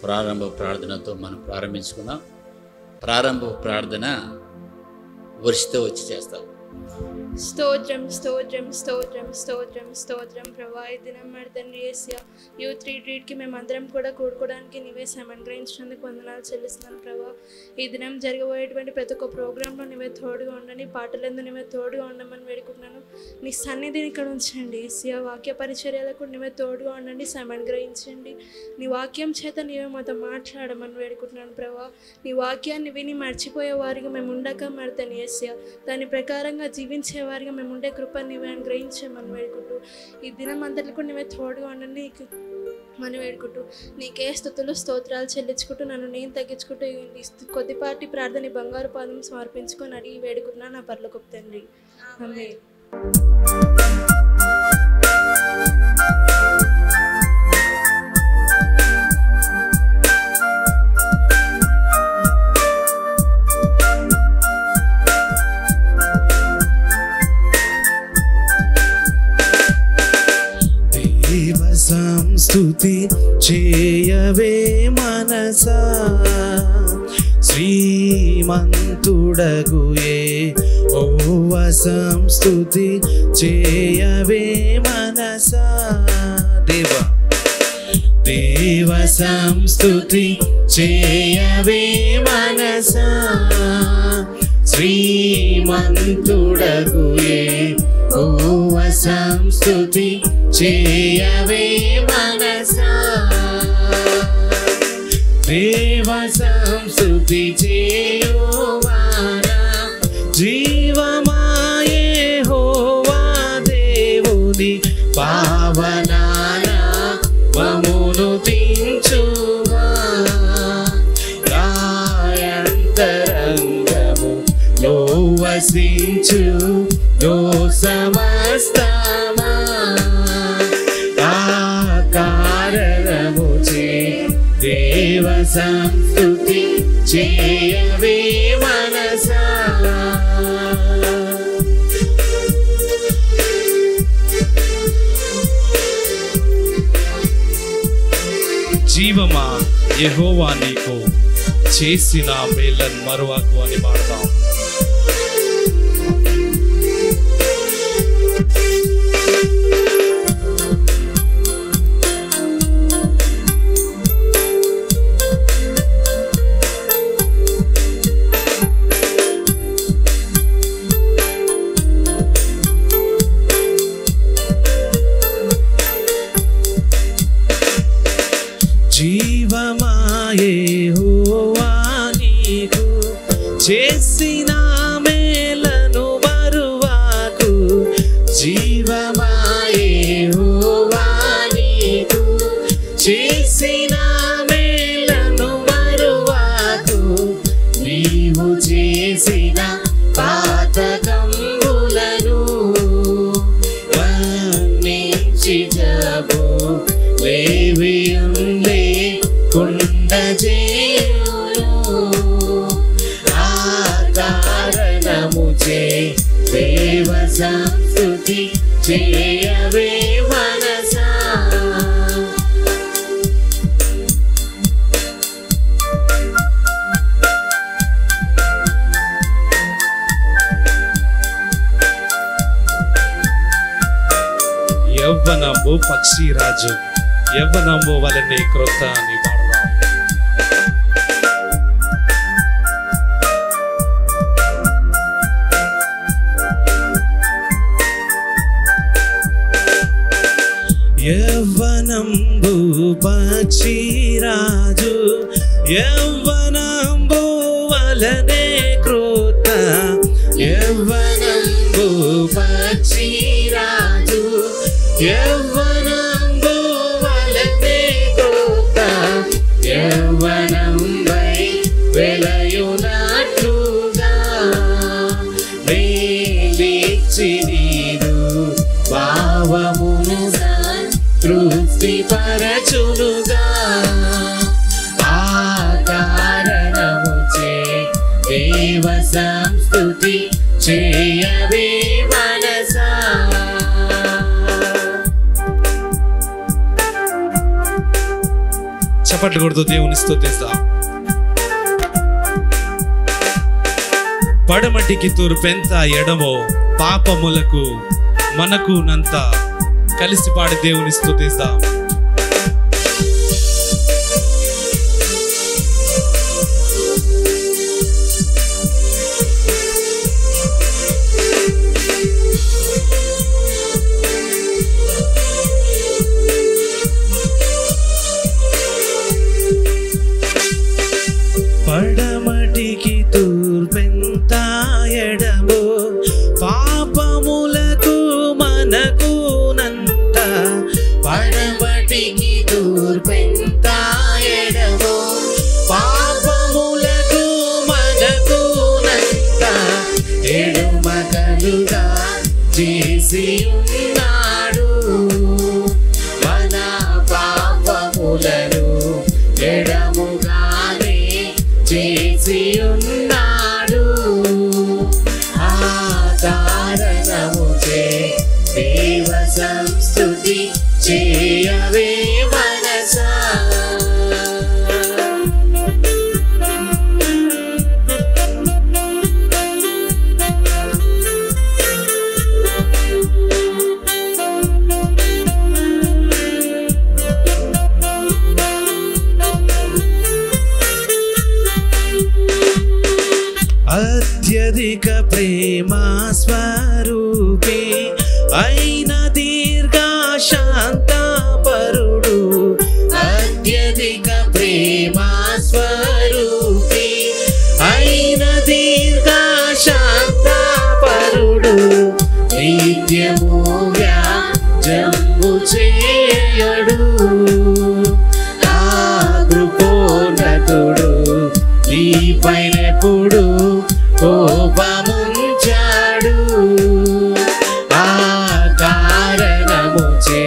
ప్రారంభ ప్రార్థనతో మనం ప్రారంభించుకున్నాం. ప్రారంభ ప్రార్థన వర్షితో వచ్చి చేస్తాం. స్తోత్రం స్తోత్రం స్తోత్రం స్తోత్రం స్తోత్రం ప్రభా. ఈ దినం మరి తండ్రి యేసయ్యా యూత్ రిట్రీట్కి మేమందరం కూడా కూడుకోవడానికి నీవే సమయం గ్రహించినందుకు వందనాలు చెల్లిస్తున్నాను ప్రభా. ఈ దినం జరగబోయేటువంటి ప్రతి ఒక్క ప్రోగ్రాంలో నీవే తోడుగా ఉండండి, పాటలందు నీవే తోడుగా ఉండమని వేడుకుంటున్నాను. నీ సన్నిధిని ఇక్కడ ఉంచండి యేసయ్యా. వాక్య పరిచర్యలకు నీవే తోడుగా ఉండండి, సమయం గ్రహించండి. నీ వాక్యం చేత నీవే మాతో మాట్లాడమని వేడుకుంటున్నాను ప్రభా. నీ వాక్యాన్ని విని మర్చిపోయే వారికి మేము ఉండక మరి తండ్రి యేసయ్యా దాని ప్రకారంగా జీవించే వారిగా మేము ఉండే కృప నీవే గ్రహించామని వేడుకుంటూ ఈ దినం అంతటికి నీవే తోడుగా ఉండండి మనం వేడుకుంటూ నీకే స్తుతులు స్తోత్రాలు చెల్లించుకుంటూ నన్ను నేను తగ్గించుకుంటూ కొద్దిపాటి ప్రార్థన బంగారు పాదం సమర్పించుకొని అడిగి వేడుకుంటున్నా నా పరలోకపు తండ్రి. ఆమేన్. సంస్తుతి చేయవే మనసా, శ్రీమంతుడగు యెహోవ సంస్తుతి చేయవే మనసా. దేవ సంస్తుతి చేయవే మనసా, శ్రీమంతుడగు యెహోవ సంస్తుతి చేయవే మనసా. దేవ సంస్తుతి చేయువారా జీవమా యెహోవా దేవుని పావనాన మమ్మును దించుమా. రాయంతరంగములో వసించు లో సమస్తమా కారణముచే దేవ సంస్తుతి చేయవే మనసా. జీవమా యెహోవా నీకు చేసిన మేలను మరువకు అని పాడతాం. జీవమా యెహోవా నీకు చేసిన మేలను మరువకు. జీవమా యెహోవా నీకు చేసిన మేలను మరువకు. నీవు చేసిన పాతకంబులను వర్ణించి జబు లేవియుండే కుండజేయును. ఆ కారణముచే దేవ సంస్తుతి చేయవే మనసా. యవ్వనంబు పక్షిరాజు యవ్వనంబు వలనే క్రొత్త అని పాడదాం. యవ్వనంబు పక్షిరాజు యవ్వనంబు వలనే క్రొత్త. యవ్వనంబు పక్షిరాజు యవ్వనంబు వలనే క్రొత్త. యవ్వనంబై వెలయునట్లుగా మేలిచ్చి నీదు భావమును తృప్తిపరచునుగా. ఆ కారణముచే దేవ సంస్తుతి చేయవే మనసా. చప్పట్లు కొడుతూ దేవుని స్తుతిస్తాం. పడమటికి తూర్పెంత ఎడమో పాపములకు మనకు నంత కలిసి పాడి దేవుని స్తుతిస్తాం. పడమటికి తూర్పెంత ఎడమో పాపములకు మనకు నంత. పడమటికి తూర్పెంత ఎడమో పాపములకు మనకు నంత. ఎడమగలుగా చేసి ఉన్నాడు మన పాపములను ఎడముగానే చేసి ఉన్నాడు. ఆ కారణముచే దేవ సంస్తుతి చేయవే మనసా. అత్యధిక ప్రేమ స్వరూపి అయిన దీర్ఘశాంత పరుడు. అత్యధిక ప్రేమ స్వరూపి అయిన దీర్ఘశాంత పరుడు. నిత్యము వ్యాజంబు చేయడు ఆగృపోన్నతుడు. నీపైనెప్పుడు కోపముంచాడు. ఆ కారణముచే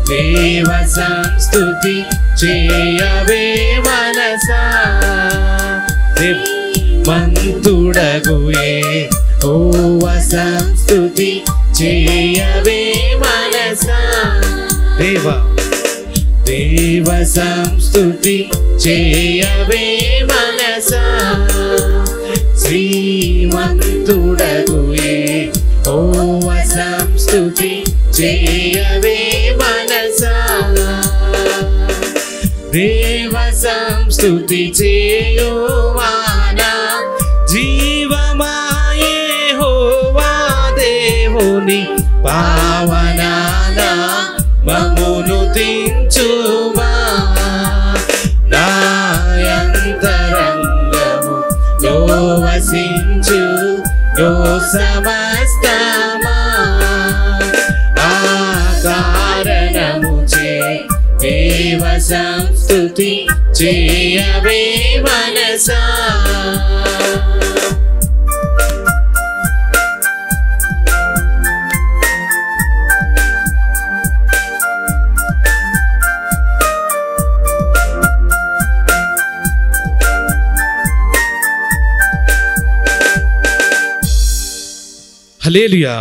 దేవ సంస్తుతి చేయవే మనసా. మంతుడగు యెహోవ సంస్తుతి చేయవే మనసా. దేవ సంస్తుతి చేయవే మనసా. శ్రీమంతుడగు యెహోవ సంస్తుతి చేయవే మనసా. దేవ సంస్తుతి చేయువానా జీవమా యెహోవా దేవుని పావనానా మమ్మును తించుమా. నాయంతరంగము లో వసించు యో సమస్తమా. ఆ కారణముచే దేవ సంస్తుతి చేయవే మనసా. హల్లెలూయా.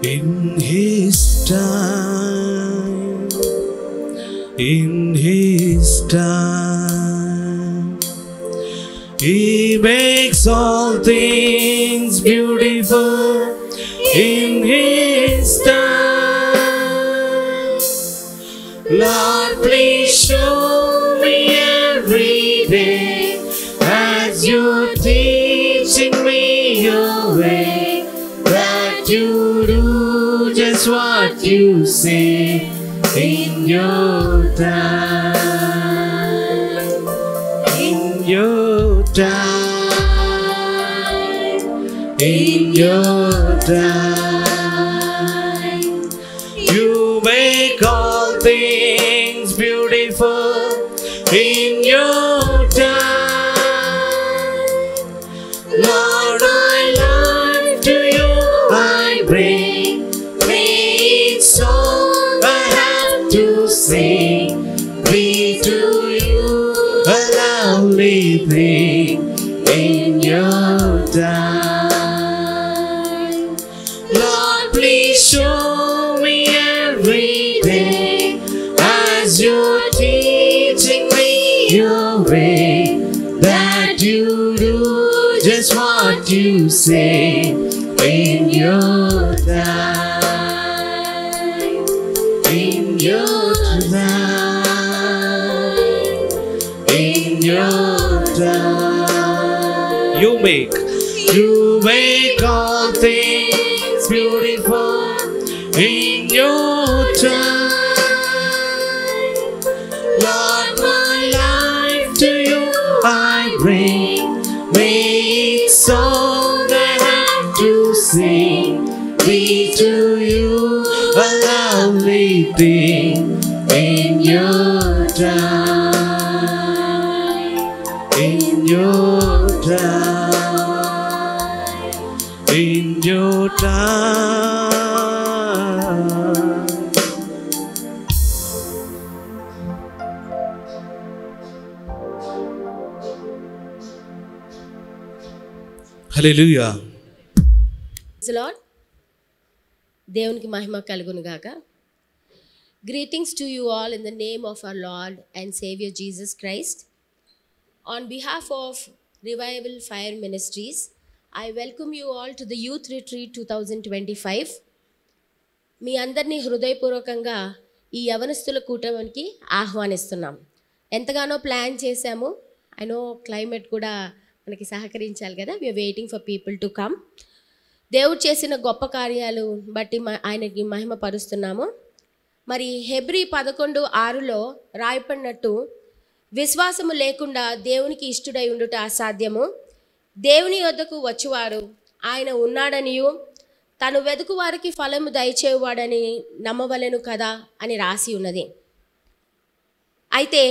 In His time, in His time, He makes all things beautiful. In His time, Lord, please show me every day as you're teaching me your way, that you do just what you say in your time. your time, in your time, you make all things beautiful in your time. Lord, my life to you I bring, make song I have to sing, be to you a lovely thing in your time. Lord, please show me every day as you're teaching me your way, that you do just what you say in your time, in your time, in your time. You make all things beautiful in your time. Lord, my life to you I bring, make song I have to sing, be to you a lovely thing in your time, in your time, in your time. Hallelujah. Praise the Lord. దేవునికి మహిమ కలుగును గాక. Greetings to you all in the name of our Lord and Savior Jesus Christ. On behalf of Revival Fire Ministries, I welcome you all to the Youth Retreat 2025. మీ అందరినీ హృదయపూర్వకంగా ఈ యవనస్తుల కూటమికి ఆహ్వానిస్తున్నాం. ఎంతగానో ప్లాన్ చేశాము. ఐ నో క్లైమేట్ కూడా మనకి సహకరించాలి కదా. We are waiting for people to come. దేవుడు చేసిన గొప్ప కార్యాలు బట్టి ఆయనకి మహిమ పరుస్తున్నాము. మరి హెబ్రీ 11:6 రాయబడినట్టు, విశ్వాసము లేకుండా దేవునికి ఇష్టుడై ఉండుట అసాధ్యము. దేవుని వద్దకు వచ్చువారు ఆయన ఉన్నాడనియు తను వెదుకు వారికి ఫలము దయచేవాడని నమ్మవలెను కదా అని రాసి ఉన్నది. అయితే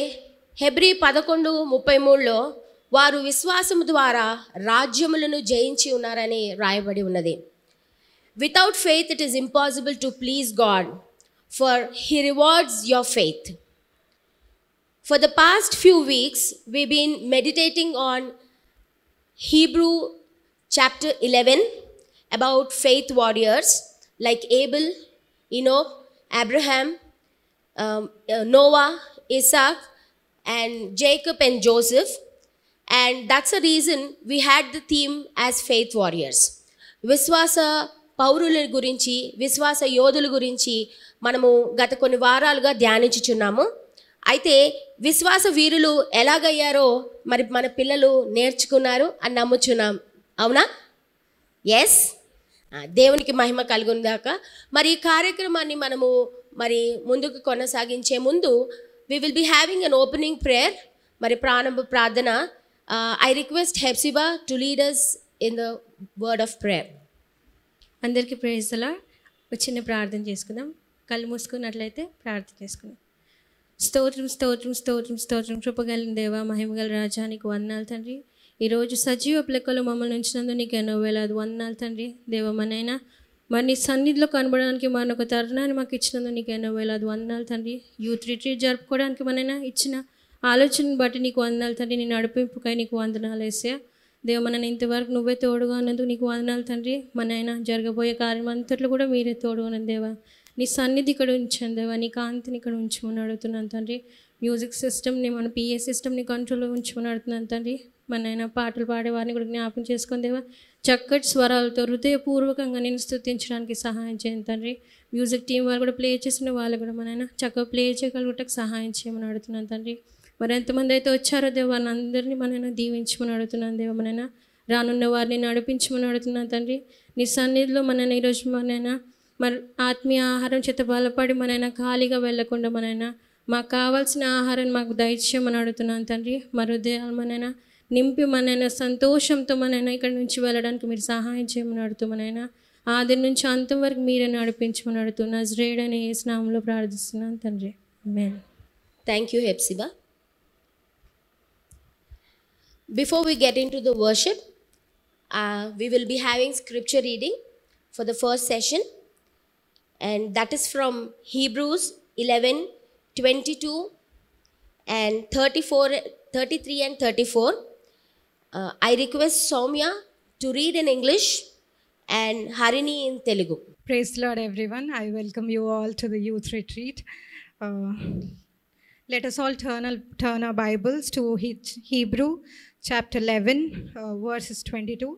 హెబ్రీ 11:33 వారు విశ్వాసము ద్వారా రాజ్యములను జయించి ఉన్నారని రాయబడి ఉన్నది. Without faith it is impossible to please God, for he rewards your faith. For the past few weeks, we've been meditating on Hebrew chapter 11 about faith warriors like Abel, Enoch, Abraham, Noah, Isaac, and Jacob and Joseph. And that's the reason we had the theme as faith warriors. విశ్వాస పౌరుల గురించి, విశ్వాస యోధుల గురించి మనము గత కొన్ని వారాలుగా ధ్యానించుచున్నాము. అయితే విశ్వాస వీరులు ఎలాగయ్యారో మరి మన పిల్లలు నేర్చుకున్నారు అని నమ్ముచున్నాం. అవునా? ఎస్. దేవునికి మహిమ కలుగుందాక. మరి ఈ కార్యక్రమాన్ని మనము మరి ముందుకు కొనసాగించే ముందు we will be having an opening prayer. మరి ప్రారంభ ప్రార్థన. I request Hepzibah to lead us in the word of prayer. అందరికీ ప్రైజ్ ది లార్డ్. ఒక చిన్న ప్రార్థన చేసుకుందాం. కళ్ళు మూసుకున్నట్లయితే ప్రార్థన చేసుకుందాం. స్తోత్రం స్తోత్రం స్తోత్రం స్తోత్రం. కృపగలిగిన దేవ, మహిమగల రాజా, నీకు వందనాలు తండ్రి. ఈరోజు సజీవ లెక్కలో మమ్మల్ని ఉంచినందుకు నీకు ఎన్నో వేలాది వందనాలు తండ్రి. దేవమనైనా మరి నీ సన్నిధిలో కనబడడానికి మరొక తరుణాన్ని మాకు ఇచ్చినందుకు నీకు ఎన్నో వేలాది వందనాలు తండ్రి. యూత్ రిట్రీట్ జరుపుకోవడానికి మనైనా ఇచ్చిన ఆలోచనను బట్టి నీకు వందనాలు తండ్రి. నీ నడిపింపుకై నీకు వందనాలు వేసా. దేవ, మనని ఇంతవరకు నువ్వే తోడుగా ఉన్నందుకు నీకు వందనాలు తండ్రి. మనైనా జరగబోయే కార్యం అంతట్లో కూడా మీరే తోడుగా ఉన్నది దేవా. నీ సన్నిధి ఇక్కడ ఉంచాను దేవా. నీ కాంతిని ఇక్కడ ఉంచమని అడుగుతున్నాను తండ్రి. మ్యూజిక్ సిస్టమ్ని, మన పిఏ సిస్టమ్ని కంట్రోల్లో ఉంచమని అడుగుతున్నాను తండ్రి. మనైనా పాటలు పాడేవారిని కూడా జ్ఞాపకం చేసుకొని దేవా. చక్కటి స్వరాలతో హృదయపూర్వకంగా నేను స్తుతించడానికి సహాయం చేయండి తండ్రి. మ్యూజిక్ టీం వారు కూడా ప్లే చేసిన వాళ్ళు కూడా మనైనా చక్కగా ప్లే చేయగలుగుటకు సహాయం చేయమని అడుగుతున్నాను తండ్రి. మరి ఎంతమంది అయితే వచ్చారో దేవ, వారిని అందరినీ మనైనా దీవించమని అడుగుతున్నాను దేవ. మనైనా రానున్న వారిని నడిపించమని అడుగుతున్నాను తండ్రి. నీ సన్నిధిలో మనైనా ఈరోజు మనైనా మరి ఆత్మీయ ఆహారం చేత బలపడి మనైనా ఖాళీగా వెళ్ళకుండా మనైనా మాకు కావాల్సిన ఆహారాన్ని మాకు దయచేయమని అడుగుతున్నాను తండ్రి. మా హృదయాలనైనా నింపి మనైనా సంతోషంతో మనైనా ఇక్కడి నుంచి వెళ్ళడానికి మీరు సహాయం చేయమని అడుగుతామనైనా. ఆది నుంచి అంతం వరకు మీరే నడిపించమని అడుగుతూ నజరేయుడైన యేసు నామములో ప్రార్థిస్తున్నాను తండ్రి. ఆమేన్. Thank you, Hepzibah. Before we get into the worship, we will be having scripture reading for the first session, and that is from Hebrews 11:22 and 33 and 34. I request Soumya to read in English and Harini in Telugu. Praise the Lord, everyone. I welcome you all to the youth retreat. Let us all turn our Bibles to Hebrew chapter 11, verses 22.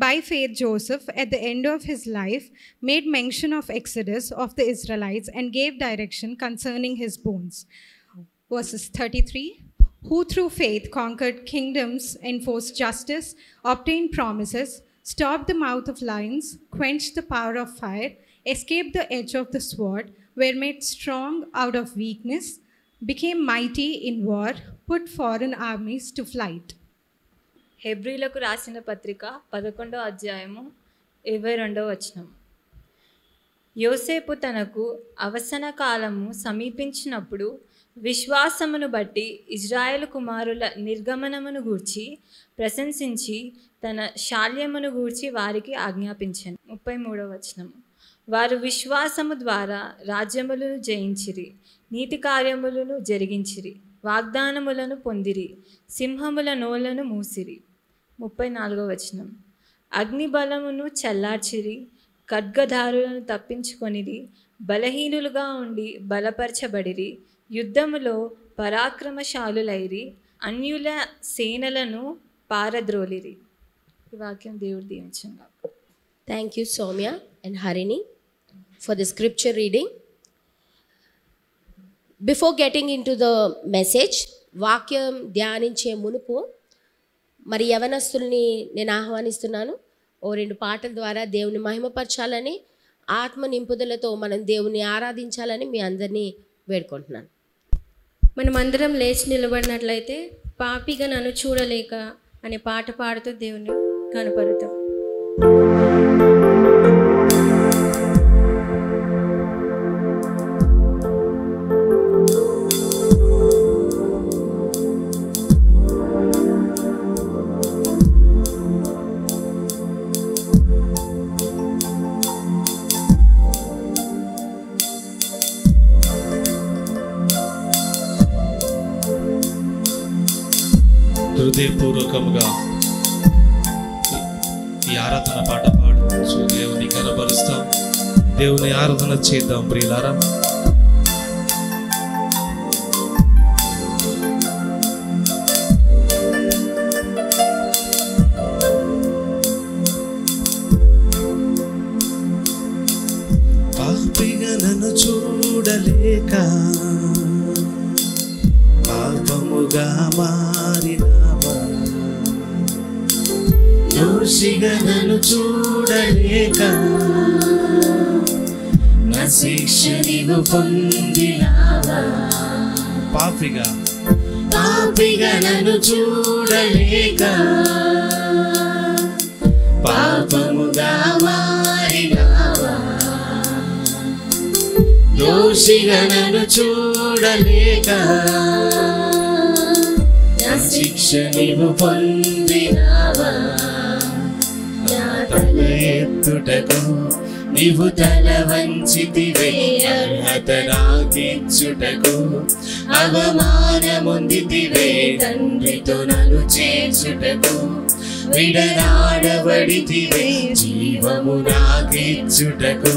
By faith, Joseph, at the end of his life, made mention of Exodus of the Israelites and gave direction concerning his bones. Verses 33. Who through faith conquered kingdoms, enforced justice, obtained promises, stopped the mouth of lions, quenched the power of fire, escaped the edge of the sword, were made strong out of weakness, became mighty in war, put foreign armies to flight. హెబ్రీలకు రాసిన పత్రిక 11వ అధ్యాయము 22వ వచనం. యోసేపు తనకు అవసన కాలము సమీపించినప్పుడు విశ్వాసమును బట్టి ఇజ్రాయేలు కుమారుల నిర్గమనమును గూర్చి ప్రశంసించి తన శాల్యమును గూర్చి వారికి ఆజ్ఞాపించెను. 33వ వచనం. వారు విశ్వాసము ద్వారా రాజ్యములను జయించిరి, నీతి కార్యములను జరిగించిరి, వాగ్దానములను పొందిరి, సింహముల నోలను మూసిరి. 34వ వచనం. అగ్నిబలమును చల్లార్చిరి, ఖడ్గధారులను తప్పించుకొనిరి, బలహీనులుగా ఉండి బలపరచబడిరి, యుద్ధములో పరాక్రమశాలులైరి, అన్యుల సేనలను పారద్రోలిరి. ఈ వాక్యం దేవుడు దీవించును. Thank you, Soumya and Harini, for the scripture reading. Before getting into the message, వాక్యం ధ్యానించే మునుపు మరి యవనస్తుల్ని నేను ఆహ్వానిస్తున్నాను. 2 పాటల ద్వారా దేవుని మహిమపరచాలని, ఆత్మ నింపుదలతో మనం దేవుని ఆరాధించాలని మీ అందరినీ వేడుకుంటున్నాను. మనమందరం లేచి నిలబడినట్లయితే పాపిగా నన్ను చూడలేక అనే పాట పాడుతూ దేవుని కనపరుతాం. హృదయపూర్వకముగా ఈ ఆరాధన పాట పాడుతూ దేవుని కనబరుస్తాం, దేవుని ఆరాధన చేద్దాం ప్రియులారా. పాపిగా నన్ను చూడలేక పాపముగా మారినావా, దోషిగా నన్ను చూడలేక నా శిక్ష నీవు పొందినావా. పాపిగా నన్ను చూడలేక పాపముగా మారినావా, దోషిగా నన్ను చూడలేక నా శిక్ష నీవు పొందినావా. నా తల ఎత్తుటకు నీవు తల వంచితివే, అర్హత నాకిచ్చుటకు అవమానముందితివే, తండ్రితో నన్ను చేర్చుటకు విడనాడబడితివే, జీవము నాకిచ్చుటకు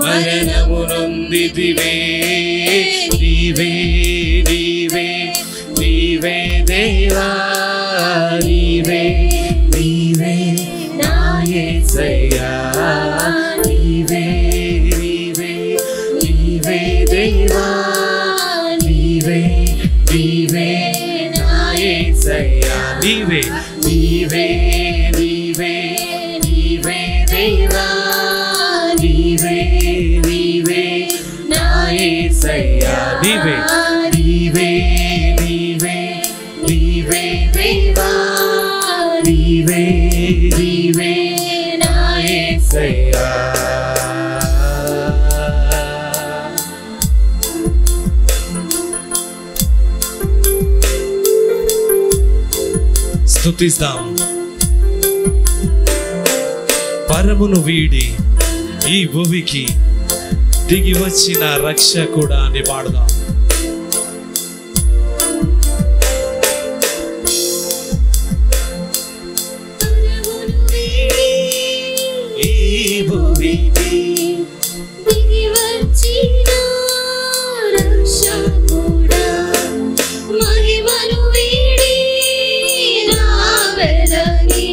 మరణము నొందితివే. నీవే నీవే నీవే దేవా, నీవే నీవే నా యేసయ్యా, నీవే నీవే నీవే దేవా, నీవే నీవే నా యేసయ్యా, నీవే నీవే నీవే నీవే దేవా, నీవే నీవే నా యేసయ్యా, నీవే నీవే నీవే నీవే దేవా నీవే నీవే నా యేసయ్యా స్తుతిస్తాం. పరమును వీడి ఈ భూమికి దిగి వచ్చిన రక్షకుడా అని పాడుదాం. ఈ భూమికి దిగి వచ్చిన రక్షకుడా మహిమను వీడి రావెలని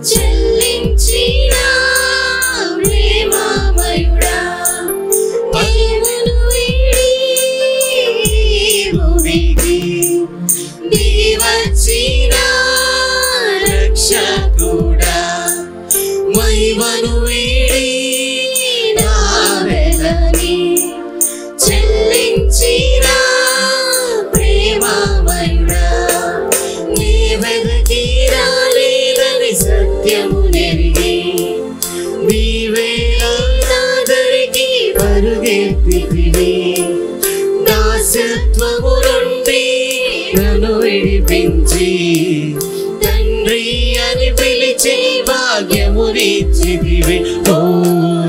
చెల్లించిన ప్రేమమయుడా మహిమను వీడి భూమికి దిగి వచ్చిన రక్షకుడా మహిమను వీడి రావెలని చెల్లించిన ప్రేమమయుడా నీ వెదకి రాలేదని సత్యము నెరిగి నీవే నాదరికి పరుగెత్తితివి దాస్యత్వము నుండి నన్ను విడిపించి తండ్రి అని పిలిచే భాగ్యమునిచ్చితివి ఓ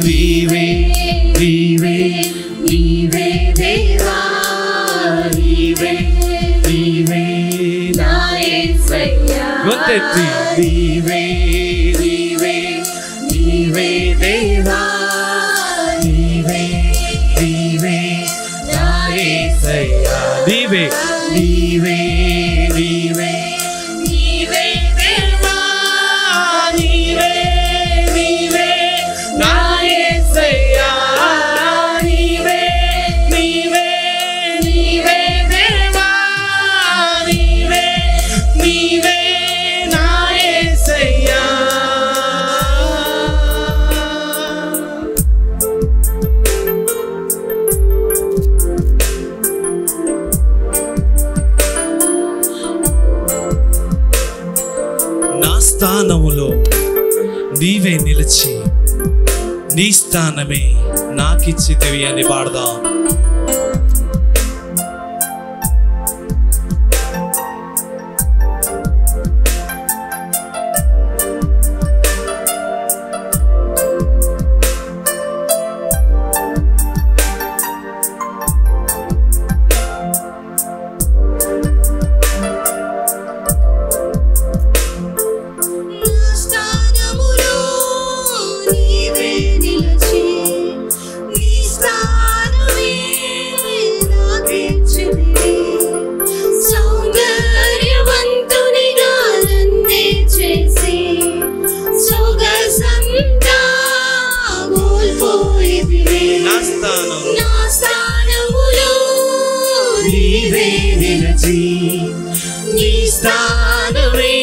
నీవే నీవే నీవే దేవా నీవే నీవే నా యేసయ్యా గొంతెత్తి నీవే నీవే నీవే దేవా నీవే నీవే నా యేసయ్యా నీవే నీవే నీవే నీవే దేవా నీవే నీవే నా యేసయ్యా నీవే నీవే నీవే దేవా నీవే నీవే నా యేసయ్యా నా స్థానములో నీవే నిలిచి నీ స్థానమే నాకిచ్చితివి అని పాడదాం. స్థానములో నీవే నిలిచి నీ స్థానమే నాకిచ్చితివి సౌందర్యవంతునిగా నన్నే చేసి సొగసంతా కోల్పోయితివి నా స్థానం నా స్థానములో నీవే నిలిచి నీ స్థానమే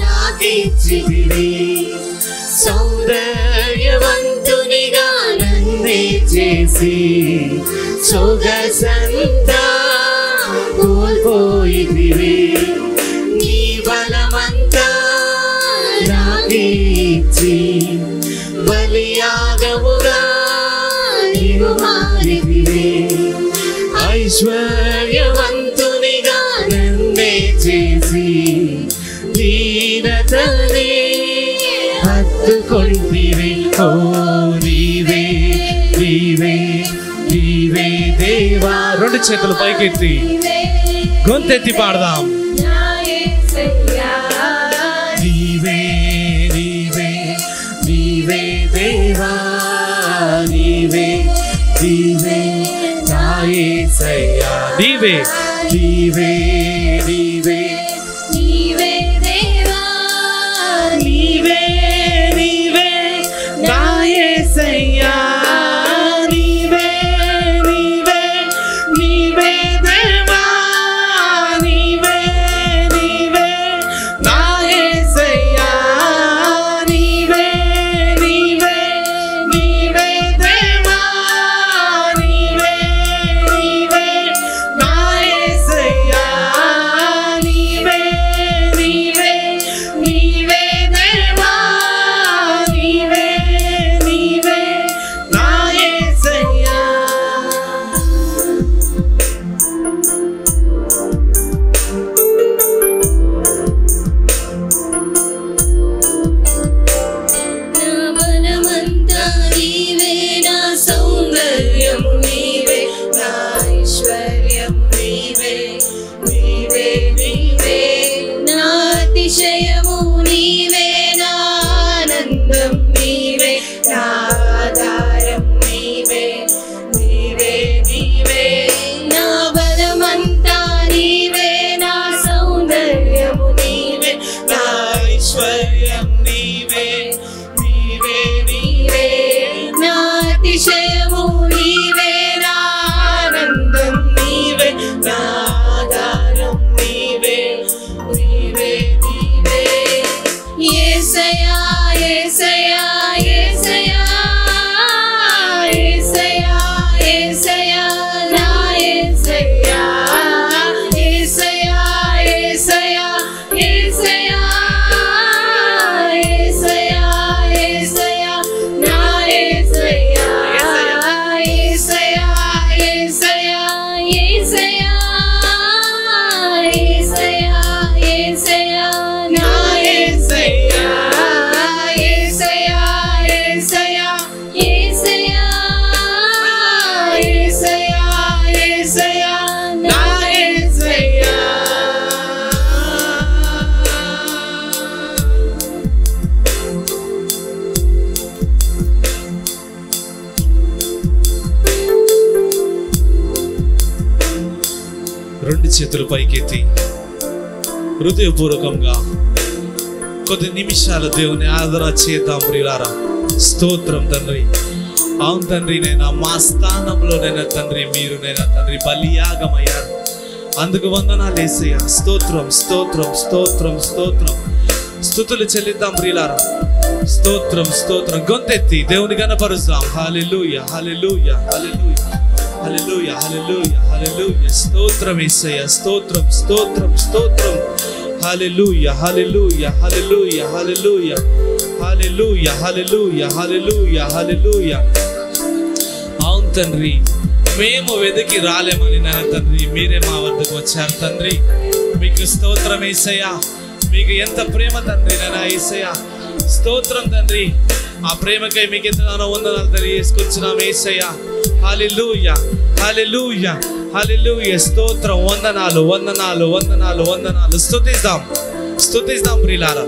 నాకిచ్చితివి సౌందర్యవంతునిగా నన్నే చేసి సొగసంతా కోల్పోయితివి నీ బలమంతా నాకిచ్చి బలియాగముగా నీవు మారితివి ఐశ్వర్యవంతునిగా నన్నే చేసి దీనతనే హత్తుకొంటివి ఓ నీవే నీవే నీవే దేవా రెండు చేతులు పైకెత్తి గొంతెత్తి పాడదాం. నా యేసయ్యా నీవే నీవే నీవే దేవా నీవే నీవే నా యేసయ్యా నీవే నీవే నీవే నీవే దేవా నీవే నీవే నా యేసయ్యా నీవే నీవే నీవే దేవా నీవే నీవే నా యేసయ్యా నీవే నీవే నీవే దేవా నీవే నీవే అతిశయము నీవే నా ఆనందం నీవే నా ఆధారం నీవే నీవే నీవే నా బలమంతా నీవే నా సౌందర్యము నీవే నా ఐశ్వర్యం నీవే నీవే నీవే నా అతిశయము నీవే నా ఆనందం నీవే నా ఆధారం నీవే నీవే నీవే యేసయ్యా యేసయ్యా యేసయ్యా యేసయ్యా యేసయ్యా నా యేసయ్యా యేసయ్యా యేసయ్యా యేసయ్యా యేసయ్యా యేసయ్యా నా యేసయ్యా యేసయ్యా యేసయ్యా యేసయ్యా యేసయ్యా యేసయ్యా నా యేసయ్యా యేసయ్యా యేసయ్యా యేసయ్యా యేసయ్యా యేసయ్యా నా యేసయ్యా రెండు చేతులు పైకెత్తి హృదయపూర్వకంగా కొద్ది నిమిషాలు దేవుని ఆదరణ చేద్దాం ప్రియులారా. స్తోత్రం తండ్రి. అవును తండ్రి, నేను మా స్థానంలో నైనా తండ్రి మీరు నైనా తండ్రి బలియాగమయ్యారు. అందుకు వందనాలు యేసయ్యా. స్తోత్రం స్తోత్రం స్తోత్రం స్తోత్రం. స్తుతులు చెల్లిద్దాం ప్రియులారా. స్తోత్రం స్తోత్రం. గొంతెత్తి దేవుని గణపరుస్తాం. హల్లెలూయా హల్లెలూయా హల్లెలూయా హల్లెలూయా హల్లెలూయా హల్లెలూయా. స్తోత్రం యేసయ్యా. స్తోత్రం స్తోత్రం స్తోత్రం. హల్లెలూయా హల్లెలూయా హల్లెలూయా హల్లెలూయా హల్లెలూయా హల్లెలూయా హల్లెలూయా హల్లెలూయా. అవును తండ్రి, మేము వెతికి రాలేమని నాన్న తండ్రి మీరే మా వద్దకు వచ్చారు తండ్రి. మీకు స్తోత్రం యేసయ్యా. మీకు ఎంత ప్రేమ తండ్రి నాన్న యేసయ్యా. స్తోత్రం తండ్రి. ఆ ప్రేమకై మీకు ఎంతగానో వందనాలు తెలియజేసుకొచ్చున్నాం యేసయ్యా. హల్లెలూయా హల్లెలూయా హల్లెలూయా. స్తోత్రం. వందనాలు వందనాలు వందనాలు వందనాలు. స్తుతిద్దాం స్తుతిద్దాం ప్రియులారా.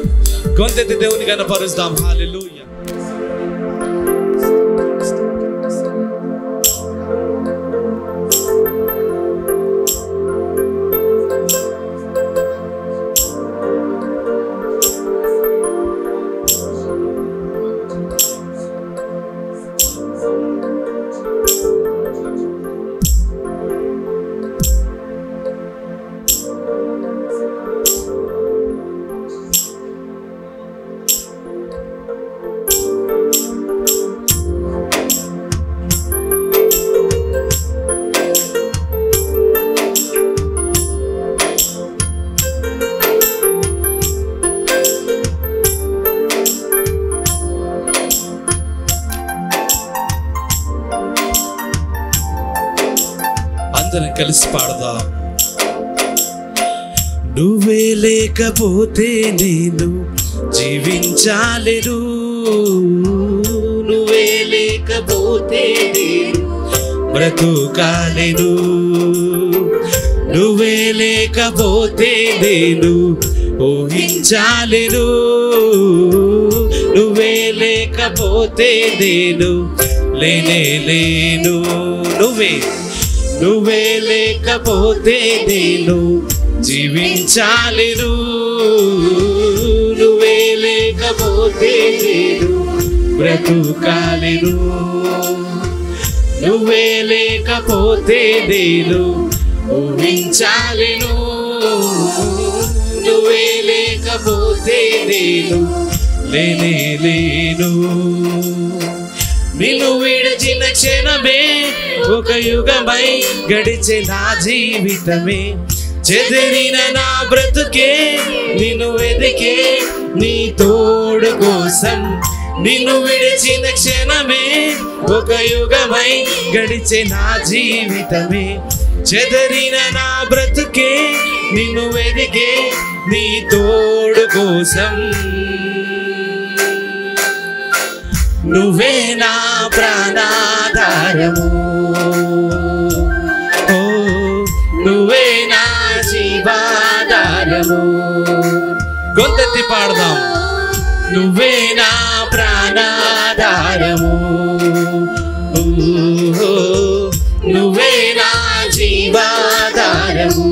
గొంతెత్తి దేవుని గణపరుస్తాం. హల్లెలూయా. అందరం కలిసి పాడదాం. నువ్వే లేకపోతే నేను జీవించాలేను. నువ్వే లేకపోతే నేను బ్రతుకాలేను. నువ్వే లేకపోతే నేను ఊహించాలేను. నువ్వే లేకపోతే నేను లేనే లేను. నువ్వే లేకపోతే నేను జీవించాలేను. నువ్వే లేకపోతే నేను బ్రతుకాలేను. నువ్వే లేకపోతే నేను ఊహించాలేను. నువ్వే లేకపోతే నేను లేనే లేను. నిన్ను విడిచిన క్షణమే ఒక యుగమై గడిచే నా జీవితమే. చెదిరిన నా బ్రతుకే నిన్ను వెతికే నీ తోడు కోసం. నిన్ను విడిచిన క్షణమే ఒక యుగమై గడిచే నా జీవితమే. చెదిరిన నా బ్రతుకే నిన్ను వెతికే నీ తోడు కోసం. నువ్వే నా ప్రాణాధారము. ఓ నువ్వే నా జీవాధారము. గొంతెత్తి పాడదాం. నువ్వే నా ప్రాణాధారము, నువ్వే నా జీవాధారము.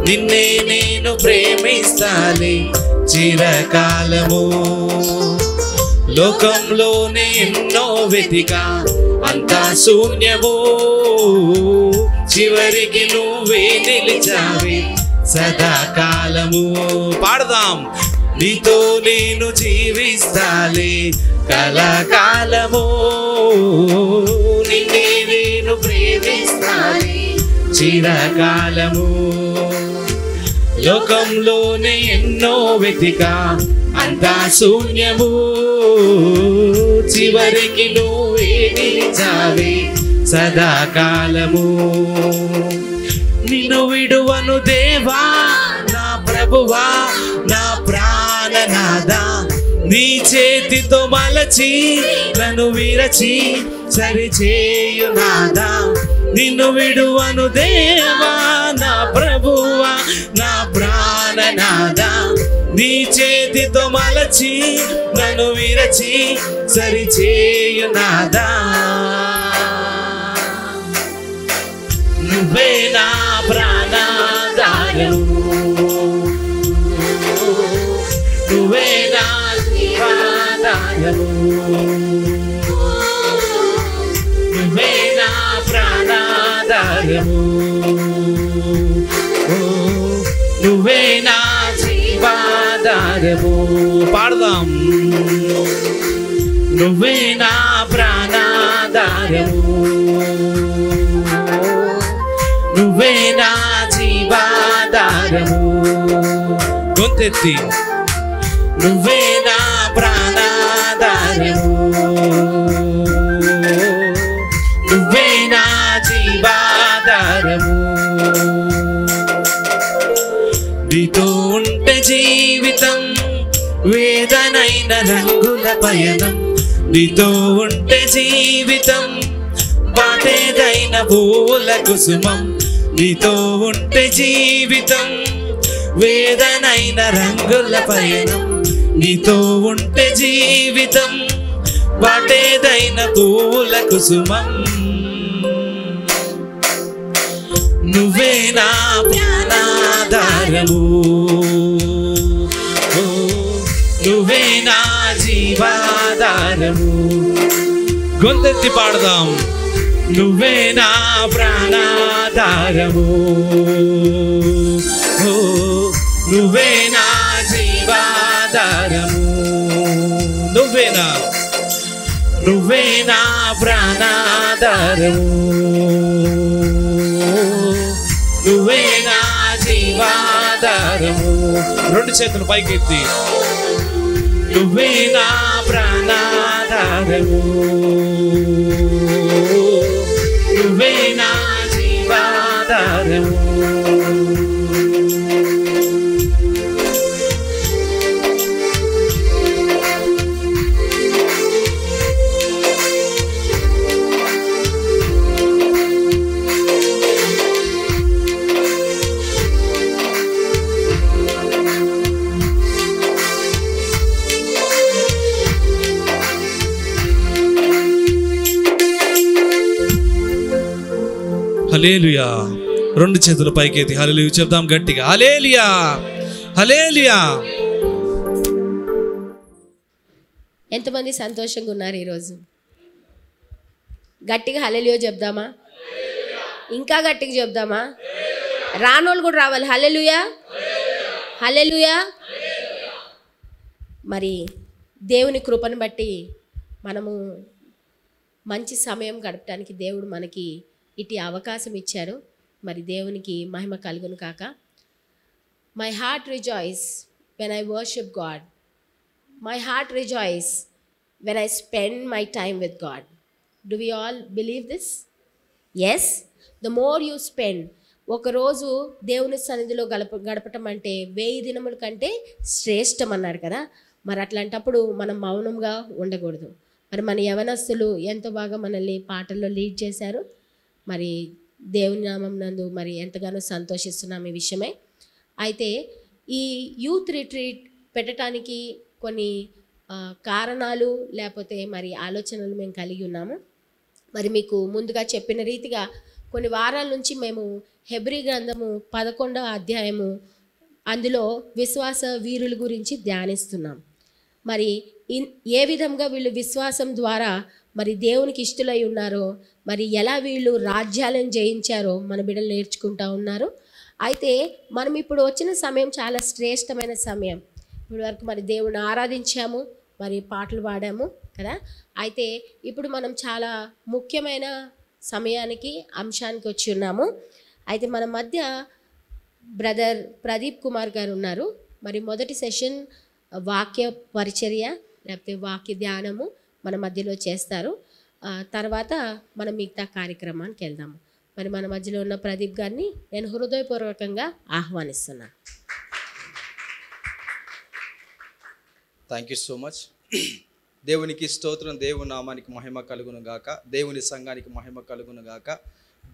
నిన్నే నేను ప్రేమిస్తాలే చిరకాలము. లోకంలోనే ఎన్నో వెతికా అంతా శూన్యము, చివరికి నువ్వే నిలిచావే సదాకాలము. పాడదాం. నీతో నేను జీవిస్తాలే కలకాలము, నిన్నే నేను ప్రేమిస్తాలే చిరకాలము. లోకంలోనే ఎన్నో వెతికా అంతా శూన్యము, చివరికి నువ్వే నిలిచావే సదాకాలము. నిన్ను విడువను దేవా నా ప్రభువా నా ప్రాణనాథా, నీ చేతితో మలచి నన్ను విరచి సరిచేయునాదా. నిన్ను విడువను దేవా నా ప్రభువా నా ప్రాణనాథా, నీ చేతితో మలచి నన్ను విరచి సరిచేయునాదా. నువ్వే నా ప్రాణాధారము, నువ్వే నా జీవాధారము, నువ్వే నా ప్రాణాధారము, నువ్వే నా జీవాధారము. పాడదాం. నువ్వే నా ప్రాణాధారము, నువ్వే నా జీవాధారము. గొంతెత్తి. నువ్వే నా ప్రాణాధారము, నువ్వే నా జీవాధారము. నీతో ఉంటే జీవితం వేదనైన రంగుల పయనం, నీతో ఉంటే జీవితం బాటేదైన పూల కుసుమం. నీతో ఉంటే జీవితం వేదనైన రంగుల పయనం, నీతో ఉంటే జీవితం బాటేదైన పూల కుసుమం. నువ్వే నా ప్రాణాధారము, నువ్వే నా జీవాధారము. గొంతెత్తి పాడదాం. నువ్వే నా ప్రాణాధారము, నువ్వే నా జీవాధారము. నువ్వే నా ప్రాణాధారము, నువ్వే నా జీవాధారము. రెండు చేతులు పైకెత్తి. నువ్వే నా ప్రాణాధారము, నువ్వే నా జీవాధారము. హల్లెలూయా. రెండు చేతుల పైకెత్తి హల్లెలూయా చెప్దాం గట్టిగా. హల్లెలూయా, హల్లెలూయా. ఎంతమంది సంతోషంగా ఉన్నారు ఈరోజు? గట్టిగా హల్లెలూయా చెప్దామా? ఇంకా గట్టిగా చెప్దామా? రానోళ్ళు కూడా రావాలి. హల్లెలూయా, హల్లెలూయా. మరి దేవుని కృపను బట్టి మనము మంచి సమయం గడపడానికి దేవుడు మనకి ఇటు అవకాశం ఇచ్చారు. మరి దేవునికి మహిమ కలుగును కాక. My heart rejoice when I worship God. My heart rejoice when I spend my time with God. Do we all believe this? Yes. The more you spend, ఒకరోజు దేవుని సన్నిధిలో గడపటం అంటే 1000 దినముల కంటే శ్రేష్టం అన్నాడు కదా. మరి అట్లాంటప్పుడు మనం మౌనంగా ఉండకూడదు. మరి మన యవనస్తులు ఎంతో బాగా మనల్ని పాటల్లో లీడ్ చేశారు. మరి దేవుని నామం నందు మరి ఎంతగానో సంతోషిస్తున్నాం ఈ విషయమై. అయితే ఈ యూత్ రిట్రీట్ పెట్టడానికి కొన్ని కారణాలు లేకపోతే మరి ఆలోచనలు మేము కలిగి ఉన్నాము. మరి మీకు ముందుగా చెప్పిన రీతిగా కొన్ని వారాల నుంచి మేము హెబ్రీ గ్రంథము 11వ అధ్యాయము అందులో విశ్వాస వీరుల గురించి ధ్యానిస్తున్నాం. మరి ఏ విధంగా వీళ్ళు విశ్వాసం ద్వారా మరి దేవునికి ఇష్టలై ఉన్నారో, మరి ఎలా వీళ్ళు రాజ్యాలను జయించారో మన బిడ్డలు నేర్చుకుంటూ ఉన్నారు. అయితే మనం ఇప్పుడు వచ్చిన సమయం చాలా శ్రేష్టమైన సమయం. ఇప్పటి వరకు మరి దేవుని ఆరాధించాము, మరి పాటలు పాడాము కదా. అయితే ఇప్పుడు మనం చాలా ముఖ్యమైన సమయానికి అంశానికి వచ్చి ఉన్నాము. అయితే మన మధ్య బ్రదర్ ప్రదీప్ కుమార్ గారు ఉన్నారు. మరి మొదటి సెషన్ వాక్య పరిచర్య లేకపోతే వాక్య ధ్యానము మన మధ్యలో చేస్తారు. తర్వాత మనం మిగతా కార్యక్రమానికి వెళ్దాము. మరి మన మధ్యలో ఉన్న ప్రదీప్ గారిని నేను హృదయపూర్వకంగా ఆహ్వానిస్తున్నాను. Thank you so much. దేవునికి స్తోత్రం. దేవుని నామానికి మహిమ కలుగును గాక. దేవుని సంఘానికి మహిమ కలుగును గాక.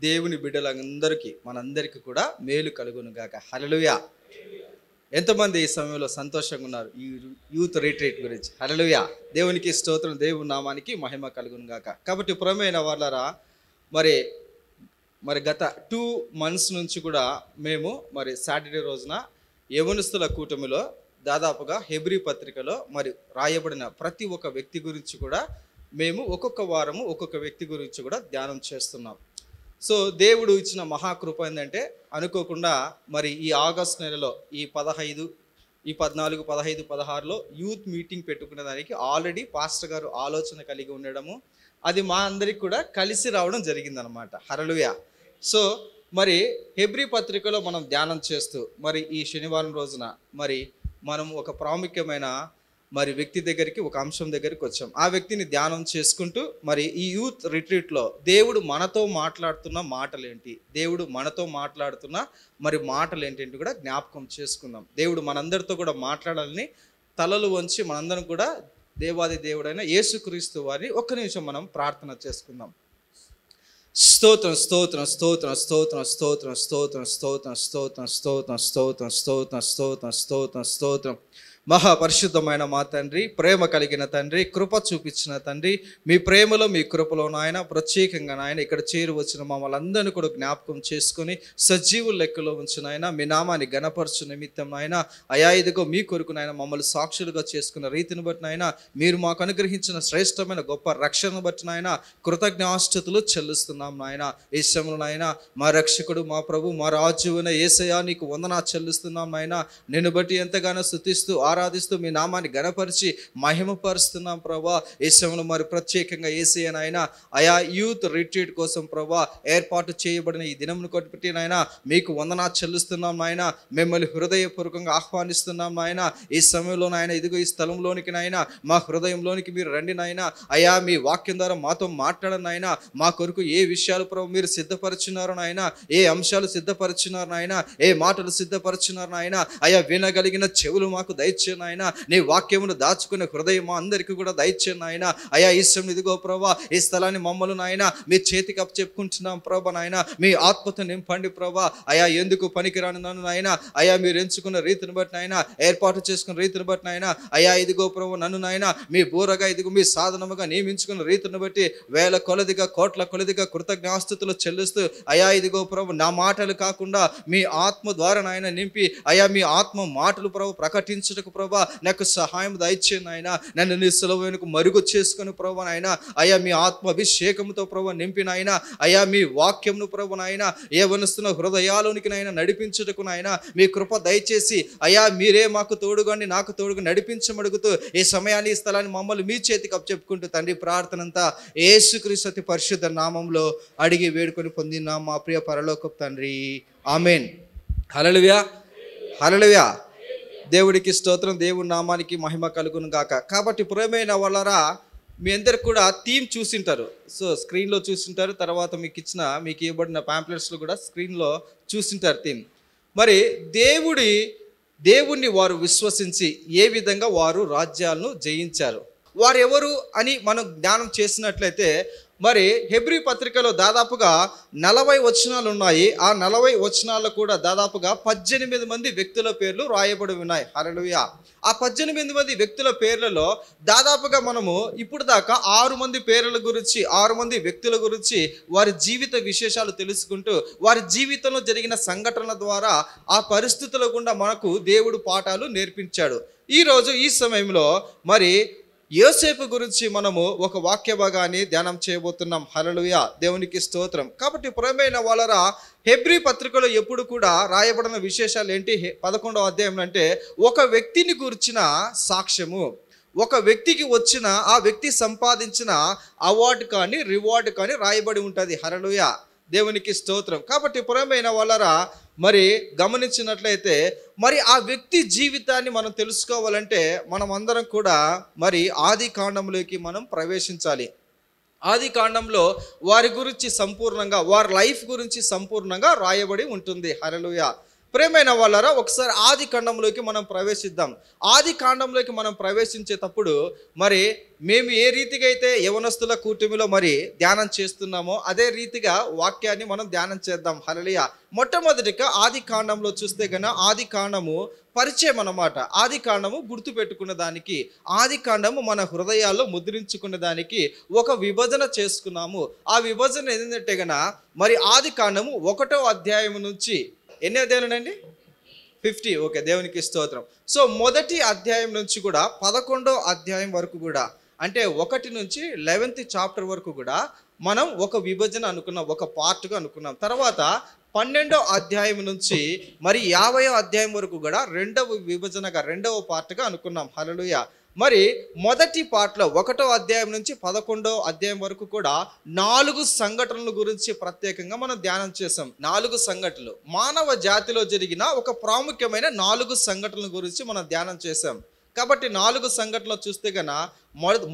దేవుని బిడ్డలందరికీ మనందరికీ కూడా మేలు కలుగును గాక. హల్లెలూయా. ఎంతమంది ఈ సమయంలో సంతోషంగా ఉన్నారు ఈ యూత్ రిట్రీట్ గురించి? హల్లెలూయా. దేవునికి స్తోత్రం. దేవుని నామానికి మహిమ కలుగును గాక. కాబట్టి ప్రియమైన వాళ్ళరా, మరి గత 2 months నుంచి కూడా మేము మరి సాటర్డే రోజున యవనస్తుల కూటమిలో దాదాపుగా హెబ్రీ పత్రికలో మరి రాయబడిన ప్రతి ఒక్క వ్యక్తి గురించి కూడా మేము ఒక్కొక్క వారము ఒక్కొక్క వ్యక్తి గురించి కూడా ధ్యానం చేస్తున్నాం. సో దేవుడు ఇచ్చిన మహాకృప ఏంటంటే అనుకోకుండా మరి ఈ ఆగస్ట్ నెలలో ఈ 15, ఈ 14, 15, 16లో యూత్ మీటింగ్ పెట్టుకునే దానికి ఆల్రెడీ పాస్టర్ గారు ఆలోచన కలిగి ఉండడము, అది మా అందరికి కూడా కలిసి రావడం జరిగిందనమాట. హల్లెలూయా. సో మరి హెబ్రీ పత్రికలో మనం ధ్యానం చేస్తూ మరి ఈ శనివారం రోజున మరి మనం ఒక ప్రాముఖ్యమైన మరి వ్యక్తి దగ్గరికి, ఒక అంశం దగ్గరికి వచ్చాం. ఆ వ్యక్తిని ధ్యానం చేసుకుంటూ మరి ఈ యూత్ రిట్రీట్లో దేవుడు మనతో మాట్లాడుతున్న మాటలేంటి, దేవుడు మనతో మాట్లాడుతున్న మరి మాటలు ఏంటంటే కూడా జ్ఞాపకం చేసుకుందాం. దేవుడు మనందరితో కూడా మాట్లాడాలని తలలు వంచి మనందరం కూడా దేవాది దేవుడైన యేసుక్రీస్తు వారిని ఒక్క నిమిషం మనం ప్రార్థన చేసుకుందాం. స్తోత్రం స్తోత్రం స్తోత్రం స్తోత్రం స్తోత్రం స్తోత్రం స్తోత్రం స్తోత్రం స్తోత్రం స్తోత్రం స్తోత్రం స్తోత్రం స్తోత్రం స్తోత్రం. మహాపరిశుద్ధమైన మా తండ్రి, ప్రేమ కలిగిన తండ్రి, కృప చూపించిన తండ్రి, మీ ప్రేమలో మీ కృపలో నాయన ప్రత్యేకంగా నాయన ఇక్కడ చేరు వచ్చిన మమ్మల్ని అందరినీ కూడా జ్ఞాపకం చేసుకుని సజీవుల లెక్కలో ఉంచిన ఆయన మీ నామాన్ని గణపరచు నిమిత్తం నాయన అయా ఇదిగో మీ కొరకు నాయన మమ్మల్ని సాక్షులుగా చేసుకున్న రీతిని బట్టి నాయన మీరు మాకు అనుగ్రహించిన శ్రేష్టమైన గొప్ప రక్షణను బట్టి నాయన కృతజ్ఞాస్తుతులు చెల్లిస్తున్నాం నాయన. ఈ సమయంలో నాయన మా రక్షకుడు, మా ప్రభు, మా రాజువైన యేసయ్యా నీకు వందనా చెల్లిస్తున్నాం నాయన. నిన్ను బట్టి ఎంతగానో స్తుతిస్తూ ఆరాధిస్తూ మీ నామాన్ని గణపరిచి మహిమపరుస్తున్నాం ప్రభా. ఈ సమయంలో మరి ప్రత్యేకంగా యేసయ్య నాయన అయా యూత్ రిట్రీట్ కోసం ప్రభా ఏర్పాటు చేయబడిన ఈ దినమును కొట్టి నాయన మీకు వందనా చెల్లిస్తున్నాం నాయన. మిమ్మల్ని హృదయపూర్వకంగా ఆహ్వానిస్తున్నాం నాయన. ఈ సమయంలో నాయన ఇదిగో ఈ స్థలంలోనికి నాయన మా హృదయంలోనికి మీరు రండి నాయన. అయా మీ వాక్యం ద్వారా మాతో మాట్లాడండి నాయన. మా కొరకు ఏ విషయాలు ప్రభు మీరు సిద్ధపరచున్నారు నాయన, ఏ అంశాలు సిద్ధపరచున్నారు నాయన, ఏ మాటలు సిద్ధపరచున్నారు నాయన. అయా వినగలిగిన చెవులు మాకు దయచేయండి నాయన. నీ వాక్యమును దాచుకునే హృదయం మా అందరికీ కూడా దయచేయండి నాయన. అయా ఇష్టం ఇదిగో ప్రభా ఈ స్థలాన్ని మమ్మల్ని నాయన మీ చేతికి అప్పు చెప్పుకుంటున్నాం ప్రభా నాయన. మీ ఆత్మతో నింపండి ప్రభా. అయా ఎందుకు పనికిరాను నన్ను నాయన అయా మీరు ఎంచుకున్న రీతిని బట్టి నాయన, ఏర్పాటు చేసుకున్న రీతిని బట్టి నాయన అయా ఇదిగో ప్రభు నన్ను నాయన మీ బూరగా ఇదిగో మీ సాధనముగా నియమించుకున్న రీతిని బట్టి వేల కొలదిగా కోట్ల కొలదిగా కృతజ్ఞాస్తుతులు చెల్లిస్తూ అయా ఇదిగో ప్రభు నా మాటలు కాకుండా మీ ఆత్మ ద్వారా నాయన నింపి అయా మీ ఆత్మ మాటలు ప్రభు ప్రకటించుటకు ప్రభా నాకు సహాయం దయచేయండి నాయన. నన్ను నీ సిలువ వెనుక మరుగు చేసుకుని ప్రభా నాయన. అయ్యా మీ ఆత్మ అభిషేకంతో ప్రభా నింపిన ఆయన, అయ్యా మీ వాక్యంను ప్రభు నాయన యవ్వనస్తున్న హృదయాలోనికి నాయన నడిపించుటకు నాయన మీ కృప దయచేసి అయ్యా మీరే మాకు తోడుగాని నాకు తోడుగా నడిపించమడుగుతూ ఈ సమయాన్ని ఈ స్థలాన్ని మమ్మల్ని మీ చేతికి అప్పచెప్పుకుంటూ తండ్రి ప్రార్థనంతా యేసుక్రీస్తు అతి పరిశుద్ధ నామంలో అడిగి వేడుకొని పొందిన మా ప్రియ పరలోకపు తండ్రి, ఆమేన్. హల్లెలూయా, హల్లెలూయా. దేవుడికి స్తోత్రం, దేవుడి నామానికి మహిమ కలుగును గాక. కాబట్టి ప్రియమైన వాళ్ళరా, మీ అందరికి కూడా థీమ్ చూసింటారు. సో స్క్రీన్లో చూసింటారు, తర్వాత మీకు ఇవ్వబడిన ప్యాంప్లెట్స్లో కూడా స్క్రీన్లో చూసింటారు థీమ్. మరి దేవుణ్ణి వారు విశ్వసించి ఏ విధంగా వారు రాజ్యాలను జయించారు, వారు ఎవరు అని మనం ధ్యానం చేసినట్లయితే మరి హెబ్రీ పత్రికలో దాదాపుగా 40 వచనాలు ఉన్నాయి. ఆ 40 వచనాల్లో కూడా దాదాపుగా 18 మంది వ్యక్తుల పేర్లు రాయబడి ఉన్నాయి. హల్లెలూయా. ఆ 18 మంది వ్యక్తుల పేర్లలో దాదాపుగా మనము ఇప్పుడు దాకా 6 మంది పేర్ల గురించి, 6 మంది వ్యక్తుల గురించి వారి జీవిత విశేషాలు తెలుసుకుంటూ వారి జీవితంలో జరిగిన సంఘటనల ద్వారా ఆ పరిస్థితుల గుండా మనకు దేవుడు పాఠాలు నేర్పించాడు. ఈరోజు ఈ సమయంలో మరి యోసేపు గురించి మనము ఒక వాక్య భాగాన్ని ధ్యానం చేయబోతున్నాం. హల్లెలూయా, దేవునికి స్తోత్రం. కాబట్టి ప్రియమైన వాళ్ళరా, హెబ్రీ పత్రికలో ఎప్పుడు కూడా రాయబడిన విశేషాలు ఏంటి? 11వ అధ్యాయం అంటే ఒక వ్యక్తిని గురించిన సాక్ష్యము, ఒక వ్యక్తికి వచ్చిన ఆ వ్యక్తి సంపాదించిన అవార్డు కానీ రివార్డు కానీ రాయబడి ఉంటుంది. హల్లెలూయా, దేవునికి స్తోత్రం. కాబట్టి ప్రియమైన వాళ్ళరా, మరి గమనించినట్లయితే మరి ఆ వ్యక్తి జీవితాన్ని మనం తెలుసుకోవాలంటే మనం అందరం కూడా మరి ఆది కాండంలోకి మనం ప్రవేశించాలి. ఆది కాండంలో వారి గురించి సంపూర్ణంగా, వారి లైఫ్ గురించి సంపూర్ణంగా రాయబడి ఉంటుంది. హల్లెలూయా. ప్రియమైన వాళ్ళరా, ఒకసారి ఆది కాండంలోకి మనం ప్రవేశిద్దాం. ఆది కాండంలోకి మనం ప్రవేశించేటప్పుడు మరి మేము ఏ రీతిగా అయితే యవనస్తుల కూటమిలో మరి ధ్యానం చేస్తున్నామో అదే రీతిగా వాక్యాన్ని మనం ధ్యానం చేద్దాం. హల్లెలూయా. మొట్టమొదటిగా ఆది కాండంలో చూస్తే గన ఆది కాండము పరిచయం అన్నమాట. ఆది కాండము గుర్తు పెట్టుకున్న దానికి, ఆది కాండము మన హృదయాల్లో ముద్రించుకున్న దానికి ఒక విభజన చేసుకున్నాము. ఆ విభజన ఏంటంటే గన మరి ఆది కాండము 1వ అధ్యాయం నుంచి ఎన్ని అధ్యాయాలునండి? 50. ఓకే, దేవునికి స్తోత్రం. సో మొదటి అధ్యాయం నుంచి కూడా 11వ అధ్యాయం వరకు కూడా, అంటే 1 నుంచి 11th చాప్టర్ వరకు కూడా మనం ఒక విభజన అనుకున్నాం, ఒక పార్ట్గా అనుకున్నాం. తర్వాత 12వ అధ్యాయం నుంచి మరి 50వ అధ్యాయం వరకు కూడా రెండవ విభజనగా, రెండవ పార్ట్గా అనుకున్నాం. హల్లెలూయా. మరి మొదటి పార్ట్లో 1వ అధ్యాయం నుంచి 11వ అధ్యాయం వరకు కూడా 4 సంఘటనల గురించి ప్రత్యేకంగా మనం ధ్యానం చేసాం. 4 సంఘటనలు, మానవ జాతిలో జరిగిన ఒక ప్రాముఖ్యమైన 4 సంఘటనల గురించి మనం ధ్యానం చేసాం. కాబట్టి 4 సంఘటనలు చూస్తే గన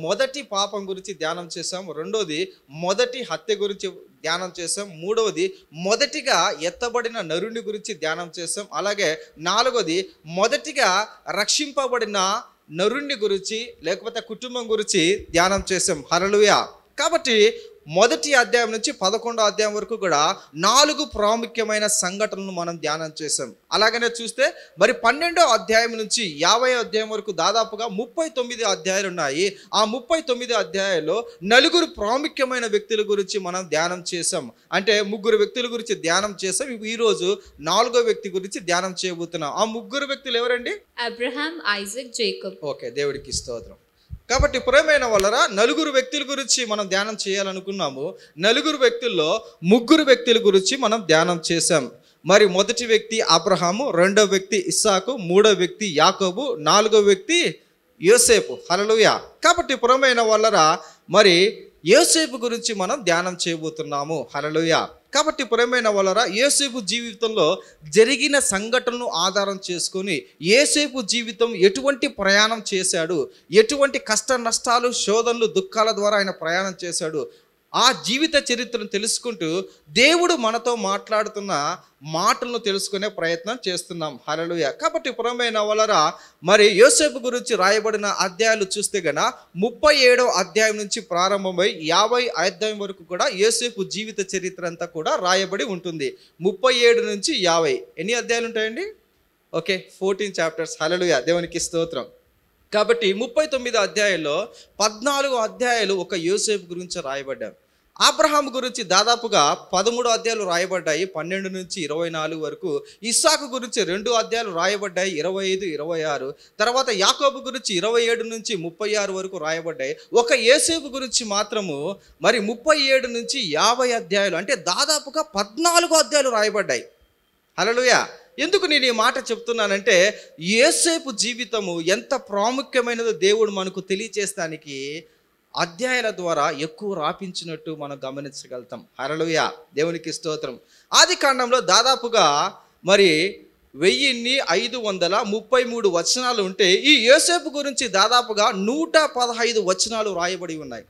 మొదటి పాపం గురించి ధ్యానం చేసాం, రెండోది మొదటి హత్య గురించి ధ్యానం చేసాం, మూడవది మొదటిగా ఎత్తబడిన నరుని గురించి ధ్యానం చేసాం, అలాగే 4వది మొదటిగా రక్షింపబడిన నరుణ్ణి గురించి లేకపోతే కుటుంబం గురించి ధ్యానం చేసాం. హల్లెలూయా. కాబట్టి మొదటి అధ్యాయం నుంచి 11వ అధ్యాయం వరకు కూడా 4 ప్రాముఖ్యమైన సంఘటనలను మనం ధ్యానం చేసాం. అలాగనే చూస్తే మరి 12వ అధ్యాయం నుంచి 50వ అధ్యాయం వరకు దాదాపుగా 39 అధ్యాయాలు ఉన్నాయి. ఆ 39 అధ్యాయాల్లో 4 ప్రాముఖ్యమైన వ్యక్తుల గురించి మనం ధ్యానం చేసాం. అంటే 3 వ్యక్తుల గురించి ధ్యానం చేసాం. ఈరోజు 4వ వ్యక్తి గురించి ధ్యానం చేయబోతున్నాం. ఆ 3 వ్యక్తులు ఎవరండి? Abraham, Isaac, Jacob. ఓకే, దేవుడికి స్తోత్రం. కాబట్టి ప్రియమైన వాళ్ళరా, 4 వ్యక్తుల గురించి మనం ధ్యానం చేయాలనుకున్నాము. 4 వ్యక్తుల్లో 3 వ్యక్తుల గురించి మనం ధ్యానం చేశాం. మరి మొదటి వ్యక్తి అబ్రహాము, రెండవ వ్యక్తి ఇస్సాకు, మూడవ వ్యక్తి యాకోబు, 4వ వ్యక్తి యోసేపు. హల్లెలూయా. కాబట్టి ప్రియమైన వాళ్ళరా, మరి యోసేపు గురించి మనం ధ్యానం చేయబోతున్నాము. హల్లెలూయా. కాబట్టి ప్రియమైన వాళ్ళరా, యోసేపు జీవితంలో జరిగిన సంఘటనను ఆధారం చేసుకొని యోసేపు జీవితం ఎటువంటి ప్రయాణం చేశాడు, ఎటువంటి కష్ట నష్టాలు, శోధనలు, దుఃఖాల ద్వారా ఆయన ప్రయాణం చేశాడు, ఆ జీవిత చరిత్రను తెలుసుకుంటూ దేవుడు మనతో మాట్లాడుతున్న మాటలను తెలుసుకునే ప్రయత్నం చేస్తున్నాం. హల్లెలూయా. కాబట్టి ప్రియమైన వాళ్ళరా, మరి యోసేపు గురించి రాయబడిన అధ్యాయాలు చూస్తే గన 37వ అధ్యాయం నుంచి ప్రారంభమై 50వ అధ్యాయం వరకు కూడా యోసేపు జీవిత చరిత్ర అంతా కూడా రాయబడి ఉంటుంది. 37 నుంచి 50 ఎన్ని అధ్యాయాలు ఉంటాయండి? Okay, 14 chapters. హల్లెలూయా, దేవునికి స్తోత్రం. కాబట్టి 39 అధ్యాయాల్లో 14 అధ్యాయాలు ఒక యోసేపు గురించి రాయబడ్డారు. అబ్రహాము గురించి దాదాపుగా 13 అధ్యాయాలు రాయబడ్డాయి 12 నుంచి 24 వరకు. ఇస్సాకు గురించి 2 అధ్యాయాలు రాయబడ్డాయి 25, 26. తర్వాత యాకోబు గురించి 27 నుంచి 36 వరకు రాయబడ్డాయి. ఒక యోసేపు గురించి మాత్రము మరి 37 నుంచి 50 అధ్యాయాలు, అంటే దాదాపుగా 14 అధ్యాయాలు రాయబడ్డాయి. హల్లెలూయా. ఎందుకు నేను ఈ మాట చెప్తున్నానంటే యోసేపు జీవితము ఎంత ప్రాముఖ్యమైనదో దేవుడు మనకు తెలియచేస్తానికి అధ్యాయాల ద్వారా ఎక్కువ రాపించినట్టు మనం గమనించగలుగుతాం. హల్లెలూయా, దేవునికి స్తోత్రం. ఆది కాండంలో దాదాపుగా మరి 1533 వచనాలు ఉంటే ఈ యోసేపు గురించి దాదాపుగా 115 వచనాలు రాయబడి ఉన్నాయి.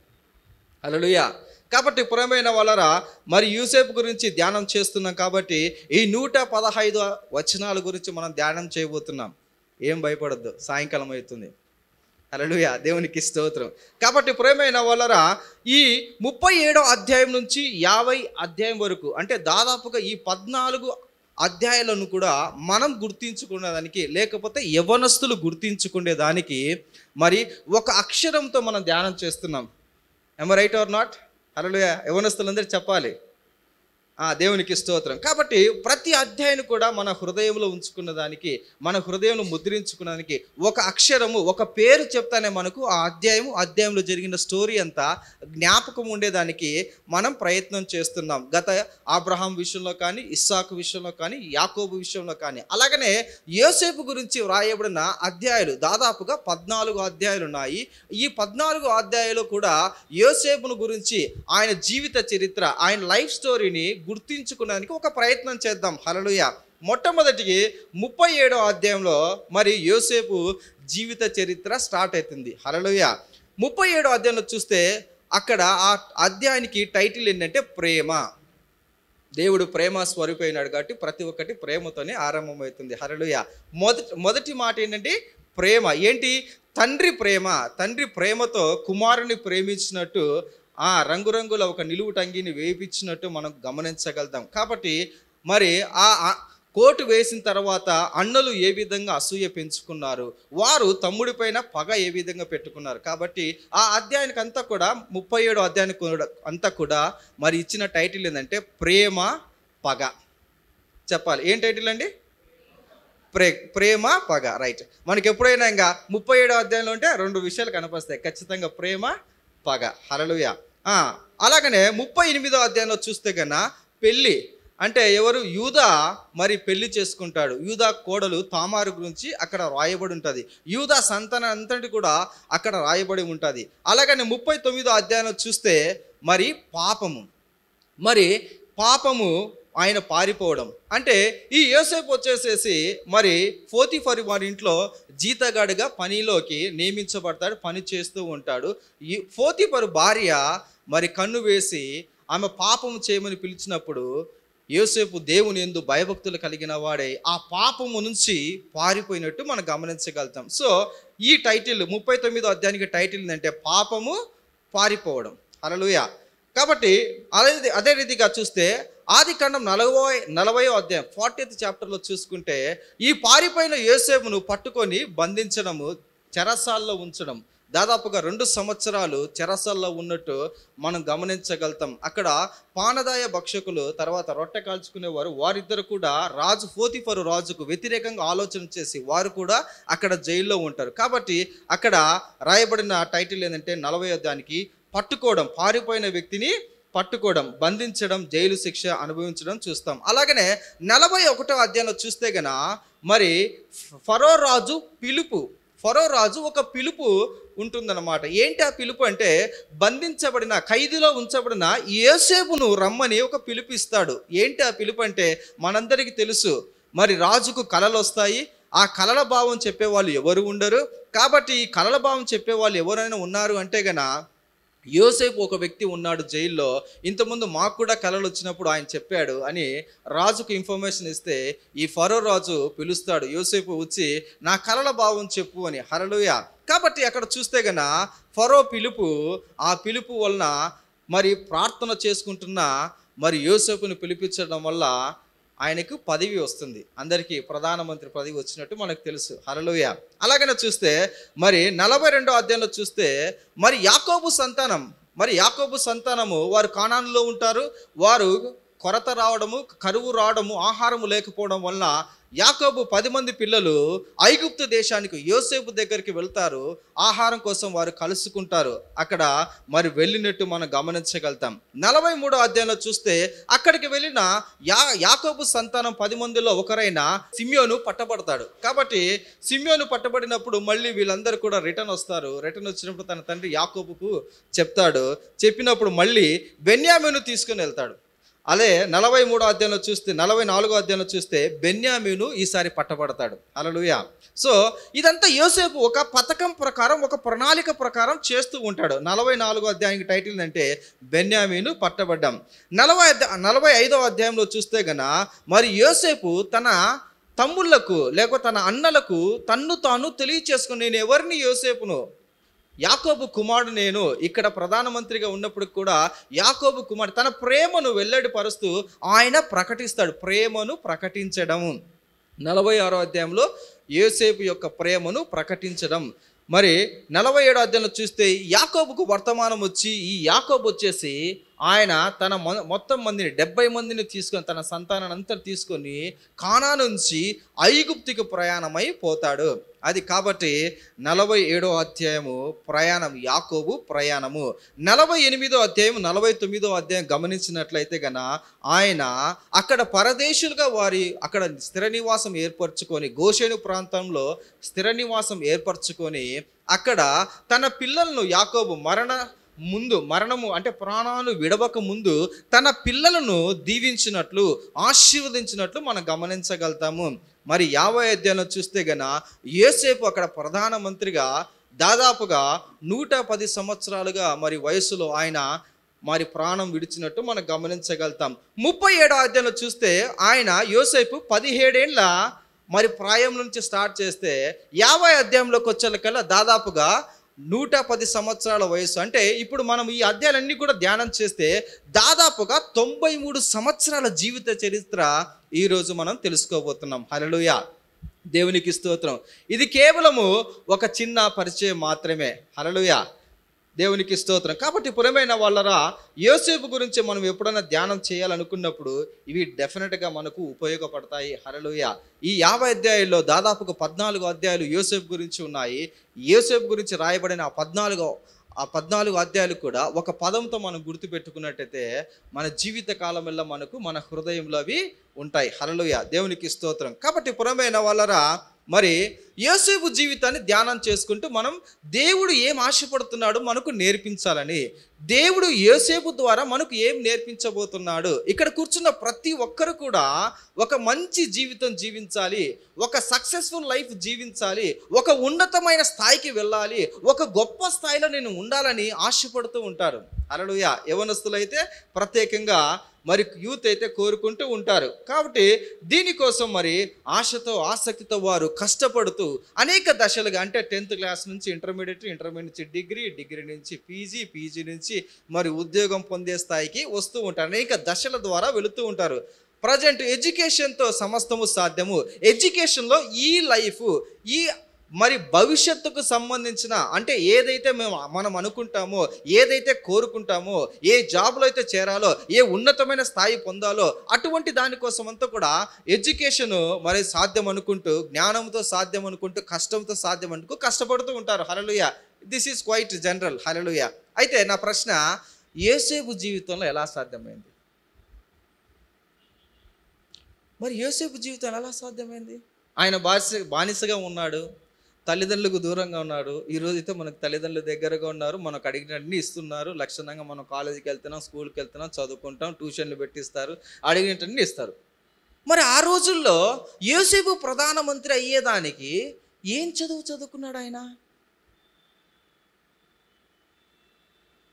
హల్లెలూయా. కాబట్టి ప్రియమైన వాళ్ళరా, మరి యోసేపు గురించి ధ్యానం చేస్తున్నాం కాబట్టి ఈ 115 వచనాల గురించి మనం ధ్యానం చేయబోతున్నాం. ఏం భయపడద్దు, సాయంకాలం అవుతుంది. హల్లెలూయా, దేవునికి స్తోత్రం. కాబట్టి ప్రియమైన వాళ్ళరా, ఈ 37వ అధ్యాయం నుంచి 50 అధ్యాయం వరకు, అంటే దాదాపుగా ఈ 14 అధ్యాయాలను కూడా మనం గుర్తించుకునేదానికి, లేకపోతే యవ్వనస్తులు గుర్తించుకునేదానికి మరి ఒక అక్షరంతో మనం ధ్యానం చేస్తున్నాం. am I right or not? హల్లెలూయా, యవ్వనస్తులందరూ చెప్పాలి. దేవునికి స్తోత్రం. కాబట్టి ప్రతి అధ్యాయాన్ని కూడా మన హృదయంలో ఉంచుకున్న దానికి, మన హృదయంలో ముద్రించుకున్నదానికి ఒక అక్షరము, ఒక పేరు చెప్తానే మనకు ఆ అధ్యాయంలో జరిగిన స్టోరీ అంతా జ్ఞాపకం ఉండేదానికి మనం ప్రయత్నం చేస్తున్నాం. గత అబ్రహాం విషయంలో కానీ, ఇస్సాకు విషయంలో కానీ, యాకోబు విషయంలో కానీ. అలాగనే యోసేపు గురించి వ్రాయబడిన అధ్యాయాలు దాదాపుగా 14 అధ్యాయాలు ఉన్నాయి. ఈ 14 అధ్యాయాలు కూడా యోసేపును గురించి, ఆయన జీవిత చరిత్ర, ఆయన లైఫ్ స్టోరీని గుర్తించుకోవడానికి ఒక ప్రయత్నం చేద్దాం. హల్లెలూయా. మొట్టమొదటికి 37వ అధ్యాయంలో మరి యోసేపు జీవిత చరిత్ర స్టార్ట్ అవుతుంది. హల్లెలూయా. 37వ అధ్యాయంలో చూస్తే అక్కడ ఆ అధ్యాయానికి టైటిల్ ఏంటంటే ప్రేమ. దేవుడు ప్రేమ స్వరూపైనాడు కాబట్టి ప్రతి ఒక్కటి ప్రేమతోనే ఆరంభమవుతుంది. హల్లెలూయా. మొదటి మాట ఏంటంటే ప్రేమ. ఏంటి? తండ్రి ప్రేమ. తండ్రి ప్రేమతో కుమారుని ప్రేమించినట్టు రంగురంగుల ఒక నిలువు టంగిని వేయించినట్టు మనం గమనించగలుగుతాం. కాబట్టి మరి ఆ కోటు వేసిన తర్వాత అన్నలు ఏ విధంగా అసూయ పెంచుకున్నారు, వారు తమ్ముడి పైన పగ ఏ విధంగా పెట్టుకున్నారు. కాబట్టి ఆ అధ్యాయానికి అంతా కూడా 37వ అధ్యాయానికి అంతా కూడా మరి ఇచ్చిన టైటిల్ ఏంటంటే ప్రేమ పగ. చెప్పాలి, ఏం టైటిల్ అండి? ప్రేమ పగ. రైట్. మనకి ఎప్పుడైనా ఇంకా 37వ అధ్యాయంలో ఉంటే 2 విషయాలు కనిపిస్తాయి ఖచ్చితంగా, ప్రేమ పగ. హల్లెలూయా. అలాగనే 38వ అధ్యాయంలో చూస్తే కన్నా పెళ్ళి, అంటే ఎవరు? యూదా మరి పెళ్లి చేసుకుంటాడు. యూదా కోడలు తామారు గురించి అక్కడ రాయబడి ఉంటుంది. యూదా సంతానం అంతటి కూడా అక్కడ రాయబడి ఉంటుంది. అలాగనే 39వ అధ్యాయంలో చూస్తే మరి పాపము ఆయన పారిపోవడం. అంటే ఈ యోసేపు వచ్చేసేసి మరి పోతీఫరు వారి ఇంట్లో జీతగాడిగా పనిలోకి నియమించబడతాడు, పని చేస్తూ ఉంటాడు. ఈ పోతీఫరు భార్య మరి కన్ను వేసి ఆమె పాపము చేయమని పిలిచినప్పుడు యోసేపు దేవుని యందు భయభక్తులు కలిగిన వాడే ఆ పాపము నుంచి పారిపోయినట్టు మనం గమనించగలుగుతాం. సో ఈ టైటిల్ 39వ అధ్యాయానికి టైటిల్ ఏంటంటే పాపము పారిపోవడం. హల్లెలూయా. కాబట్టి అదే రీతిగా చూస్తే ఆది కాండం 40వ అధ్యాయం 40th చాప్టర్లో చూసుకుంటే ఈ పారిపోయిన యోసేపును పట్టుకొని బంధించడము, చెరసాల్లో ఉంచడం, దాదాపుగా 2 సంవత్సరాలు చెరసాల్లో ఉన్నట్టు మనం గమనించగలుగుతాం. అక్కడ పానదాయ భక్షకులు, తర్వాత రొట్టె కాల్చుకునేవారు, వారిద్దరు కూడా పోతీఫరు రాజుకు వ్యతిరేకంగా ఆలోచన చేసి వారు కూడా అక్కడ జైల్లో ఉంటారు. కాబట్టి అక్కడ రాయబడిన టైటిల్ ఏంటంటే 40వ అధ్యాయానికి పట్టుకోవడం, పారిపోయిన వ్యక్తిని పట్టుకోవడం, బంధించడం, జైలు శిక్ష అనుభవించడం చూస్తాం. అలాగనే 41వ అధ్యాయంలో చూస్తే గన మరి ఫరో రాజు ఒక పిలుపు ఉంటుందన్నమాట. ఏంటి ఆ పిలుపు అంటే బంధించబడిన, ఖైదీలో ఉంచబడిన యోసేపును రమ్మని ఒక పిలుపు ఇస్తాడు. ఏంటి ఆ పిలుపు అంటే మనందరికీ తెలుసు, మరి రాజుకు కలలు వస్తాయి. ఆ కలల భావం చెప్పేవాళ్ళు ఎవరు ఉండరు. కాబట్టి ఈ కలల భావం చెప్పేవాళ్ళు ఎవరైనా ఉన్నారు అంటే గన యోసేపు ఒక వ్యక్తి ఉన్నాడు జైల్లో. ఇంతకుముందు మాకు కూడా కలలు వచ్చినప్పుడు ఆయన చెప్పాడు అని రాజుకు ఇన్ఫర్మేషన్ ఇస్తే ఈ ఫరో రాజు పిలుస్తాడు, యోసేపు వచ్చి నా కలల భావం చెప్పు అని. హల్లెలూయా. కాబట్టి అక్కడ చూస్తే గన ఫరో ఆ పిలుపు వలన మరి ప్రార్థన చేసుకుంటున్న మరి యోసేపుని పిలిపించడం వల్ల ఆయనకు పదవి వస్తుంది. అందరికీ ప్రధానమంత్రి పదవి వచ్చినట్టు మనకు తెలుసు. హల్లెలూయా. అలాగనే చూస్తే మరి 42వ అధ్యాయంలో చూస్తే మరి యాకోబు సంతానం, మరి యాకోబు సంతానము వారు కానానులో ఉంటారు. వారు కొరత రావడము, కరువు రావడము, ఆహారము లేకపోవడం వల్ల యాకోబు 10 మంది పిల్లలు ఐగుప్తు దేశానికి యోసేపు దగ్గరికి వెళ్తారు. ఆహారం కోసం వారు కలుసుకుంటారు. అక్కడ మరి వెళ్ళినట్టు మనం గమనించగలుగుతాం. 43వ అధ్యాయంలో చూస్తే అక్కడికి వెళ్ళిన యాకోబు సంతానం 10 మందిలో ఒకరైన సిమ్యోను పట్టబడతాడు. కాబట్టి సిమ్యోను పట్టబడినప్పుడు మళ్ళీ వీళ్ళందరూ కూడా రిటర్న్ వస్తారు. రిటర్న్ వచ్చినప్పుడు తన తండ్రి యాకోబుకు చెప్తాడు. చెప్పినప్పుడు మళ్ళీ బెన్యామీను తీసుకుని వెళ్తాడు. అదే 43వ అధ్యాయంలో చూస్తే 44వ అధ్యాయంలో చూస్తే బెన్యామీను ఈసారి పట్టబడతాడు. హల్లెలూయా. సో ఇదంతా యోసేపు ఒక పథకం ప్రకారం, ఒక ప్రణాళిక ప్రకారం చేస్తూ ఉంటాడు. 44వ అధ్యాయానికి టైటిల్ అంటే బెన్యామీను పట్టబడ్డాం. 45వ అధ్యాయంలో చూస్తే గన మరి యోసేపు తన తమ్ముళ్లకు లేక తన అన్నలకు తన్ను తాను తెలియచేసుకుని, నేను ఎవరిని? యోసేపును, యాకోబు కుమారుడు నేను. ఇక్కడ ప్రధానమంత్రిగా ఉన్నప్పుడు కూడా యాకోబు కుమారుడు తన ప్రేమను వెల్లడిపరుస్తూ ఆయన ప్రకటిస్తాడు. ప్రేమను ప్రకటించడం 46వ అధ్యాయంలో యోసేపు యొక్క ప్రేమను ప్రకటించడం. మరి 47వ అధ్యాయంలో చూస్తే యాకోబుకు వర్తమానం వచ్చి, ఈ యాకోబు వచ్చేసి ఆయన తన మొత్తం మందిని 70 మందిని తీసుకొని, తన సంతానాన్ని అంతా తీసుకొని కానాను నుంచి ఐగుప్తుకు ప్రయాణమై పోతాడు. అది కాబట్టి 47వ అధ్యాయము ప్రయాణం, యాకోబు ప్రయాణము. 48వ అధ్యాయం 49వ అధ్యాయం గమనించినట్లయితే గన ఆయన అక్కడ పరదేశులుగా వారి అక్కడ స్థిర నివాసం ఏర్పరచుకొని, గోషేను ప్రాంతంలో స్థిర నివాసం ఏర్పరచుకొని అక్కడ తన పిల్లలను యాకోబు మరణము అంటే ప్రాణాలు విడవక ముందు తన పిల్లలను దీవించినట్లు, ఆశీర్వదించినట్లు మనం గమనించగలుగుతాము. మరి 50వ అధ్యాయంలో చూస్తే గన యోసేపు అక్కడ ప్రధానమంత్రిగా దాదాపుగా 110 సంవత్సరాలుగా మరి వయసులో ఆయన మరి ప్రాణం విడిచినట్టు మనం గమనించగలుగుతాం. 37వ అధ్యాయంలో చూస్తే ఆయన యోసేపు 17 ఏళ్ళ మరి ప్రాయం నుంచి స్టార్ట్ చేస్తే 50వ అధ్యాయంలోకి వచ్చేకల్లా దాదాపుగా 110 సంవత్సరాల వయసు. అంటే ఇప్పుడు మనం ఈ అధ్యాయాలన్నీ కూడా ధ్యానం చేస్తే దాదాపుగా 93 సంవత్సరాల జీవిత చరిత్ర ఈరోజు మనం తెలుసుకోబోతున్నాం. హల్లెలూయా, దేవునికి స్తోత్రం. ఇది కేవలము ఒక చిన్న పరిచయం మాత్రమే. హల్లెలూయా, దేవునికి స్తోత్రం. కాబట్టి ప్రియమైన వాళ్ళరా, యోసేపు గురించి మనం ఎప్పుడైనా ధ్యానం చేయాలనుకున్నప్పుడు ఇవి డెఫినెట్గా మనకు ఉపయోగపడతాయి. హల్లెలూయా. ఈ 50 అధ్యాయాల్లో దాదాపుగా 14 అధ్యాయాలు యోసేపు గురించి ఉన్నాయి. యోసేపు గురించి రాయబడిన ఆ 14 అధ్యాయాలు కూడా ఒక పదంతో మనం గుర్తుపెట్టుకున్నట్టయితే మన జీవిత కాలం వల్ల మనకు మన హృదయంలో అవి ఉంటాయి. హల్లెలూయా, దేవునికి స్తోత్రం. కాబట్టి ప్రియమైన వాళ్ళరా, మరి యోసేపు జీవితాన్ని ధ్యానం చేసుకుంటూ మనం దేవుడు ఏం ఆశపడుతున్నాడు మనకు నేర్పించాలని, దేవుడు యోసేపు ద్వారా మనకు ఏం నేర్పించబోతున్నాడు, ఇక్కడ కూర్చున్న ప్రతి ఒక్కరు కూడా ఒక మంచి జీవితం జీవించాలి, ఒక సక్సెస్ఫుల్ లైఫ్ జీవించాలి, ఒక ఉన్నతమైన స్థాయికి వెళ్ళాలి, ఒక గొప్ప స్థాయిలో నేను ఉండాలని ఆశపడుతూ ఉంటారు. హల్లెలూయా. యవనస్తులైతే ప్రత్యేకంగా, మరి యూత్ అయితే కోరుకుంటూ ఉంటారు. కాబట్టి దీనికోసం మరి ఆశతో ఆసక్తితో వారు కష్టపడుతూ అనేక దశలుగా, అంటే 10th క్లాస్ నుంచి ఇంటర్మీడియట్ నుంచి డిగ్రీ నుంచి పీజీ నుంచి మరి ఉద్యోగం పొందే స్థాయికి వస్తూ ఉంటారు. అనేక దశల ద్వారా వెళుతూ ఉంటారు. ప్రజెంట్ ఎడ్యుకేషన్తో సమస్తము సాధ్యము. ఎడ్యుకేషన్లో ఈ లైఫ్, ఈ మరి భవిష్యత్తుకు సంబంధించిన, అంటే ఏదైతే మనం అనుకుంటామో, ఏదైతే కోరుకుంటామో, ఏ జాబ్లో అయితే చేరాలో, ఏ ఉన్నతమైన స్థాయి పొందాలో అటువంటి దానికోసం అంతా కూడా ఎడ్యుకేషన్ మరి సాధ్యం అనుకుంటూ, జ్ఞానంతో సాధ్యం అనుకుంటూ, కష్టంతో సాధ్యం అనుకుంటూ కష్టపడుతూ ఉంటారు. హల్లెలూయా, దిస్ ఈజ్ క్వైట్ జనరల్. హల్లెలూయా. అయితే నా ప్రశ్న, యోసేపు జీవితంలో ఎలా సాధ్యమైంది? మరి యోసేపు జీవితంలో ఎలా సాధ్యమైంది? ఆయన బానిసగా ఉన్నాడు, తల్లిదండ్రులకు దూరంగా ఉన్నాడు. ఈరోజు అయితే మనకు తల్లిదండ్రుల దగ్గరగా ఉన్నారు, మనకు అడిగినన్ని ఇస్తున్నారు. లక్షణంగా మనం కాలేజీకి వెళ్తున్నాం, స్కూల్కి వెళ్తున్నాం, చదువుకుంటాం, ట్యూషన్లు పెట్టిస్తారు, అడిగినన్ని ఇస్తారు. మరి ఆ రోజుల్లో యోసేపు ప్రధానమంత్రి అయ్యేదానికి ఏం చదువుకున్నాడు ఆయన?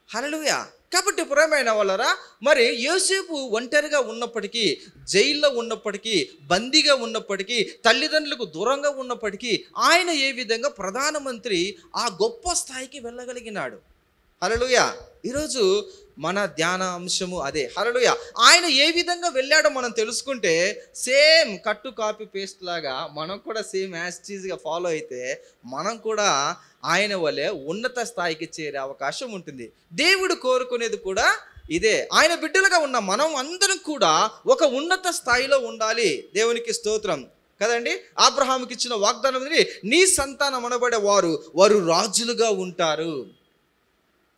హల్లెలూయా. కాబట్టి ప్రియమైన వాళ్ళరా, మరి యోసేపు ఒంటరిగా ఉన్నప్పటికీ, జైల్లో ఉన్నప్పటికీ, బందీగా ఉన్నప్పటికీ, తల్లిదండ్రులకు దూరంగా ఉన్నప్పటికీ ఆయన ఏ విధంగా ప్రధానమంత్రి ఆ గొప్ప స్థాయికి వెళ్ళగలిగినాడు? హల్లెలూయా. ఈరోజు మన ధ్యాన అంశము అదే. హల్లెలూయా. ఆయన ఏ విధంగా వెళ్ళాడో మనం తెలుసుకుంటే సేమ్ కట్టు కాపీ పేస్ట్ లాగా మనం కూడా సేమ్ యాస్టీజ్గా ఫాలో అయితే మనం కూడా ఆయన వలె ఉన్నత స్థాయికి చేరే అవకాశం ఉంటుంది. దేవుడు కోరుకునేది కూడా ఇదే. ఆయన బిడ్డలుగా ఉన్న మనం అందరం కూడా ఒక ఉన్నత స్థాయిలో ఉండాలి. దేవునికి స్తోత్రం కదండి. అబ్రహాముకి ఇచ్చిన వాగ్దానం నీ సంతానం అనబడే వారు రాజులుగా ఉంటారు.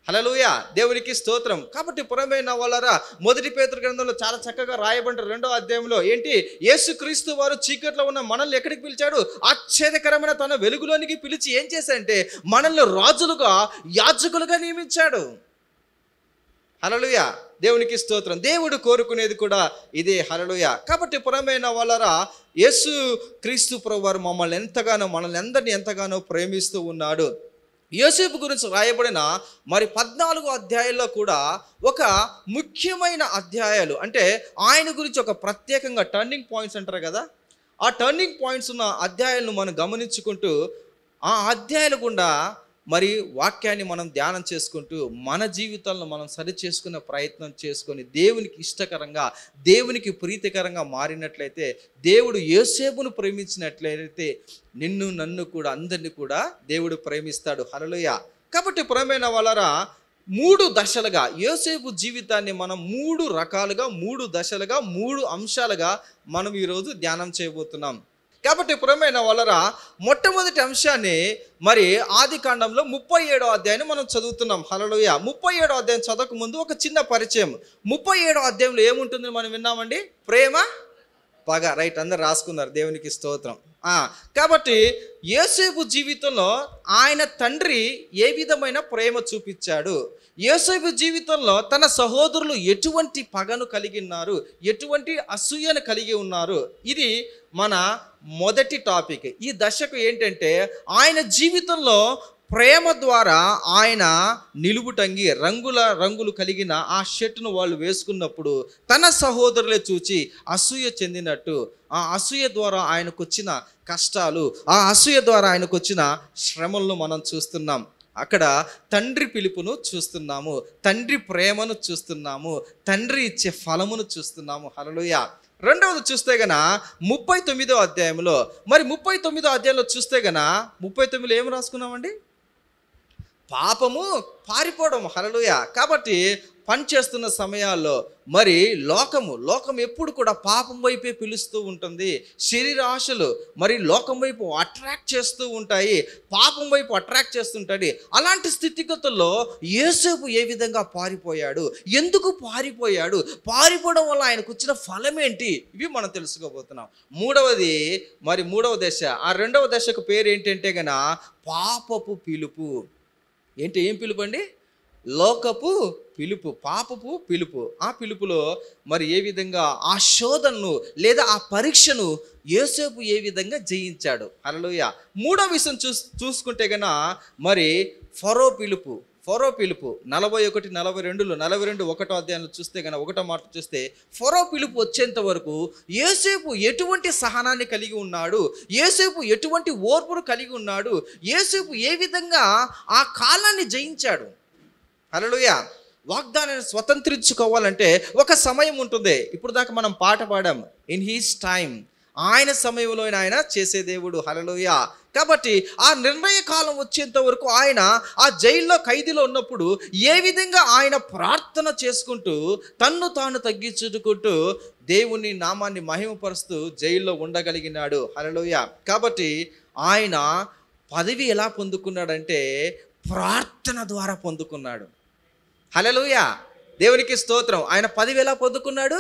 హల్లెలూయా. దేవునికి స్తోత్రం. కాబట్టి పురమైన వాళ్ళరా, మొదటి పేతురు గ్రంథంలో చాలా చక్కగా రాయబడిన 2వ అధ్యాయంలో ఏంటి, యేసుక్రీస్తు వారు చీకట్లో ఉన్న మనల్ని ఎక్కడికి పిలిచాడు? ఆశ్చర్యకరమైన తన వెలుగులోనికి పిలిచి ఏం చేశాడంటే మనల్ని రాజులుగా యాజకులుగా నియమించాడు. హల్లెలూయా. దేవునికి స్తోత్రం. దేవుడు కోరుకునేది కూడా ఇదే. హల్లెలూయా. కాబట్టి పురమైన వాళ్ళరా, యేసు క్రీస్తు ప్రభువు వారు మనల్ని అందరినీ ఎంతగానో ప్రేమిస్తూ ఉన్నాడు. యోసేపు గురించి రాయబడిన మరి 14 అధ్యాయాల్లో కూడా ఒక ముఖ్యమైన అధ్యాయాలు, అంటే ఆయన గురించి ఒక ప్రత్యేకంగా టర్నింగ్ పాయింట్స్ అంటారు కదా, ఆ టర్నింగ్ పాయింట్స్ ఉన్న అధ్యాయాలను మనం గమనించుకుంటూ ఆ అధ్యాయాల గుండా మరి వాక్యాన్ని మనం ధ్యానం చేసుకుంటూ మన జీవితాలను మనం సరి చేసుకునే ప్రయత్నం చేసుకొని దేవునికి ఇష్టకరంగా, దేవునికి ప్రీతికరంగా మారినట్లయితే, దేవుడు యోసేపును ప్రేమించినట్లయితే నిన్ను నన్ను కూడా అందరినీ కూడా దేవుడు ప్రేమిస్తాడు. హల్లెలూయా. కాబట్టి ప్రేమైన వాళ్ళరా, 3 దశలుగా యోసేపు జీవితాన్ని మనం 3 రకాలుగా, 3 దశలుగా, 3 అంశాలుగా మనం ఈరోజు ధ్యానం చేయబోతున్నాం. కాబట్టి ప్రియమైన వాళ్ళరా, మొట్టమొదటి అంశాన్ని మరి ఆదికాండంలో 37వ అధ్యాయాన్ని మనం చదువుతున్నాం. హల్లెలూయా. 37వ అధ్యాయం చదవక ముందు ఒక చిన్న పరిచయం. 37వ అధ్యాయంలో ఏముంటుంది మనం విన్నామండి? ప్రేమ, పగ. రైట్, అందరు రాసుకున్నారు. దేవునికి స్తోత్రం. కాబట్టి యోసేపు జీవితంలో ఆయన తండ్రి ఏ విధమైన ప్రేమ చూపించాడు, యోసేపు జీవితంలో తన సహోదరులు ఎటువంటి పగను కలిగి ఉన్నారు, ఎటువంటి అసూయను కలిగి ఉన్నారు, ఇది మన మొదటి టాపిక్. ఈ దశకు ఏంటంటే ఆయన జీవితంలో ప్రేమ ద్వారా ఆయన నిలువుటంగి రంగులు కలిగిన ఆ షర్టును వాళ్ళు వేసుకున్నప్పుడు తన సహోదరులే చూచి అసూయ చెందినట్టు, ఆ అసూయ ద్వారా ఆయనకు వచ్చిన కష్టాలు, ఆ అసూయ ద్వారా ఆయనకు వచ్చిన శ్రమలను మనం చూస్తున్నాం. అక్కడ తండ్రి పిలుపును చూస్తున్నాము, తండ్రి ప్రేమను చూస్తున్నాము, తండ్రి ఇచ్చే ఫలమును చూస్తున్నాము. హల్లెలూయా. రెండవది చూస్తే గన 39వ అధ్యాయంలో, మరి 39వ అధ్యాయంలో చూస్తే గన 39లో ఏం రాసుకున్నామండి? పాపము పారిపోవడం. హల్లెలూయా. కాబట్టి పనిచేస్తున్న సమయాల్లో మరి లోకం ఎప్పుడు కూడా పాపం వైపే పిలుస్తూ ఉంటుంది. శరీర ఆశలు మరి లోకం వైపు అట్రాక్ట్ చేస్తూ ఉంటాయి, పాపం వైపు అట్రాక్ట్ చేస్తుంటుంది. అలాంటి స్థితిగతుల్లో యోసేపు ఏ విధంగా పారిపోయాడు, ఎందుకు పారిపోయాడు, పారిపోవడం వల్ల ఆయనకు వచ్చిన ఫలం ఏంటి, ఇవి మనం తెలుసుకోబోతున్నాం. మూడవ దశ, ఆ 2వ దశకు పేరు ఏంటంటే గన పాపపు పిలుపు. ఏం పిలుపు అండి? లోకపు పిలుపు, పాపపు పిలుపు. ఆ పిలుపులో మరి ఏ విధంగా ఆ శోధనను లేదా ఆ పరీక్షను యోసేపు ఏ విధంగా జయించాడు. హల్లెలూయా. 3వ విషయం చూసుకుంటే గన మరి ఫరో పిలుపు 41, 42, 1వ అధ్యాయంలో చూస్తే గన 1వ మాట చూస్తే ఫరో పిలుపు వచ్చేంత వరకు యోసేపు ఎటువంటి సహనాన్ని కలిగి ఉన్నాడు, యోసేపు ఎటువంటి ఓర్పును కలిగి ఉన్నాడు, యోసేపు ఏ విధంగా ఆ కాలాన్ని జయించాడు. హల్లెలూయా. వాగ్దానాన్ని స్వతంత్రించుకోవాలంటే ఒక సమయం ఉంటుంది. ఇప్పుడు దాకా మనం పాట పాడాం, ఇన్ హీస్ టైం, ఆయన సమయంలో ఆయన చేసే దేవుడు. హల్లెలూయా. కాబట్టి ఆ నిర్ణయ కాలం వచ్చేంత వరకు ఆయన ఆ జైల్లో ఖైదీలో ఉన్నప్పుడు ఏ విధంగా ఆయన ప్రార్థన చేసుకుంటూ తన్ను తాను తగ్గించుకుంటూ దేవుని నామాన్ని మహిమపరుస్తూ జైల్లో ఉండగలిగినాడు. హల్లెలూయా. కాబట్టి ఆయన పదవి ఎలా పొందుకున్నాడంటే ప్రార్థన ద్వారా పొందుకున్నాడు. హల్లెలూయా. దేవునికి స్తోత్రం. ఆయన పదవి ఎలా పొందుకున్నాడు?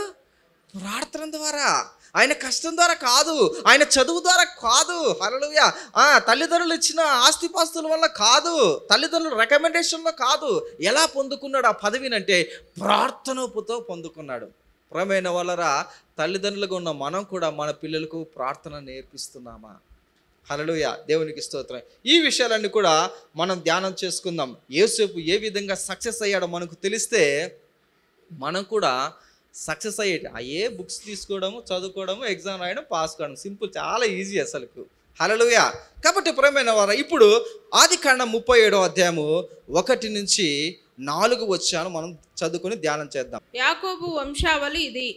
ప్రార్థన ద్వారా. ఆయన కష్టం ద్వారా కాదు, ఆయన చదువు ద్వారా కాదు. హల్లెలూయా. తల్లిదండ్రులు ఇచ్చిన ఆస్తిపాస్తుల వల్ల కాదు, తల్లిదండ్రుల రికమెండేషన్లో కాదు. ఎలా పొందుకున్నాడు ఆ పదవినంటే ప్రార్థనతో పొందుకున్నాడు. ప్రియమైన వాళ్ళరా, తల్లిదండ్రులుగా ఉన్న మనం కూడా మన పిల్లలకు ప్రార్థన నేర్పిస్తున్నామా? హల్లెలూయా. దేవునికి స్తోత్రం. ఈ విషయాలన్నీ కూడా మనం ధ్యానం చేసుకుందాం. యోసేపు ఏ విధంగా సక్సెస్ అయ్యాడో మనకు తెలిస్తే మనం కూడా సక్సెస్ అయ్యేది. అయ్యే బుక్స్ తీసుకోవడము, చదువుకోవడము, ఎగ్జామ్ రాయడం, పాస్ కావడం, సింపుల్, చాలా ఈజీ అసలుకు. హల్లెలూయా. కాబట్టి ప్రియమైన వారు, ఇప్పుడు ఆదికాండం 37వ అధ్యాయము 1 నుంచి 4 వచనాలు మనం చదువుకొని ధ్యానం చేద్దాం. యాకోబు వంశావళి ఇది.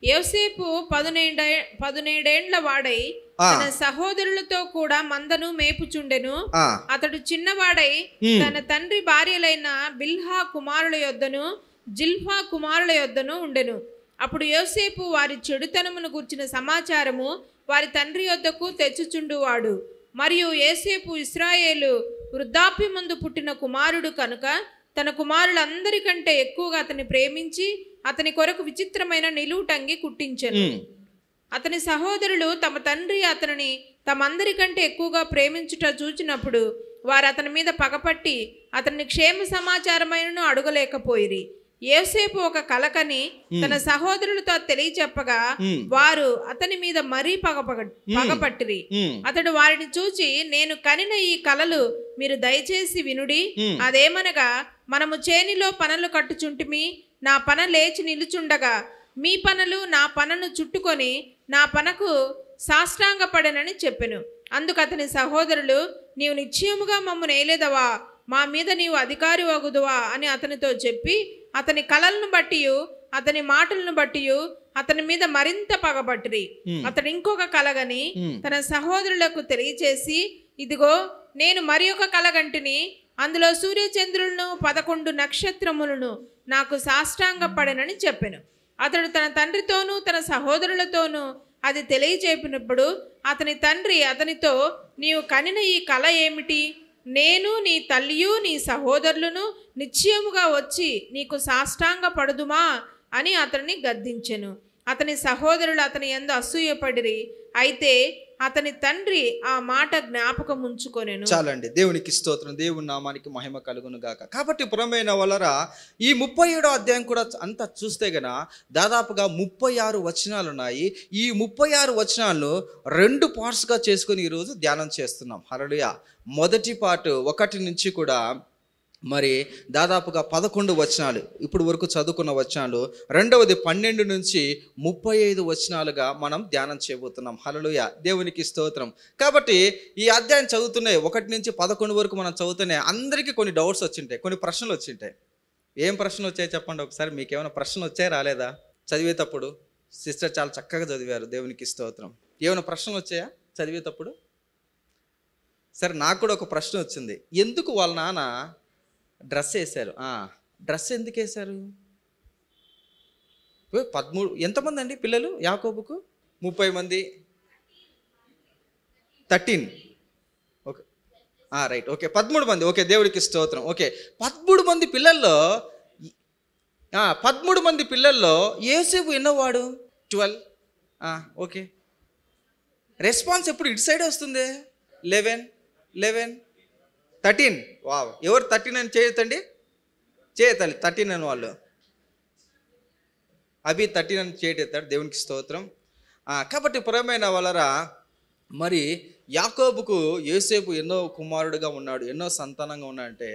యోసేపు 17 వాడై తన సహోదరులతో కూడా మందను మేపుచుండెను. అతడు చిన్నవాడై తన తండ్రి భార్యలైన బిల్హా కుమారుల యొద్దను జిల్ఫా కుమారుల యొద్దను ఉండెను. అప్పుడు యోసేపు వారి చెడుతనమును గూర్చిన సమాచారము వారి తండ్రి యొద్దకు తెచ్చుచుండువాడు. మరియు యోసేపు ఇశ్రాయేలు వృద్ధాప్యమందు పుట్టిన కుమారుడు కనుక తన కుమారులందరికంటే ఎక్కువగా అతన్ని ప్రేమించి అతని కొరకు విచిత్రమైన నిలువుటంగి కుట్టించెను. అతని సహోదరులు తమ తండ్రి అతనిని తమందరికంటే ఎక్కువగా ప్రేమించుట చూచినప్పుడు వారు అతని మీద పగపట్టి అతన్ని క్షేమ సమాచారమైనను అడగలేకపోయిరి. యోసేపు ఒక కలకని తన సహోదరులతో తెలియచెప్పగా వారు అతని మీద మరీ పగపట్టిరి. అతడు వారిని చూచి, నేను కనిన ఈ కలలు మీరు దయచేసి వినుడి. అదేమనగా, మనము చేనిలో పనలు కట్టుచుంటిమి, నా పన లేచి నిలుచుండగా మీ పనలు నా పనను చుట్టుకొని నా పనకు సాష్టాంగపడనని చెప్పెను. అందుకు అతని సహోదరులు, నీవు నిశ్చయముగా మమ్ము నేలేదవా, మా మీద నీవు అధికారి వగుదువా అని అతనితో చెప్పి అతని కలలను బట్టి అతని మాటలను బట్టి అతని మీద మరింత పగబట్టిరి. అతడు ఇంకొక కలగని తన సహోదరులకు తెలియచేసి, ఇదిగో నేను మరి ఒక కలగంటిని, అందులో సూర్యచంద్రులను 11 నక్షత్రములను నాకు సాష్టాంగపడనని చెప్పెను. అతడు తన తండ్రితోనూ తన సహోదరులతోనూ అది తెలియచేపినప్పుడు అతని తండ్రి అతనితో, నీవు కనిన ఈ కల ఏమిటి? నేను నీ తల్లియు నీ సహోదరులను నిశ్చయముగా వచ్చి నీకు సాష్టాంగ పడుదుమా అని అతన్ని గద్దించెను. అతని సహోదరులు అతని యందు అసూయపడిరి. అయితే అతని తండ్రి ఆ మాట జ్ఞాపకం ఉంచుకొనెను. చాలండి, దేవునికి స్తోత్రం, దేవుని నామానికి మహిమ కలుగును గాక. కాబట్టి పురమైన వలరా ఈ 37వ అధ్యాయం కూడా అంతా చూస్తే గన దాదాపుగా 36 వచనాలు ఉన్నాయి. ఈ 36 వచనాలను 2 పార్ట్స్గా చేసుకొని ఈరోజు ధ్యానం చేస్తున్నాం. హల్లెలూయా. మొదటి పార్ట్ 1 నుంచి కూడా మరి దాదాపుగా 11 వచనాలు ఇప్పుడు వరకు చదువుకున్న వచనాలు, రెండవది 12 నుంచి 35 వచనాలుగా మనం ధ్యానం చేయబోతున్నాం. హల్లెలూయా, దేవునికి స్తోత్రం. కాబట్టి ఈ అధ్యాయం చదువుతున్నాయి 1 నుంచి 11 వరకు మనం చదువుతున్నాయి. అందరికీ కొన్ని డౌట్స్ వచ్చింటాయి, కొన్ని ప్రశ్నలు వచ్చింటాయి. ఏం ప్రశ్నలు వచ్చాయి చెప్పండి ఒకసారి. మీకు ఏమైనా ప్రశ్నలు వచ్చాయి రాలేదా? చదివేటప్పుడు సిస్టర్ చాలా చక్కగా చదివారు, దేవునికి స్తోత్రం. ఏమైనా ప్రశ్నలు వచ్చాయా చదివేటప్పుడు? సరే, నాకు కూడా ఒక ప్రశ్న వచ్చింది. ఎందుకు వాళ్ళ నాన్న డ్రెస్ వేశారు? డ్రెస్ ఎందుకు వేశారు? 13 ఎంతమంది అండి పిల్లలు యాకోబుకు? 30 మంది. 13. ఓకే, రైట్, ఓకే, 13 మంది. ఓకే, దేవుడికి స్తోత్రం. ఓకే, 13 మంది పిల్లల్లో 13 మంది పిల్లల్లో యోసేపు ఎన్నోవాడు? 12. ఓకే, రెస్పాన్స్ ఎప్పుడు ఇటు సైడ్ వస్తుంది. 11, 13. వావ్, ఎవరు 13 అని చేయొద్దండి, చేయతాలి 13 అని వాళ్ళు. అభి 13 అని చేయటెత్తాడు, దేవునికి స్తోత్రం. కాబట్టి ప్రియమైన వాళ్ళరా, మరి యాకోబుకు యోసేపు ఎన్నో కుమారుడుగా ఉన్నాడు, ఎన్నో సంతానంగా ఉన్నాడంటే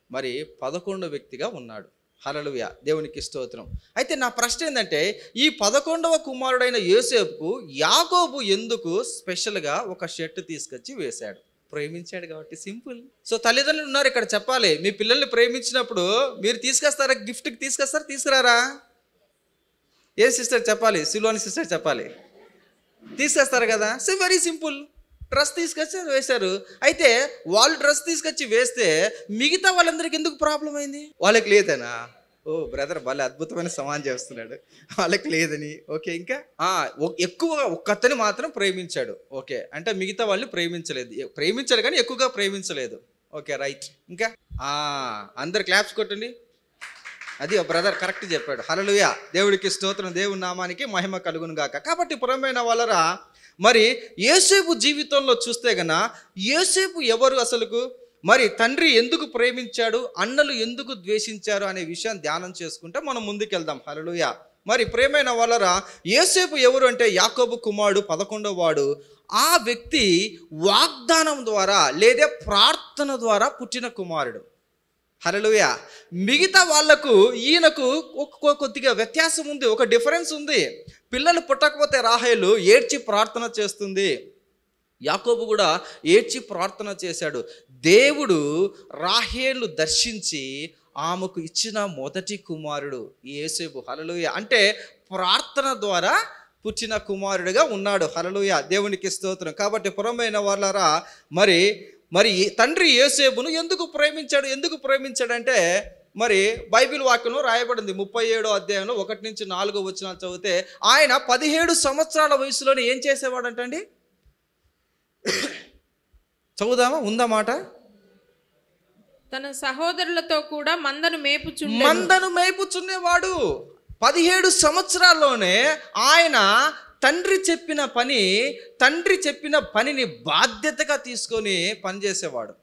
మరి 11వ వ్యక్తిగా ఉన్నాడు. హల్లెలూయా, దేవునికి స్తోత్రం. అయితే నా ప్రశ్న ఏంటంటే, ఈ 11వ కుమారుడైన యోసేపుకు యాకోబు ఎందుకు స్పెషల్గా ఒక షర్ట్ తీసుకొచ్చి వేశాడు? ప్రేమించాడు కాబట్టి, సింపుల్. సో తల్లిదండ్రులు ఉన్నారు ఇక్కడ, చెప్పాలి. మీ పిల్లల్ని ప్రేమించినప్పుడు మీరు తీసుకొస్తారా? గిఫ్ట్కి తీసుకొస్తారా, తీసుకురారా? ఏ సిస్టర్ చెప్పాలి? సిలోని సిస్టర్ చెప్పాలి. తీసుకొస్తారు కదా. సో వెరీ సింపుల్, డ్రెస్ తీసుకొచ్చి వేశారు. అయితే వాళ్ళు డ్రెస్ తీసుకొచ్చి వేస్తే మిగతా వాళ్ళందరికీ ఎందుకు ప్రాబ్లం అయింది? వాళ్ళకి లేదనా? ఓ బ్రదర్ భలే అద్భుతమైన సమానం చేస్తున్నాడు, వాళ్ళకి లేదని. ఓకే, ఇంకా ఎక్కువ ఒక్కతని మాత్రం ప్రేమించాడు. ఓకే, అంటే మిగతా వాళ్ళని ప్రేమించాడు కానీ ఎక్కువగా ప్రేమించలేదు. Okay, right. ఇంకా అందరు క్లాప్స్ కొట్టండి. అది బ్రదర్ కరెక్ట్ చెప్పాడు. హల్లెలూయా, దేవుడికి స్తోత్రం, దేవుని నామానికి మహిమ కలుగును గాక. కాబట్టి పురమైన వాళ్ళరా, మరి యోసేపు జీవితంలో చూస్తే గన యోసేపు ఎవరు అసలుకు? మరి తండ్రి ఎందుకు ప్రేమించాడు, అన్నలు ఎందుకు ద్వేషించారు అనే విషయాన్ని ధ్యానం చేసుకుంటే మనం ముందుకెళ్దాం. హల్లెలూయా. మరి ప్రేమైన వాళ్ళరా, యోసేపు ఎవరు అంటే యాకోబు కుమారుడు, 11వ వాడు. ఆ వ్యక్తి వాగ్దానం ద్వారా లేదా ప్రార్థన ద్వారా పుట్టిన కుమారుడు. హల్లెలూయా. మిగతా వాళ్లకు ఈయనకు కొద్దిగా వ్యత్యాసం ఉంది, ఒక డిఫరెన్స్ ఉంది. పిల్లలు పుట్టకపోతే రాహేలు ఏడ్చి ప్రార్థన చేస్తుంది, యాకోబు కూడా ఏడ్చి ప్రార్థన చేశాడు. దేవుడు రాహేలు దర్శించి ఆమెకు ఇచ్చిన మొదటి కుమారుడు యోసేపు. హల్లెలూయా. అంటే ప్రార్థన ద్వారా పుట్టిన కుమారుడిగా ఉన్నాడు. హల్లెలూయా, దేవునికి స్తోత్రం. కాబట్టి పురమైన వాళ్ళారా, మరి తండ్రి యోసేపును ఎందుకు ప్రేమించాడంటే మరి బైబిల్ వాక్యంలో రాయబడింది 37వ అధ్యాయంలో 1 నుంచి 4 వచనాలు చదివితే ఆయన 17 సంవత్సరాల వయసులోనే ఏం చేసేవాడంటండి? చదువుదామా, ఉందా మాట? తన సహోదరులతో కూడా మందను మేపుచున్నేవాడు. 17 సంవత్సరాల్లోనే ఆయన తండ్రి చెప్పిన పనిని బాధ్యతగా తీసుకొని పనిచేసేవాడు.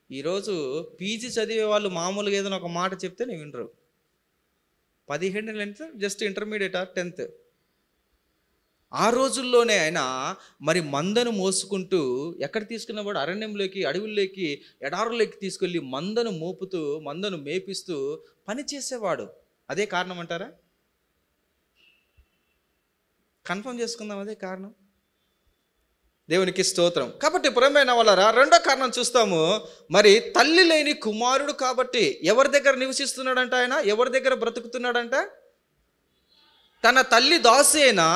ఈరోజు పీజీ చదివే వాళ్ళు మామూలుగా ఏదైనా ఒక మాట చెప్తే నేను వినరు. 17 అంటే జస్ట్ ఇంటర్మీడియట్ ఆర్ 10th. ఆ రోజుల్లోనే ఆయన మరి మందను మోసుకుంటూ ఎక్కడ తీసుకున్నవాడు? అరణ్యంలోకి, అడవుల్లోకి, ఎడారుల్లోకి తీసుకెళ్ళి మందను మోపుతూ, మందను మేపిస్తూ పని చేసేవాడు. అదే కారణం అంటారా? కన్ఫర్మ్ చేసుకుందాం, అదే కారణం. దేవునికి స్తోత్రం. కాబట్టి ప్రియమైన వాళ్ళారా, రెండో కారణం చూస్తాము. మరి తల్లి లేని కుమారుడు కాబట్టి ఎవరి దగ్గర నివసిస్తున్నాడంట? ఆయన ఎవరి దగ్గర బ్రతుకుతున్నాడంట? తన తల్లి దాసి అయినా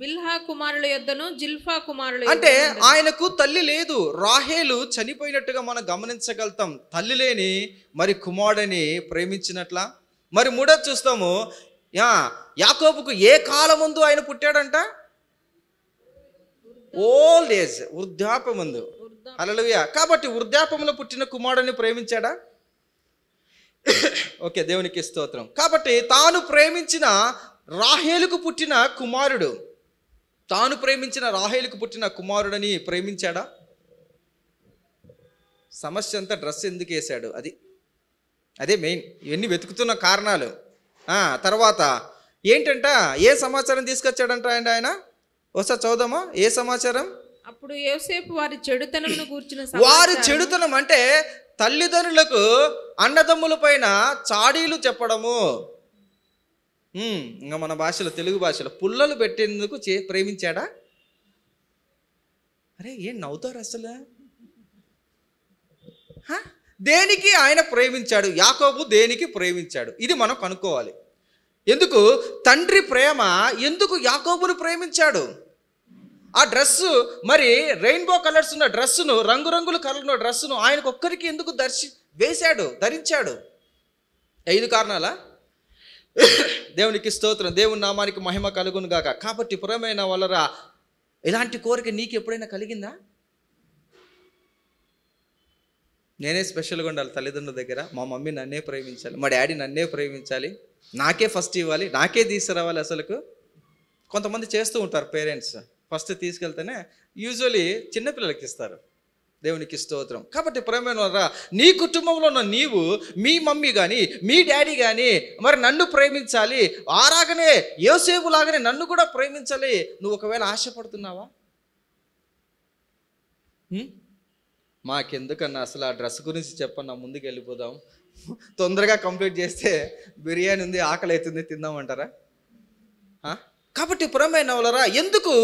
బిల్హా కుమారుల యొద్దను జిల్ఫా కుమారుల అంటే ఆయనకు తల్లి లేదు. రాహేలు చనిపోయినట్టుగా మనం గమనించగలుగుతాం. తల్లి లేని మరి కుమారుడిని ప్రేమించినట్లా. మరి మూడోది చూస్తాము, యాకోబుకు ఏ కాలం ముందు ఆయన పుట్టాడంట? Old age, వృద్ధాప్యమందు. హల్లెలూయా. కాబట్టి వృద్ధాప్యంలో పుట్టిన కుమారుడిని ప్రేమించాడా? ఓకే, దేవునికి స్తోత్రం. కాబట్టి తాను ప్రేమించిన రాహేలుకు పుట్టిన కుమారుడని ప్రేమించాడా? సమస్య అంతా డ్రెస్ ఎందుకు వేశాడు, అదే మెయిన్. ఇవన్నీ వెతుకుతున్న కారణాలు. తర్వాత ఏంటంట, ఏ సమాచారం తీసుకొచ్చాడంట ఆయన? ఒకసారి చదువుదామా, ఏ సమాచారం? అప్పుడు యోసేపు వారి చెడుతనం అంటే తల్లిదండ్రులకు అన్నదమ్ముల పైన చాడీలు చెప్పడము. ఇంకా మన భాషలో, తెలుగు భాషలో పుల్లలు పెట్టేందుకు ప్రేమించాడా? అరే ఏం నవ్వుతారు అసలు? దేనికి ఆయన ప్రేమించాడు? యాకోబు దేనికి ప్రేమించాడు? ఇది మనం కనుక్కోవాలి. ఎందుకు తండ్రి ప్రేమ ఎందుకు యాకోబును ప్రేమించాడు? ఆ డ్రెస్సు, మరి రెయిన్బో కలర్స్ ఉన్న డ్రెస్సును, రంగురంగుల కలర్ ఉన్న డ్రెస్సును ఆయనకు ఒక్కరికి ఎందుకు ధరించాడు? 5 కారణాలా? దేవునికి స్తోత్రం, దేవుని నామానికి మహిమ కలుగును గాక. కాబట్టి ప్రియమైన వాళ్ళరా, ఇలాంటి కోరిక నీకు ఎప్పుడైనా కలిగిందా? నేనే స్పెషల్గా ఉండాలి తల్లిదండ్రుల దగ్గర. మా మమ్మీ నన్నే ప్రేమించాలి, మా డాడీ నన్నే ప్రేమించాలి, నాకే ఫస్ట్ ఇవ్వాలి, నాకే తీసుకురావాలి. అసలుకు కొంతమంది చేస్తూ ఉంటారు పేరెంట్స్, ఫస్ట్ తీసుకెళ్తేనే యూజువలీ చిన్నపిల్లలకి ఇస్తారు. దేవునికి స్తోత్రం. కాబట్టి ప్రేమైన వారా, నీ కుటుంబంలో ఉన్న నీవు, మీ మమ్మీ కానీ, మీ డాడీ కానీ మరి నన్ను ప్రేమించాలి, ఆరాగనే యోసేపు లాగానే నన్ను కూడా ప్రేమించాలి. నువ్వు ఒకవేళ ఆశపడుతున్నావా? మాకెందుకన్నా అసలు ఆ డ్రెస్ గురించి చెప్పన్నా, ముందుకు వెళ్ళిపోదాం. తొందరగా కంప్లీట్ చేస్తే బిర్యానీ ఉంది, ఆకలి అవుతుంది, తిందామంటారా? కాబట్టి ప్రియమైన వాళ్ళరా, ఎందుకు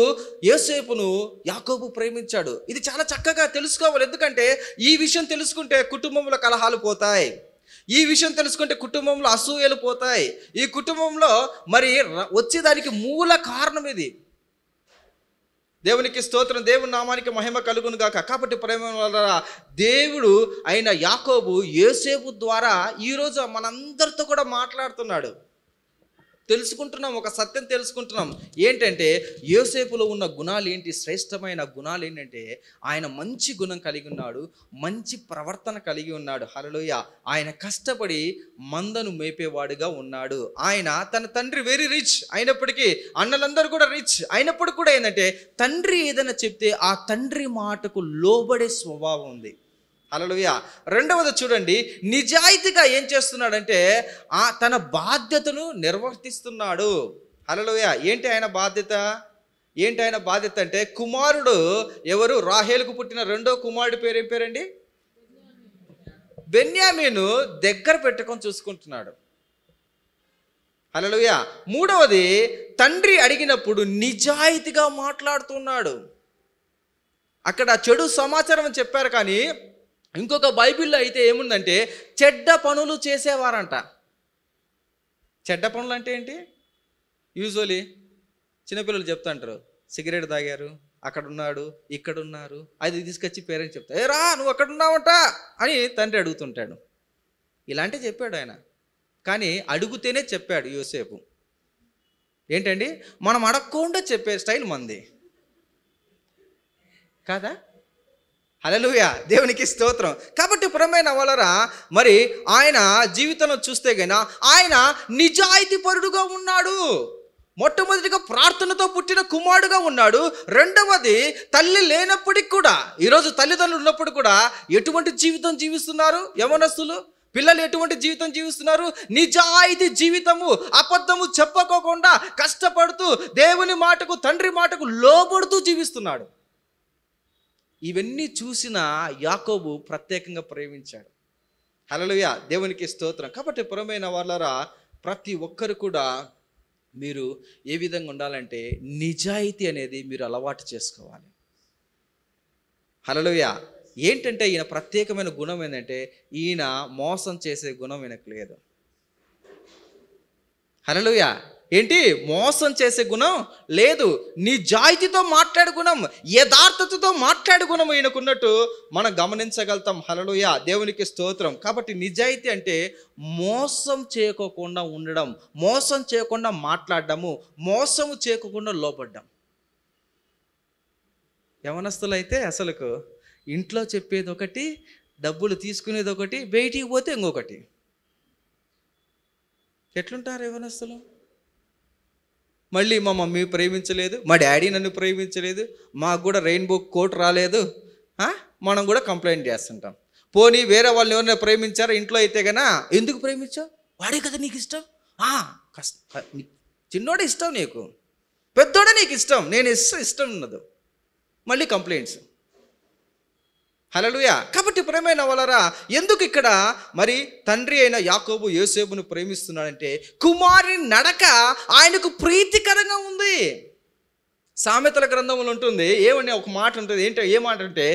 యోసేపును యాకోబు ప్రేమించాడు? ఇది చాలా చక్కగా తెలుసుకోవాలి. ఎందుకంటే ఈ విషయం తెలుసుకుంటే కుటుంబంలో కలహాలు పోతాయి, ఈ విషయం తెలుసుకుంటే కుటుంబంలో అసూయలు పోతాయి, ఈ కుటుంబంలో మరి వచ్చేదానికి మూల కారణం ఇది. దేవునికి స్తోత్రం, దేవుని నామానికి మహిమ కలుగును గాక. కాబట్టి ప్రేమ వల్ల దేవుడు అయిన యాకోబు యోసేపు ద్వారా ఈరోజు మనందరితో కూడా మాట్లాడుతున్నాడు. తెలుసుకుంటున్నాం, ఒక సత్యం తెలుసుకుంటున్నాం. ఏంటంటే యోసేపులో ఉన్న గుణాలు ఏంటి? శ్రేష్టమైన గుణాలు ఏంటంటే ఆయన మంచి గుణం కలిగి ఉన్నాడు, మంచి ప్రవర్తన కలిగి ఉన్నాడు. హల్లెలూయా. ఆయన కష్టపడి మందను మేపేవాడుగా ఉన్నాడు. ఆయన తన తండ్రి వెరీ రిచ్ అయినప్పటికీ, అన్నలందరూ కూడా రిచ్ అయినప్పటికీ కూడా ఏంటంటే తండ్రి ఏదైనా చెప్తే ఆ తండ్రి మాటకు లోబడే స్వభావం ఉంది. హల్లెలూయా. రెండవది చూడండి, నిజాయితీగా ఏం చేస్తున్నాడంటే తన బాధ్యతను నిర్వర్తిస్తున్నాడు. హల్లెలూయా. ఏంటి ఆయన బాధ్యత? అంటే కుమారుడు ఎవరు? రాహేలుకు పుట్టిన రెండో కుమారుడి పేరు ఏం పేరండి? బెన్యామీను దగ్గర పెట్టుకొని చూసుకుంటున్నాడు. హల్లెలూయా. మూడవది, తండ్రి అడిగినప్పుడు నిజాయితీగా మాట్లాడుతున్నాడు. అక్కడ చెడు సమాచారం అని చెప్పారు, కానీ ఇంకొక బైబిల్లో అయితే ఏముందంటే చెడ్డ పనులు చేసేవారంట. చెడ్డ పనులు అంటే ఏంటి? యూజువలీ చిన్నపిల్లలు చెప్తాంటారు, సిగరెట్ తాగారు, అక్కడ ఉన్నాడు, ఇక్కడ ఉన్నారు, అది తీసుకొచ్చి పేరెంట్స్ చెప్తారు, ఏ రా నువ్వు అక్కడ ఉన్నావంట అని తండ్రి అడుగుతుంటాడు. ఇలాంటి చెప్పాడు ఆయన. కానీ అడుగుతేనే చెప్పాడు యోసేపు. ఏంటండి, మనం అడగకుండా చెప్పే స్టైల్ మంది కాదా? హల్లెలూయా, దేవునికి స్తోత్రం. కాబట్టి ప్రియమైన వాళ్ళరా, మరి ఆయన జీవితంలో చూస్తే గైనా ఆయన నిజాయితీపరుడుగా ఉన్నాడు. మొట్టమొదటిగా ప్రార్థనతో పుట్టిన కుమారుడుగా ఉన్నాడు. రెండవది తల్లి లేనప్పటికి కూడా, ఈరోజు తల్లిదండ్రులు ఉన్నప్పుడు కూడా ఎటువంటి జీవితం జీవిస్తున్నారు యవ్వనస్తులు? పిల్లలు ఎటువంటి జీవితం జీవిస్తున్నారు? నిజాయితీ జీవితము, అబద్ధము చెప్పుకోకుండా కష్టపడుతూ దేవుని మాటకు, తండ్రి మాటకు లోబడుతూ జీవిస్తున్నాడు. ఇవన్నీ చూసిన యాకోబు ప్రత్యేకంగా ప్రేమించాడు. హల్లెలూయా, దేవునికి స్తోత్రం. కాబట్టి ప్రియమైన వాళ్ళరా, ప్రతి ఒక్కరు కూడా మీరు ఏ విధంగా ఉండాలంటే నిజాయితీ అనేది మీరు అలవాటు చేసుకోవాలి. హల్లెలూయా. ఏంటంటే ఈయన ప్రత్యేకమైన గుణం ఏంటంటే ఈయన మోసం చేసే గుణం ఈయనకు లేదు. హల్లెలూయా. ఏంటి? మోసం చేసే గుణం లేదు. నిజాయితీతో మాట్లాడే గుణం, యథార్థతతో మాట్లాడే గుణం ఈయనకున్నట్టు మనం గమనించగలుగుతాం. హల్లెలూయా, దేవునికి స్తోత్రం. కాబట్టి నిజాయితీ అంటే మోసం చేయకోకుండా ఉండడం, మోసం చేయకుండా మాట్లాడడము, మోసము చేయకుండా లోపడ్డం. యవనస్తులైతే అసలుకు ఇంట్లో చెప్పేది ఒకటి, డబ్బులు తీసుకునేది ఒకటి, బయటికి పోతే ఇంకొకటి. ఎట్లుంటారు యవనస్తులు? మళ్ళీ మా మమ్మీ ప్రేమించలేదు, మా డాడీ నన్ను ప్రేమించలేదు, మాకు కూడా రెయిన్బో కోట్ రాలేదు, మనం కూడా కంప్లైంట్ చేస్తుంటాం. పోనీ వేరే వాళ్ళని ఎవరైనా ప్రేమించారా ఇంట్లో అయితే కన్నా, ఎందుకు ప్రేమించావు? వాడే కదా నీకు ఇష్టం, చిన్నోడే ఇష్టం నీకు, పెద్దోడే నీకు ఇష్టం, నేను ఇష్టం ఉన్నది, మళ్ళీ కంప్లైంట్స్. హల్లెలూయా. కాబట్టి ప్రియమైన వాళ్ళరా, ఎందుకు ఇక్కడ మరి తండ్రి అయిన యాకోబు యోసేపును ప్రేమిస్తున్నాడంటే కుమారుని నడక ఆయనకు ప్రీతికరంగా ఉంది. సామెతల గ్రంథంలో ఉంటుంది, ఏమని ఒక మాట ఉంటుంది. ఏ మాట అంటే,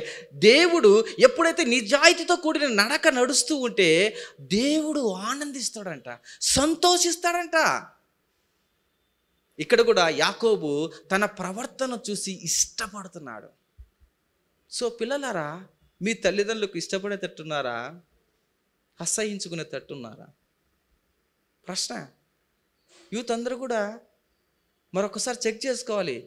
దేవుడు ఎప్పుడైతే నిజాయితీతో కూడిన నడక నడుస్తూ ఉంటే దేవుడు ఆనందిస్తాడంట, సంతోషిస్తాడంట. ఇక్కడ కూడా యాకోబు తన ప్రవర్తన చూసి ఇష్టపడుతున్నాడు. సో పిల్లలారా, మీ తల్లిదండ్రులకు ఇష్టపడేటట్టున్నారా, అసహించుకునేటట్టున్నారా? ప్రశ్న. యూత్ అందరూ కూడా మరొకసారి చెక్ చేసుకోవాలి.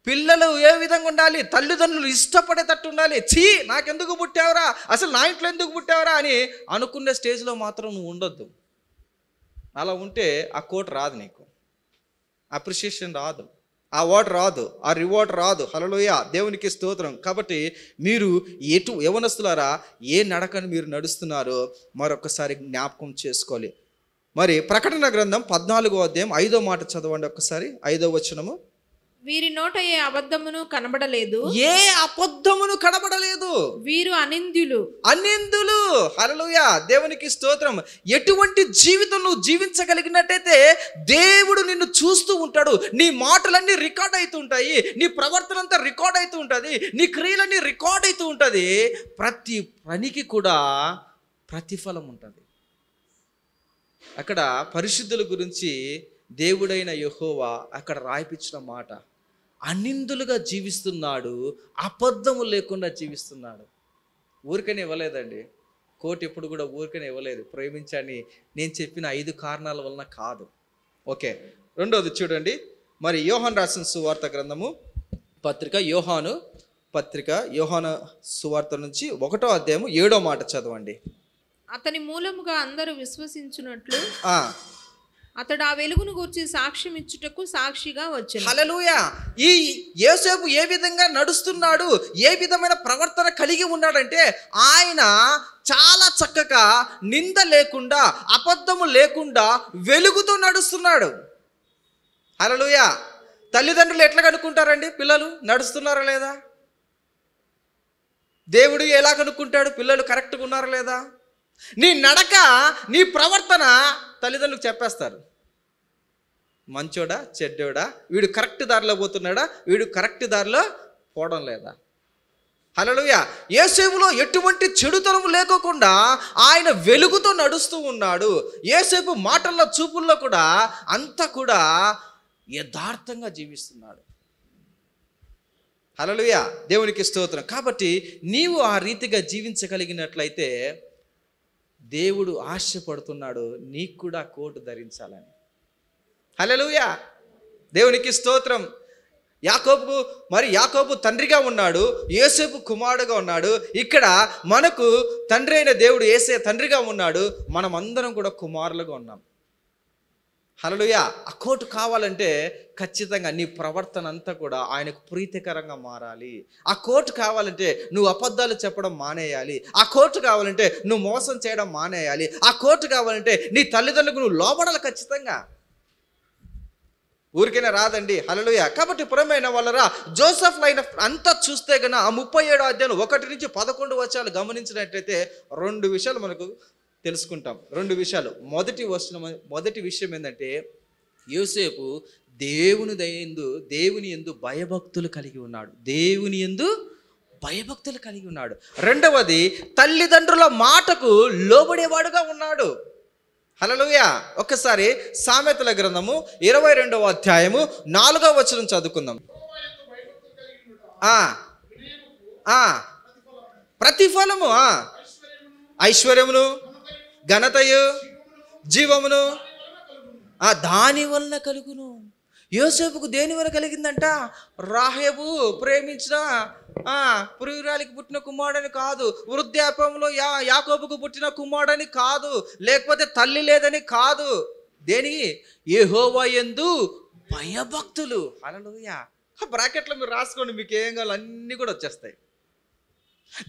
పిల్లలు ఏ విధంగా ఉండాలి? తల్లిదండ్రులు ఇష్టపడేటట్టు ఉండాలి. ఛీ నాకెందుకు పుట్టావురా, అసలు నా ఇంట్లో ఎందుకు పుట్టావురా అని అనుకునే స్టేజ్లో మాత్రం నువ్వు ఉండొద్దు. అలా ఉంటే ఆ కోట్ రాదు, నీకు అప్రిషియేషన్ రాదు, ఆ వార్డ్ రాదు, ఆ రివార్డ్ రాదు. హల్లెలూయా, దేవునికి స్తోత్రం. కాబట్టి మీరు యవనస్తులారా, ఏ నడకను మీరు నడుస్తున్నారో మరొకసారి జ్ఞాపకం చేసుకోవాలి. మరి ప్రకటన గ్రంథం 14వ అధ్యాయం 5వ మాట చదవండి ఒకసారి, 5వ వచనము. వీరి నోట ఏ అబద్ధమును కనబడలేదు, ఏ అబద్ధమును కనబడలేదు. వీరు అనింద్యులు. హల్లెలూయా, దేవునికి స్తోత్రం. ఎటువంటి జీవితం నువ్వు జీవించగలిగినట్టయితే దేవుడు నిన్ను చూస్తూ ఉంటాడు. నీ మాటలన్నీ రికార్డ్ అవుతూ ఉంటాయి, నీ ప్రవర్తన అంతా రికార్డ్ అవుతూ ఉంటుంది, నీ క్రియలన్నీ రికార్డ్ అవుతూ ఉంటుంది. ప్రతి పనికి కూడా ప్రతిఫలం ఉంటుంది. అక్కడ పరిశుద్ధుల గురించి దేవుడైన యెహోవా అక్కడ రాయిపించిన మాట, అనిందులుగా జీవిస్తున్నాడు, అబద్ధము లేకుండా జీవిస్తున్నాడు. ఊరికనే ఇవ్వలేదండి, కోర్టు ఎప్పుడు కూడా ఊరికనే ఇవ్వలేదు. ప్రేమించని నేను చెప్పిన 5 కారణాల వలన కాదు. ఓకే, రెండోది చూడండి. మరి యోహాను రాసిన సువార్త గ్రంథము యోహాను సువార్త నుంచి 1వ అధ్యాయము 7వ మాట చదవండి. అతని మూలముగా అందరూ విశ్వసించున్నట్లు అతడు ఆ వెలుగును గూర్చి సాక్ష్యం ఇచ్చుటకు సాక్షిగా వచ్చాడు. హల్లెలూయా. ఈ యోసేపు ఏ విధంగా నడుస్తున్నాడు, ఏ విధమైన ప్రవర్తన కలిగి ఉన్నాడంటే ఆయన చాలా చక్కగా నింద లేకుండా, అబద్ధము లేకుండా వెలుగుతో నడుస్తున్నాడు. హల్లెలూయా. తల్లిదండ్రులు ఎట్లా కనుక్కుంటారండి పిల్లలు నడుస్తున్నారా లేదా? దేవుడు ఎలా కనుక్కుంటాడు పిల్లలు కరెక్ట్గా ఉన్నారా లేదా? నీ నడక, నీ ప్రవర్తన తల్లిదండ్రులకు చెప్పేస్తారు. మంచోడా చెడ్డోడా, వీడు కరెక్ట్ దారిలో పోతున్నాడా, వీడు కరెక్ట్ దారిలో పోవడం లేదా? హల్లెలూయా. యోసేపులో ఎటువంటి చెడుతనం లేకోకుండా ఆయన వెలుగుతో నడుస్తూ ఉన్నాడు. యోసేపు మాటల్లో చూపుల్లో కూడా అంతా కూడా యథార్థంగా జీవిస్తున్నాడు. హల్లెలూయా, దేవునికి స్తోత్రం. కాబట్టి నీవు ఆ రీతిగా జీవించగలిగినట్లయితే దేవుడు ఆశపడుతున్నాడు నీకు కూడా కోటు ధరించాలని. హల్లెలూయా, దేవునికి స్తోత్రం. యాకోబు తండ్రిగా ఉన్నాడు, యోసేపు కుమారుడుగా ఉన్నాడు. ఇక్కడ మనకు తండ్రి అయిన దేవుడు యేసే తండ్రిగా ఉన్నాడు, మనం అందరం కూడా కుమారులుగా ఉన్నాం. హల్లెలూయా. ఆ కోటు కావాలంటే ఖచ్చితంగా నీ ప్రవర్తన అంతా కూడా ఆయనకు ప్రీతికరంగా మారాలి. ఆ కోటు కావాలంటే నువ్వు అబద్ధాలు చెప్పడం మానేయాలి. ఆ కోటు కావాలంటే నువ్వు మోసం చేయడం మానేయాలి. ఆ కోటు కావాలంటే నీ తల్లిదండ్రులకు నువ్వు లోబడాలి ఖచ్చితంగా. ఊరికైనా రాదండి. హల్లెలూయా. కాబట్టి పురమైన వాళ్ళరా, జోసెఫ్ లైన్ అంతా చూస్తే కన్నా ఆ 37 అధ్యాయం 1 నుంచి 11 వచనాలు గమనించినట్లయితే 2 విషయాలు మనకు తెలుసుకుంటాం. 2 విషయాలు. మొదటి విషయం ఏంటంటే యోసేపు దేవుని యందు భయభక్తులు కలిగి ఉన్నాడు. దేవుని యందు భయభక్తులు కలిగి ఉన్నాడు. రెండవది, తల్లిదండ్రుల మాటకు లోబడేవాడుగా ఉన్నాడు. హల్లెలూయా. ఒక్కసారి సామెతల గ్రంథము 22వ అధ్యాయము 4వ వచనం చదువుకుందాం. ప్రతిఫలము ఐశ్వర్యమును ఘనతయు జీవమును దాని వలన కలుగును. యోసేపుకు దేని వల్ల కలిగిందంట? రాహేబు ప్రేమించిన ప్రియురాలికి పుట్టిన కుమారుడని కాదు, వృద్ధాప్యంలో యాకోబుకు పుట్టిన కుమారుడని కాదు, లేకపోతే తల్లి లేదని కాదు. దేని? యెహోవా యందు భయభక్తులు. హల్లెలూయా. బ్రాకెట్లో మీరు రాసుకోండి, మీకు ఏం కావాలి అన్నీ కూడా వచ్చేస్తాయి.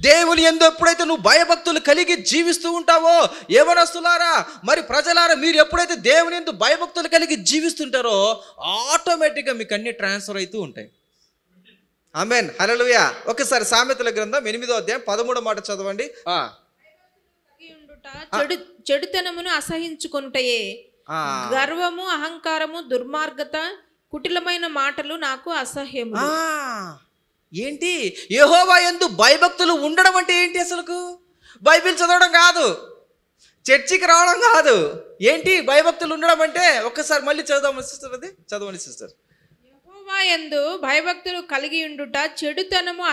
దేవుని యందు ఎప్పుడైతే నువ్వు భయభక్తులు కలిగి జీవిస్తూ ఉంటావో, యవనస్తులారా మరి ప్రజలారా, మీరు ఎప్పుడైతే దేవుని యందు భయభక్తులు కలిగి జీవిస్తుంటారో ఆటోమేటిక్గా మీకు అన్ని ట్రాన్స్ఫర్ అవుతూ ఉంటాయి. ఆమేన్. హల్లెలూయా. ఒకసారి సామెతల గ్రంథం 8వ అధ్యాయం 13వ మాట చదవండి. చెడుతనమును అసహించుకొనుటయే గర్వము, అహంకారము, దుర్మార్గత, కుటిలమైన మాటలు నాకు అసహ్యము. ఏంటి? యెహోవా యందు భయభక్తులు ఉండడం అంటే ఏంటి? అసలుకు బైబిల్ చదవడం కాదు, చర్చికి రావడం కాదు. ఏంటి భయభక్తులు ఉండడం అంటే? ఒక్కసారి మళ్ళీ చదువుదాం సిస్టర్, అది చదవండి సిస్టర్. యెహోవా యందు భయభక్తులు కలిగి ఉండుట చెడుతనమును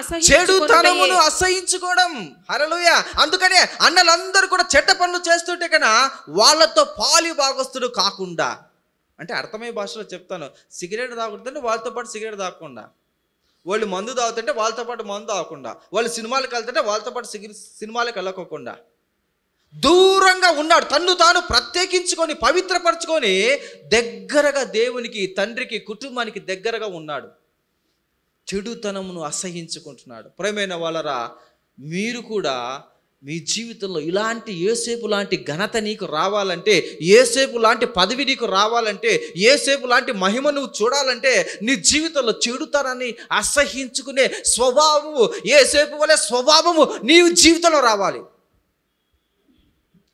అసహించుకోవడం. హల్లెలూయా. అందుకనే అన్నలందరూ కూడా చెడ్డ పనులు చేస్తుంటే కన్నా వాళ్ళతో పాలి భాగస్తుడు కాకుండా, అంటే అర్థమయ్యే భాషలో చెప్తాను, సిగరెట్ తాగుతుంటే వాళ్ళతో పాటు సిగరెట్ తాగకుండా, వాళ్ళు మందు తాగుతుంటే వాళ్ళతో పాటు మందు తాగకుండా, వాళ్ళు సినిమాలకు వెళ్తుంటే వాళ్ళతో పాటు సినిమాలకు వెళ్ళకోకుండా దూరంగా ఉన్నాడు. తన్ను తాను ప్రత్యేకించుకొని పవిత్రపరచుకొని దగ్గరగా దేవునికి, తండ్రికి, కుటుంబానికి దగ్గరగా ఉన్నాడు. చెడుతనమును అసహించుకుంటున్నాడు. ప్రియమైన వాళ్ళరా, మీరు కూడా మీ జీవితంలో ఇలాంటి యోసేపు లాంటి ఘనత నీకు రావాలంటే, యోసేపు లాంటి పదవి నీకు రావాలంటే, యోసేపు లాంటి మహిమ నువ్వు చూడాలంటే నీ జీవితంలో చెడుతనాన్ని అసహించుకునే స్వభావము, యోసేపు వలె స్వభావము నీవు జీవితంలో రావాలి.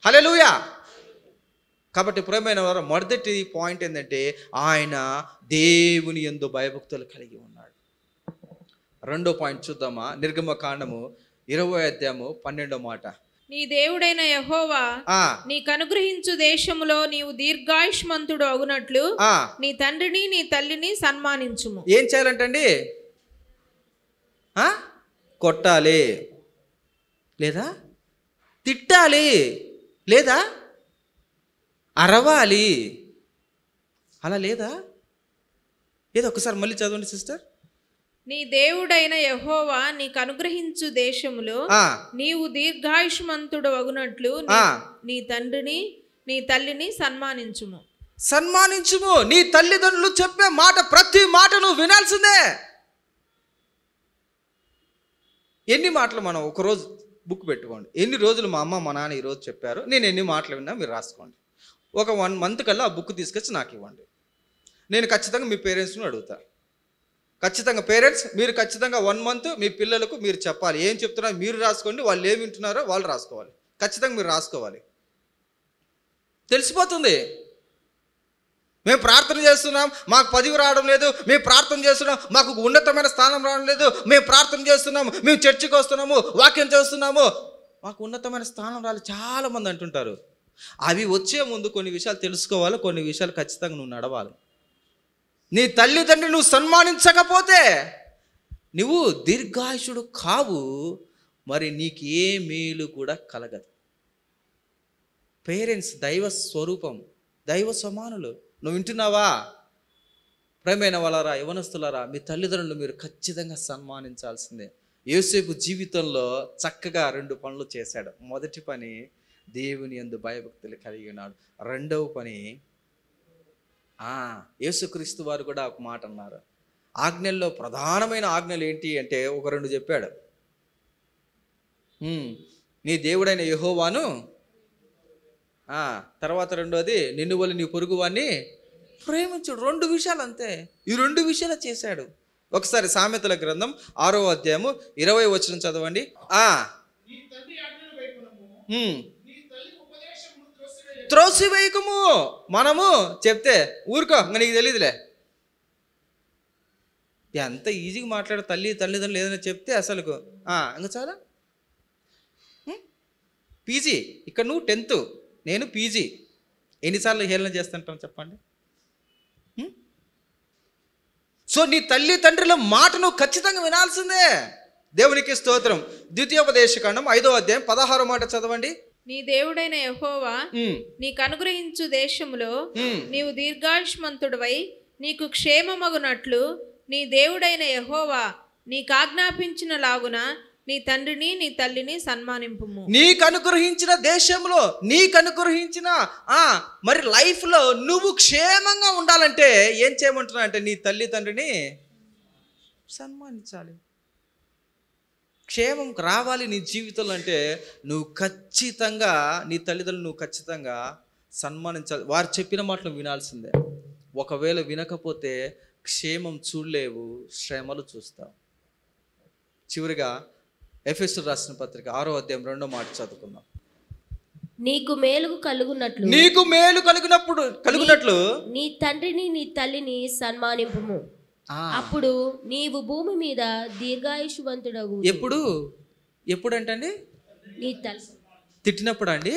హల్లెలూయా. కాబట్టి ప్రియమైన వారు, మొదటి పాయింట్ ఏంటంటే ఆయన దేవుని యందు భయభక్తులు కలిగి ఉన్నాడు. రెండో పాయింట్ చూద్దామా? నిర్గమకాండము 20వ అధ్యాయము 12వ మాట. నీ దేవుడైన యెహోవా నీకు అనుగ్రహించు దేశములో నీవు దీర్ఘాయుష్మంతుడు అగునట్లు నీ తండ్రిని నీ తల్లిని సన్మానించుము. ఏం చేయాలంటండి? కొట్టాలి, లేదా తిట్టాలి, లేదా అరవాలి, అలా లేదా? ఏదో ఒకసారి మళ్ళీ చదవండి సిస్టర్. నీ దేవుడైన యెహోవా నీకు అనుగ్రహించు దేశములో నీవు దీర్ఘాయుష్మంతుడు అగునట్లు నీ తండ్రిని నీ తల్లిని సన్మానించుము. సన్మానించుము. నీ తల్లిదండ్రులు చెప్పే మాట, ప్రతి మాట నువ్వు వినాల్సిందే. ఎన్ని మాటలు మనం ఒకరోజు బుక్ పెట్టుకోండి, ఎన్ని రోజులు మా అమ్మ మా నాన్న ఈరోజు చెప్పారు, నేను ఎన్ని మాటలు విన్నా మీరు రాసుకోండి. ఒక 1 మంత్ కల్లా ఆ బుక్ తీసుకొచ్చి నాకు ఇవ్వండి. నేను ఖచ్చితంగా మీ పేరెంట్స్ను అడుగుతా. ఖచ్చితంగా పేరెంట్స్ మీరు ఖచ్చితంగా 1 మంత్ మీ పిల్లలకు మీరు చెప్పాలి. ఏం చెప్తున్నారో మీరు రాసుకోండి, వాళ్ళు ఏమి వింటున్నారో వాళ్ళు రాసుకోవాలి. ఖచ్చితంగా మీరు రాసుకోవాలి, తెలిసిపోతుంది. మేము ప్రార్థన చేస్తున్నాం, మాకు పదవి రావడం లేదు. మేము ప్రార్థన చేస్తున్నాం, మాకు ఉన్నతమైన స్థానం రావడం లేదు. మేము ప్రార్థన చేస్తున్నాము, మేము చర్చికి వస్తున్నాము, వాక్యం చేస్తున్నాము, మాకు ఉన్నతమైన స్థానం రాలేదు చాలామంది అంటుంటారు. అవి వచ్చే ముందు కొన్ని విషయాలు తెలుసుకోవాలి, కొన్ని విషయాలు ఖచ్చితంగా నువ్వు నడవాలి. నీ తల్లిదండ్రులు నువ్వు సన్మానించకపోతే నువ్వు దీర్ఘాయుషుడు కావు, మరి నీకు ఏ మేలు కూడా కలగదు. పేరెంట్స్ దైవ స్వరూపం, దైవ సమానులు. నువ్వు వింటున్నావా? ప్రేమైన వాళ్ళరా, యవనస్తులారా, మీ తల్లిదండ్రులు మీరు ఖచ్చితంగా సన్మానించాల్సిందే. యోసేపు జీవితంలో చక్కగా 2 పనులు చేశాడు. మొదటి పని, దేవుని యందు భయభక్తులు కలిగి ఉన్నాడు. రెండవ పని, యేసుక్రీస్తు వారు కూడా ఒక మాట అన్నారు. ఆజ్ఞల్లో ప్రధానమైన ఆజ్ఞలు ఏంటి అంటే 1-2 చెప్పాడు. నీ దేవుడైన యెహోవాను, తర్వాత రెండోది నిన్ను వలె నీ పొరుగువాన్ని ప్రేమించుడు. 2 విషయాలు అంతే. ఈ 2 విషయాలు చేశాడు. ఒకసారి సామెతల గ్రంథం 6వ అధ్యాయము 20వ వచనం చదవండి. త్రోసివేయకము. మనము చెప్తే ఊరుకో, ఇంకా నీకు తెలియదులే. ఎంత ఈజీగా మాట్లాడే తల్లిదండ్రులు ఏదైనా చెప్తే అసలుకు ఇంకా చాలా. పీజీ, ఇక్కడ నువ్వు 10th, నేను పీజీ. ఎన్నిసార్లు హేళన చేస్తుంటాం చెప్పండి? సో నీ తల్లిదండ్రుల మాట నువ్వు ఖచ్చితంగా వినాల్సిందే. దేవునికి స్తోత్రం. ద్వితీయోపదేశకాండం 5వ అధ్యాయం 16వ మాట చదవండి. నీ దేవుడైన యెహోవా నీకు అనుగ్రహించు దేశములో నీవు దీర్ఘాయుష్మంతుడవై నీకు క్షేమమగునట్లు నీ దేవుడైన యెహోవా నీకు ఆజ్ఞాపించిన లాగున నీ తండ్రిని నీ తల్లిని సన్మానింపుము. నీకు అనుగ్రహించిన దేశంలో, నీకు అనుగ్రహించిన మరి లైఫ్లో నువ్వు క్షేమంగా ఉండాలంటే ఏం చేయమంటున్నా అంటే నీ తల్లి తండ్రిని సన్మానించాలి. క్షేమం రావాలి నీ జీవితంలో అంటే నువ్వు ఖచ్చితంగా నీ తల్లిదండ్రులు నువ్వు ఖచ్చితంగా సన్మానించాలి. వారు చెప్పిన మాటలు వినాల్సిందే. ఒకవేళ వినకపోతే క్షేమం చూడలేవు, శ్రమలు చూస్తావు. చివరిగా ఎఫెసీయులకు రాసిన పత్రిక 6వ అధ్యాయం 2వ మాట చదువుకుందాం. నీకు మేలు కలుగునట్లు, నీకు మేలు కలుగునట్లు నీ తండ్రిని నీ తల్లిని సన్మానింపుము. అప్పుడు నీవు భూమి మీద దీర్ఘాయుష్వంతుడవు. ఎప్పుడు అంటండి? నీ తల్లి తిట్టినప్పుడు అండి?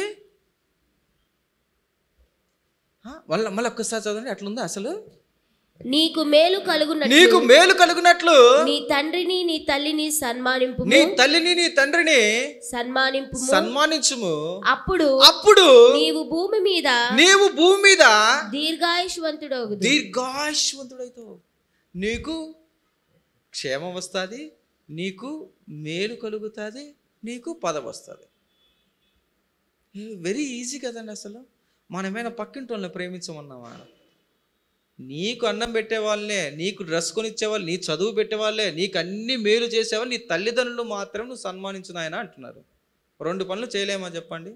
మళ్ళీ ఒక్కసారి చదవండి. అట్లుందా అసలు? నీకు మేలు కలుగునట్లు నీ తండ్రిని నీ తల్లిని సన్మానింపుము. నీ తల్లిని నీ తండ్రిని సన్మానించుము. అప్పుడు నీవు భూమి మీద దీర్ఘాయుష్వంతుడవుతావు. నీకు క్షేమం వస్తుంది, నీకు మేలు కలుగుతుంది, నీకు పదవి వస్తుంది. వెరీ ఈజీ కదండి. అసలు మనమేమైనా పక్కింటి వాళ్ళని ప్రేమించమన్నావా? నీకు అన్నం పెట్టేవాళ్ళనే, నీకు డ్రెస్ కొనిచ్చేవాళ్ళు, నీ చదువు పెట్టేవాళ్ళే, నీకు అన్ని మేలు చేసేవాళ్ళు నీ తల్లిదండ్రులు మాత్రం నువ్వు సన్మానించు నాయన అంటున్నారు. 2 పనులు చేయలేమా చెప్పండి?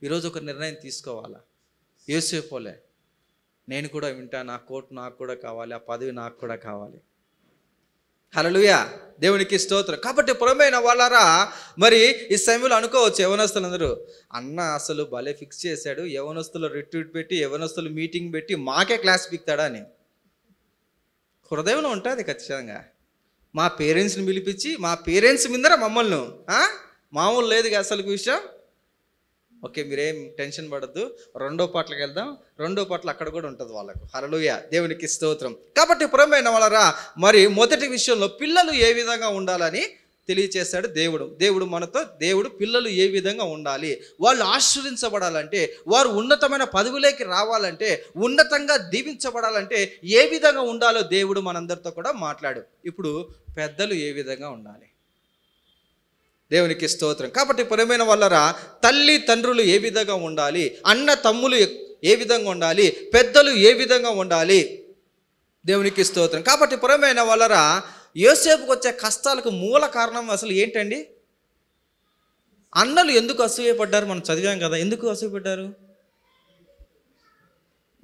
ఈరోజు ఒక నిర్ణయం తీసుకోవాలా. యోసేపులే, నేను కూడా వింటా, నా కోట్ నాకు కూడా కావాలి, ఆ పదవి నాకు కూడా కావాలి. హల్లెలూయా, దేవునికి స్తోత్రం. కాబట్టి పురమైన వాళ్ళారా, మరి ఈ సమయంలో అనుకోవచ్చు యవనస్తులందరూ, అన్న అసలు భలే ఫిక్స్ చేశాడు, యవనస్తులు రిట్రీట్ పెట్టి, యవనస్తులు మీటింగ్ పెట్టి మాకే క్లాస్ పిక్తాడా అని. హృదయంలో ఉంటుంది ఖచ్చితంగా. మా పేరెంట్స్ని పిలిపించి, మా పేరెంట్స్ మీదర మమ్మల్ని మామూలు లేదు అసలు విషయం. ఓకే, మీరేం టెన్షన్ పడద్దు, 2వ పాటలకు వెళ్దాం. 2వ పాటలు అక్కడ కూడా ఉంటుంది వాళ్ళకు. హల్లెలూయా, దేవునికి స్తోత్రం. కాబట్టి పురమైన వాళ్ళరా, మరి మొదటి విషయంలో పిల్లలు ఏ విధంగా ఉండాలని తెలియచేశాడు దేవుడు పిల్లలు ఏ విధంగా ఉండాలి, వాళ్ళు ఆశీర్వదించబడాలంటే, వారు ఉన్నతమైన పదవిలోకి రావాలంటే, ఉన్నతంగా దీవించబడాలంటే ఏ విధంగా ఉండాలో దేవుడు మనందరితో కూడా మాట్లాడు. ఇప్పుడు పెద్దలు ఏ విధంగా ఉండాలి? దేవునికి స్తోత్రం. కాబట్టి ప్రియమైన వాళ్ళరా, తల్లి తండ్రులు ఏ విధంగా ఉండాలి, అన్న తమ్ములు ఏ విధంగా ఉండాలి, పెద్దలు ఏ విధంగా ఉండాలి? దేవునికి స్తోత్రం. కాబట్టి ప్రియమైన వాళ్ళరా, యోసేపుకు వచ్చే కష్టాలకు మూల కారణం అసలు ఏంటండి? అన్నలు ఎందుకు అసూయపడ్డారు? మనం చదివాం కదా. ఎందుకు అసూయపడ్డారు?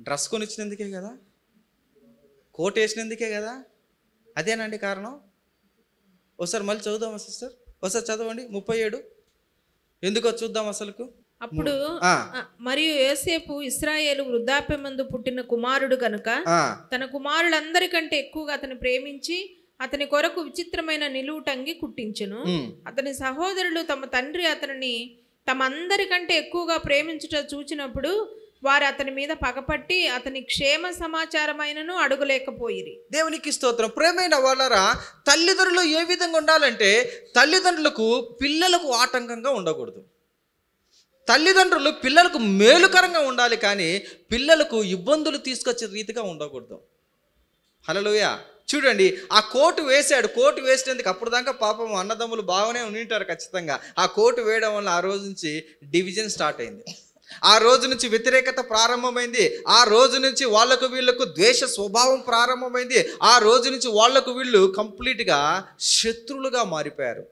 డ్రెస్ కొనిచ్చినందుకే కదా, కోట్ వేసినందుకే కదా. అదేనండి కారణం. ఒకసారి మళ్ళీ చదువుదామా సిస్టర్? ఒకసారి చదవండి 37. ఎందుకో చూద్దాం అసలుకు. అప్పుడు మరియు యోసేపు ఇశ్రాయేలు వృద్ధాప్యమందు పుట్టిన కుమారుడు కనుక తన కుమారులందరికంటే ఎక్కువగా అతను ప్రేమించి అతని కొరకు విచిత్రమైన నిలువుటంగి కుట్టించెను. అతని సహోదరులు తమ తండ్రి అతనిని తమ అందరికంటే ఎక్కువగా ప్రేమించుట చూచినప్పుడు వారు అతని మీద పగపట్టి అతని క్షేమ సమాచారమైనను అడుగులేకపోయిరి. దేవునికి స్తోత్రం. ప్రేమైన వాళ్ళరా, తల్లిదండ్రులు ఏ విధంగా ఉండాలంటే తల్లిదండ్రులకు పిల్లలకు ఆటంకంగా ఉండకూడదు. తల్లిదండ్రులు పిల్లలకు మేలుకరంగా ఉండాలి, కానీ పిల్లలకు ఇబ్బందులు తీసుకొచ్చే రీతిగా ఉండకూడదు. హల్లెలూయా. చూడండి, ఆ కోటు వేశాడు. కోటు వేసినందుకు అప్పుడు దాకా పాపం అన్నదమ్ములు బాగానే ఉండింటారు ఖచ్చితంగా. ఆ కోటు వేయడం వల్ల ఆ రోజు నుంచి డివిజన్ స్టార్ట్ అయింది. ఆ రోజు నుంచి వ్యతిరేకత ప్రారంభమైంది. ఆ రోజు నుంచి వాళ్లకు వీళ్లకు ద్వేష స్వభావం ప్రారంభమైంది. ఆ రోజు నుంచి వాళ్లకు వీళ్ళు కంప్లీట్గా శత్రువులుగా మారిపోయారు.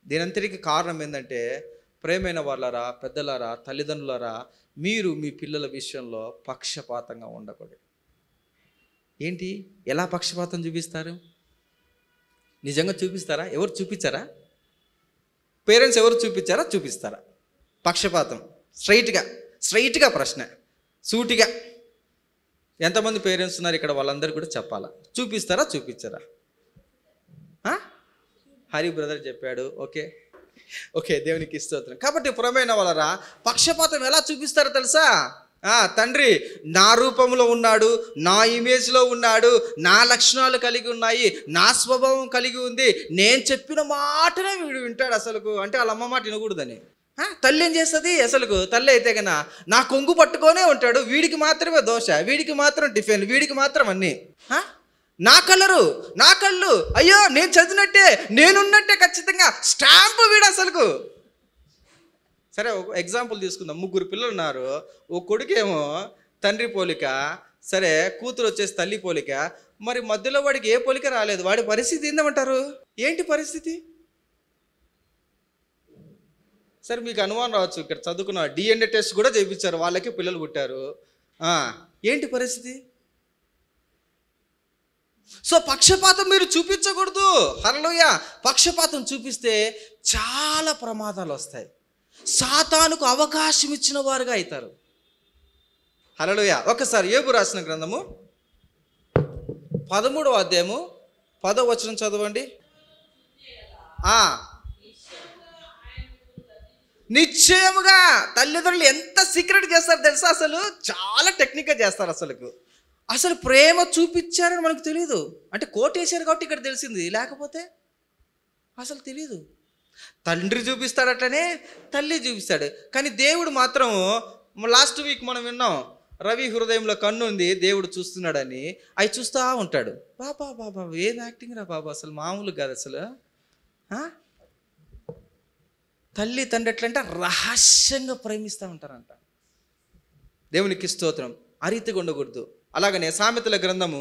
దీనంతటికి కారణం ఏంటంటే, ప్రేమైన వాళ్ళరా, పెద్దలారా, తల్లిదండ్రులారా, మీరు మీ పిల్లల విషయంలో పక్షపాతంగా ఉండకూడదు. ఏంటి, ఎలా పక్షపాతం చూపిస్తారు? నిజంగా చూపిస్తారా? ఎవరు చూపించారా? పేరెంట్స్ ఎవరు చూపించారా? చూపిస్తారా? పక్షపాతం స్ట్రైట్గా ప్రశ్న, సూటిగా. ఎంతమంది పేరెంట్స్ ఉన్నారు ఇక్కడ? వాళ్ళందరూ కూడా చెప్పాలా. చూపిస్తారా? చూపించారా? హరి బ్రదర్ చెప్పాడు. ఓకే, దేవునికి స్తోత్రం. కాబట్టి ప్రియమైన వాళ్ళరా, పక్షపాతం ఎలా చూపిస్తారో తెలుసా? తండ్రి నా రూపంలో ఉన్నాడు, నా ఇమేజ్లో ఉన్నాడు, నా లక్షణాలు కలిగి ఉన్నాయి, నా స్వభావం కలిగి ఉంది, నేను చెప్పిన మాటనే వీడు వింటాడు అసలుకు. అంటే వాళ్ళ అమ్మ మాట వినకూడదని. తల్లి ఏం చేస్తుంది అసలుకు? తల్లి అయితే కన్నా నా కొంగు పట్టుకొనే ఉంటాడు, వీడికి మాత్రమే దోశ, వీడికి మాత్రం టిఫిన్, వీడికి మాత్రం అన్నీ. నా కళ్ళు, అయ్యో నేను చదివినట్టే, నేనున్నట్టే ఖచ్చితంగా స్టాంపు వీడు అసలుకు. సరే, ఒక ఎగ్జాంపుల్ తీసుకుందాం. 3 పిల్లలు ఉన్నారు. ఓ కొడుకేమో తండ్రి పోలిక, సరే కూతురు వచ్చేసి తల్లి పోలిక. మరి మధ్యలో వాడికి ఏ పోలిక రాలేదు. వాడి పరిస్థితి ఏందమంటారు? ఏంటి పరిస్థితి? సరే, మీకు అనుమానం రావచ్చు, ఇక్కడ చదువుకున్న DNA టెస్ట్ కూడా చేయించారు, వాళ్ళకి పిల్లలు పుట్టారు. ఏంటి పరిస్థితి? సో పక్షపాతం మీరు చూపించకూడదు. హల్లెలూయా. పక్షపాతం చూపిస్తే చాలా ప్రమాదాలు వస్తాయి. సాతానుకు అవకాశం ఇచ్చిన వారుగా అవుతారు. హల్లెలూయా. ఒకసారి యోబు రాసిన గ్రంథము 13వ అధ్యాయము 10వ వచనం చదవండి. నిశ్చయముగా తల్లిదండ్రులు ఎంత సీక్రెట్ చేస్తారు తెలుసా? అసలు చాలా టెక్నిక్గా చేస్తారు. అసలు ప్రేమ చూపించారని మనకు తెలియదు. అంటే కోట్ వేసారు కాబట్టి ఇక్కడ తెలిసింది, లేకపోతే అసలు తెలియదు. తండ్రి చూపిస్తాడు, అట్లనే తల్లి చూపిస్తాడు. కానీ దేవుడు మాత్రం, లాస్ట్ వీక్ మనం విన్నాం, రవి హృదయంలో కన్ను ఉంది, దేవుడు చూస్తున్నాడని. అవి చూస్తూ ఉంటాడు. బాబా ఏం యాక్టింగ్ రా బాబా, అసలు మామూలు కాదు అసలు. తల్లి తండ్రి ఎట్లంటే రహస్యంగా ప్రేమిస్తూ ఉంటారంట. దేవునికి స్తోత్రం. ఆ రీతిగా ఉండకూడదు. అలాగనే సామెతల గ్రంథము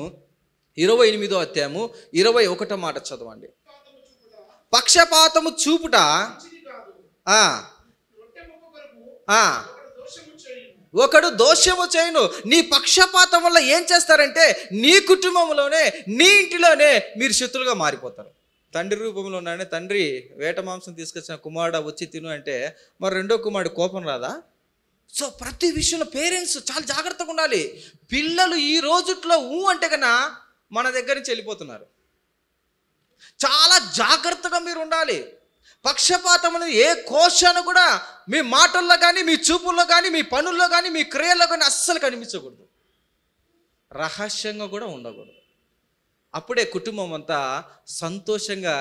28వ అధ్యాయము 21వ మాట చదవండి. పక్షపాతము చూపుట ఒకడు దోషము చేయును. నీ పక్షపాతం వల్ల ఏం చేస్తారంటే నీ కుటుంబంలోనే, నీ ఇంటిలోనే మీరు శత్రులుగా మారిపోతారు. తండ్రి రూపంలో ఉన్నాడే, తండ్రి వేట మాంసం తీసుకొచ్చిన కుమారుడు వచ్చి తిను అంటే మరి రెండో కుమారుడు కోపం రాదా? సో ప్రతి విషయంలో పేరెంట్స్ చాలా జాగ్రత్తగా ఉండాలి. పిల్లలు ఈ రోజుట్లో అంటే కన్నా మన దగ్గర నుంచి వెళ్ళిపోతున్నారు. చాలా జాగ్రత్తగా మీరు ఉండాలి. పక్షపాతం అనేది ఏ కోశాన కూడా మీ మాటల్లో కానీ, మీ చూపుల్లో కానీ, మీ పనుల్లో కానీ, మీ క్రియల్లో కానీ అస్సలు కనిపించకూడదు. రహస్యంగా కూడా ఉండకూడదు. అప్పుడే కుటుంబం అంతా సంతోషంగా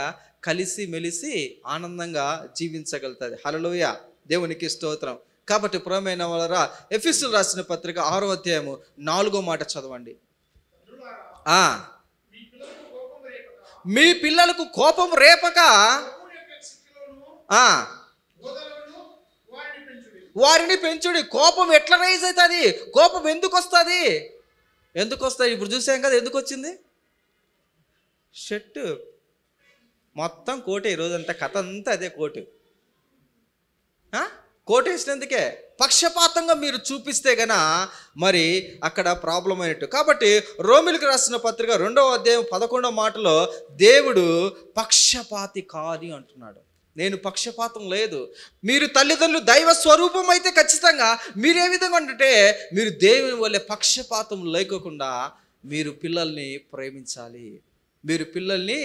కలిసి మెలిసి ఆనందంగా జీవించగలుగుతుంది. హల్లెలూయా. దేవునికి స్తోత్రం. కాబట్టి ప్రియమైన వాళ్ళరా, ఎఫెసీయులకు రాసిన పత్రిక 6వ అధ్యాయము 4వ మాట చదవండి. మీ పిల్లలకు కోపం రేపక వారిని పెంచుడి. కోపం ఎట్లా రైజ్ అవుతుంది? కోపం ఎందుకు వస్తుంది? ఇప్పుడు చూసాం కదా ఎందుకు వచ్చింది. షర్టు మొత్తం కోటే, ఈరోజంతా కథ అంతా అదే కోటు. కోటు వేసినందుకే. పక్షపాతంగా మీరు చూపిస్తే గన మరి అక్కడ ప్రాబ్లం అయినట్టు. కాబట్టి రోమిలకు రాసిన పత్రిక 2వ అధ్యాయం 11వ మాటలో దేవుడు పక్షపాతి కాదు అంటున్నాడు. నేను పక్షపాతం లేదు. మీరు తల్లిదండ్రులు దైవ స్వరూపం అయితే ఖచ్చితంగా మీరు ఏ విధంగా అంటే మీరు దేవుని వల్లే పక్షపాతం లేకోకుండా మీరు పిల్లల్ని ప్రేమించాలి, మీరు పిల్లల్ని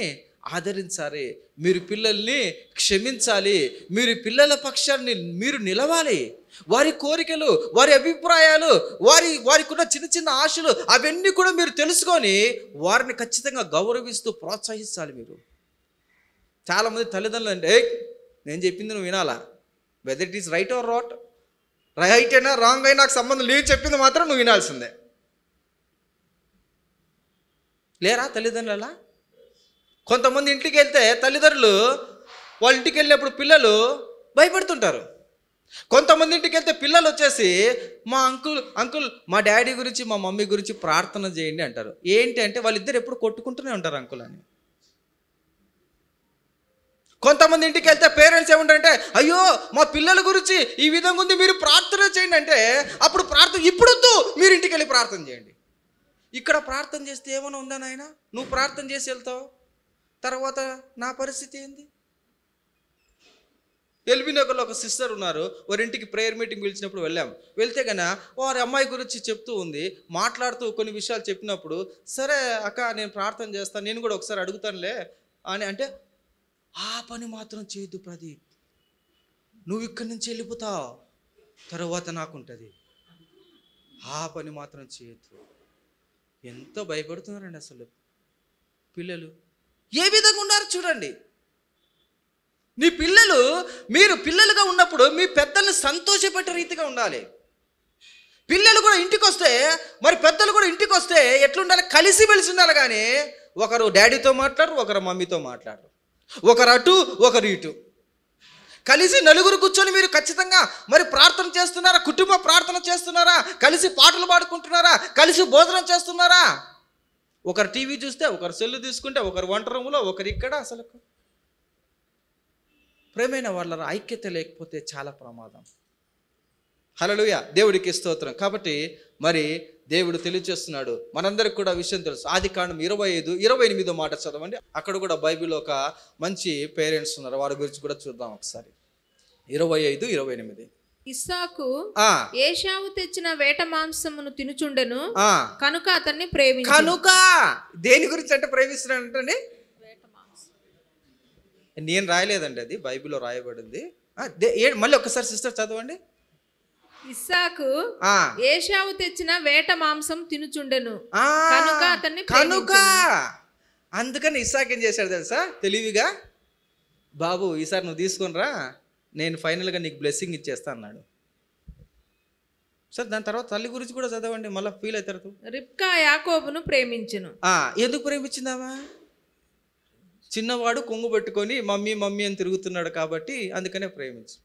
ఆదరించాలి, మీరు పిల్లల్ని క్షమించాలి, మీరు పిల్లల పక్షాన్ని మీరు నిలవాలి. వారి కోరికలు, వారి అభిప్రాయాలు, వారికి ఉన్న చిన్న చిన్న ఆశలు అవన్నీ కూడా మీరు తెలుసుకొని వారిని ఖచ్చితంగా గౌరవిస్తూ ప్రోత్సహించాలి. మీరు చాలామంది తల్లిదండ్రులు అంటే నేను చెప్పింది నువ్వు వినాలా, whether it is right or రాట్, రైట్ అయినా రాంగ్ అయినా నాకు సంబంధం లేదు, చెప్పింది మాత్రం నువ్వు వినాల్సిందే. లేరా తల్లిదండ్రుల? కొంతమంది ఇంటికి వెళ్తే తల్లిదండ్రులు వాళ్ళ ఇంటికి వెళ్ళినప్పుడు పిల్లలు భయపడుతుంటారు. కొంతమంది ఇంటికి వెళ్తే పిల్లలు వచ్చేసి మా అంకుల్ మా డాడీ గురించి మా మమ్మీ గురించి ప్రార్థన చేయండి అంటారు. ఏంటి అంటే వాళ్ళిద్దరు ఎప్పుడు కొట్టుకుంటూనే ఉంటారు అంకుల్ అని. కొంతమంది ఇంటికి వెళ్తే పేరెంట్స్ ఏమంటారంటే అయ్యో మా పిల్లల గురించి ఈ విధంగా ఉంది, మీరు ప్రార్థన చేయండి అంటే అప్పుడు ప్రార్థన ఇప్పుడొద్దు, మీరు ఇంటికి వెళ్ళి ప్రార్థన చేయండి. ఇక్కడ ప్రార్థన చేస్తే ఏమైనా ఉందా నాయన? నువ్వు ప్రార్థన చేసి వెళ్తావు, తర్వాత నా పరిస్థితి ఏంది? ఎల్బీనగర్లో ఒక సిస్టర్ ఉన్నారు, వారింటికి ప్రేయర్ మీటింగ్ పిలిచినప్పుడు వెళ్ళాం. వెళ్తే కన్నా వారి అమ్మాయి గురించి చెప్తూ ఉంది, మాట్లాడుతూ కొన్ని విషయాలు చెప్పినప్పుడు సరే అక్క నేను ప్రార్థన చేస్తాను, నేను కూడా ఒకసారి అడుగుతానులే అని అంటే ఆ పని మాత్రం చేయొద్దు ప్రదీప్, నువ్వు ఇక్కడి నుంచి వెళ్ళిపోతావు, తర్వాత నాకుంటుంది, ఆ పని మాత్రం చేయొద్దు. ఎంతో భయపడుతున్నారండి అసలు పిల్లలు. ఏ విధంగా ఉన్నారు చూడండి. మీ పిల్లలు, మీరు పిల్లలుగా ఉన్నప్పుడు మీ పెద్దల్ని సంతోషపెట్టే రీతిగా ఉండాలి. పిల్లలు కూడా ఇంటికి వస్తే మరి పెద్దలు కూడా ఇంటికి వస్తే ఎట్లుండాలి? కలిసిమెలిసి ఉండాలి. కానీ ఒకరు డాడీతో మాట్లాడరు, ఒకరు మమ్మీతో మాట్లాడరు, ఒకరు అటు ఒకరు ఇటు. కలిసి నలుగురు కూర్చొని మీరు ఖచ్చితంగా మరి ప్రార్థన చేస్తున్నారా? కుటుంబ ప్రార్థన చేస్తున్నారా? కలిసి పాటలు పాడుకుంటున్నారా? కలిసి భోజనం చేస్తున్నారా? ఒకరు టీవీ చూస్తే ఒకరు సెల్లు తీసుకుంటే ఒకరు వంట రూములో ఒకరు ఇక్కడ. అసలు ప్రేమైన వాళ్ళ ఐక్యత లేకపోతే చాలా ప్రమాదం. హల్లెలూయా, దేవుడికి స్తోత్రం. కాబట్టి మరి దేవుడు తెలియజేస్తున్నాడు మనందరికి కూడా విషయం తెలుసు. ఆదికాండం 25:28 మాట చదవండి. అక్కడ కూడా బైబిల్లో ఒక మంచి పేరెంట్స్ ఉన్నారు, వారి గురించి కూడా చూద్దాం ఒకసారి. 25:28 ఇస్సాకు ఏశావు తెచ్చిన వేట మాంసమును తినుచుండెను, కనుక అతన్ని ప్రేమించెను. కనుక దేని గురించి అంటే ప్రేమిస్తున్నాడంటే నేను రాయలేదండి, అది బైబిల్లో రాయబడింది. మళ్ళీ ఒకసారి సిస్టర్ చదవండి. ఇస్సాకు ఏశావు తెచ్చిన వేట మాంసం తినుచుండెను, కనుక అతన్ని అందుకని ఇస్సాకు ఏం చేశాడు తెలుసా? తెలివిగా, బాబు ఈసారి నువ్వు తీసుకొని రా, నేను ఫైనల్గా నీకు బ్లెస్సింగ్ ఇచ్చేస్తా అన్నాడు. సార్ దాని తర్వాత తల్లి గురించి కూడా చదవండి, మళ్ళీ ఫీల్ అవుతారు. రిబ్కా యాకోబును ప్రేమించెను. ఎందుకు ప్రేమించిందామా? చిన్నవాడు కొంగు పెట్టుకొని మమ్మీ మమ్మీ అని తిరుగుతున్నాడు కాబట్టి అందుకనే ప్రేమించు.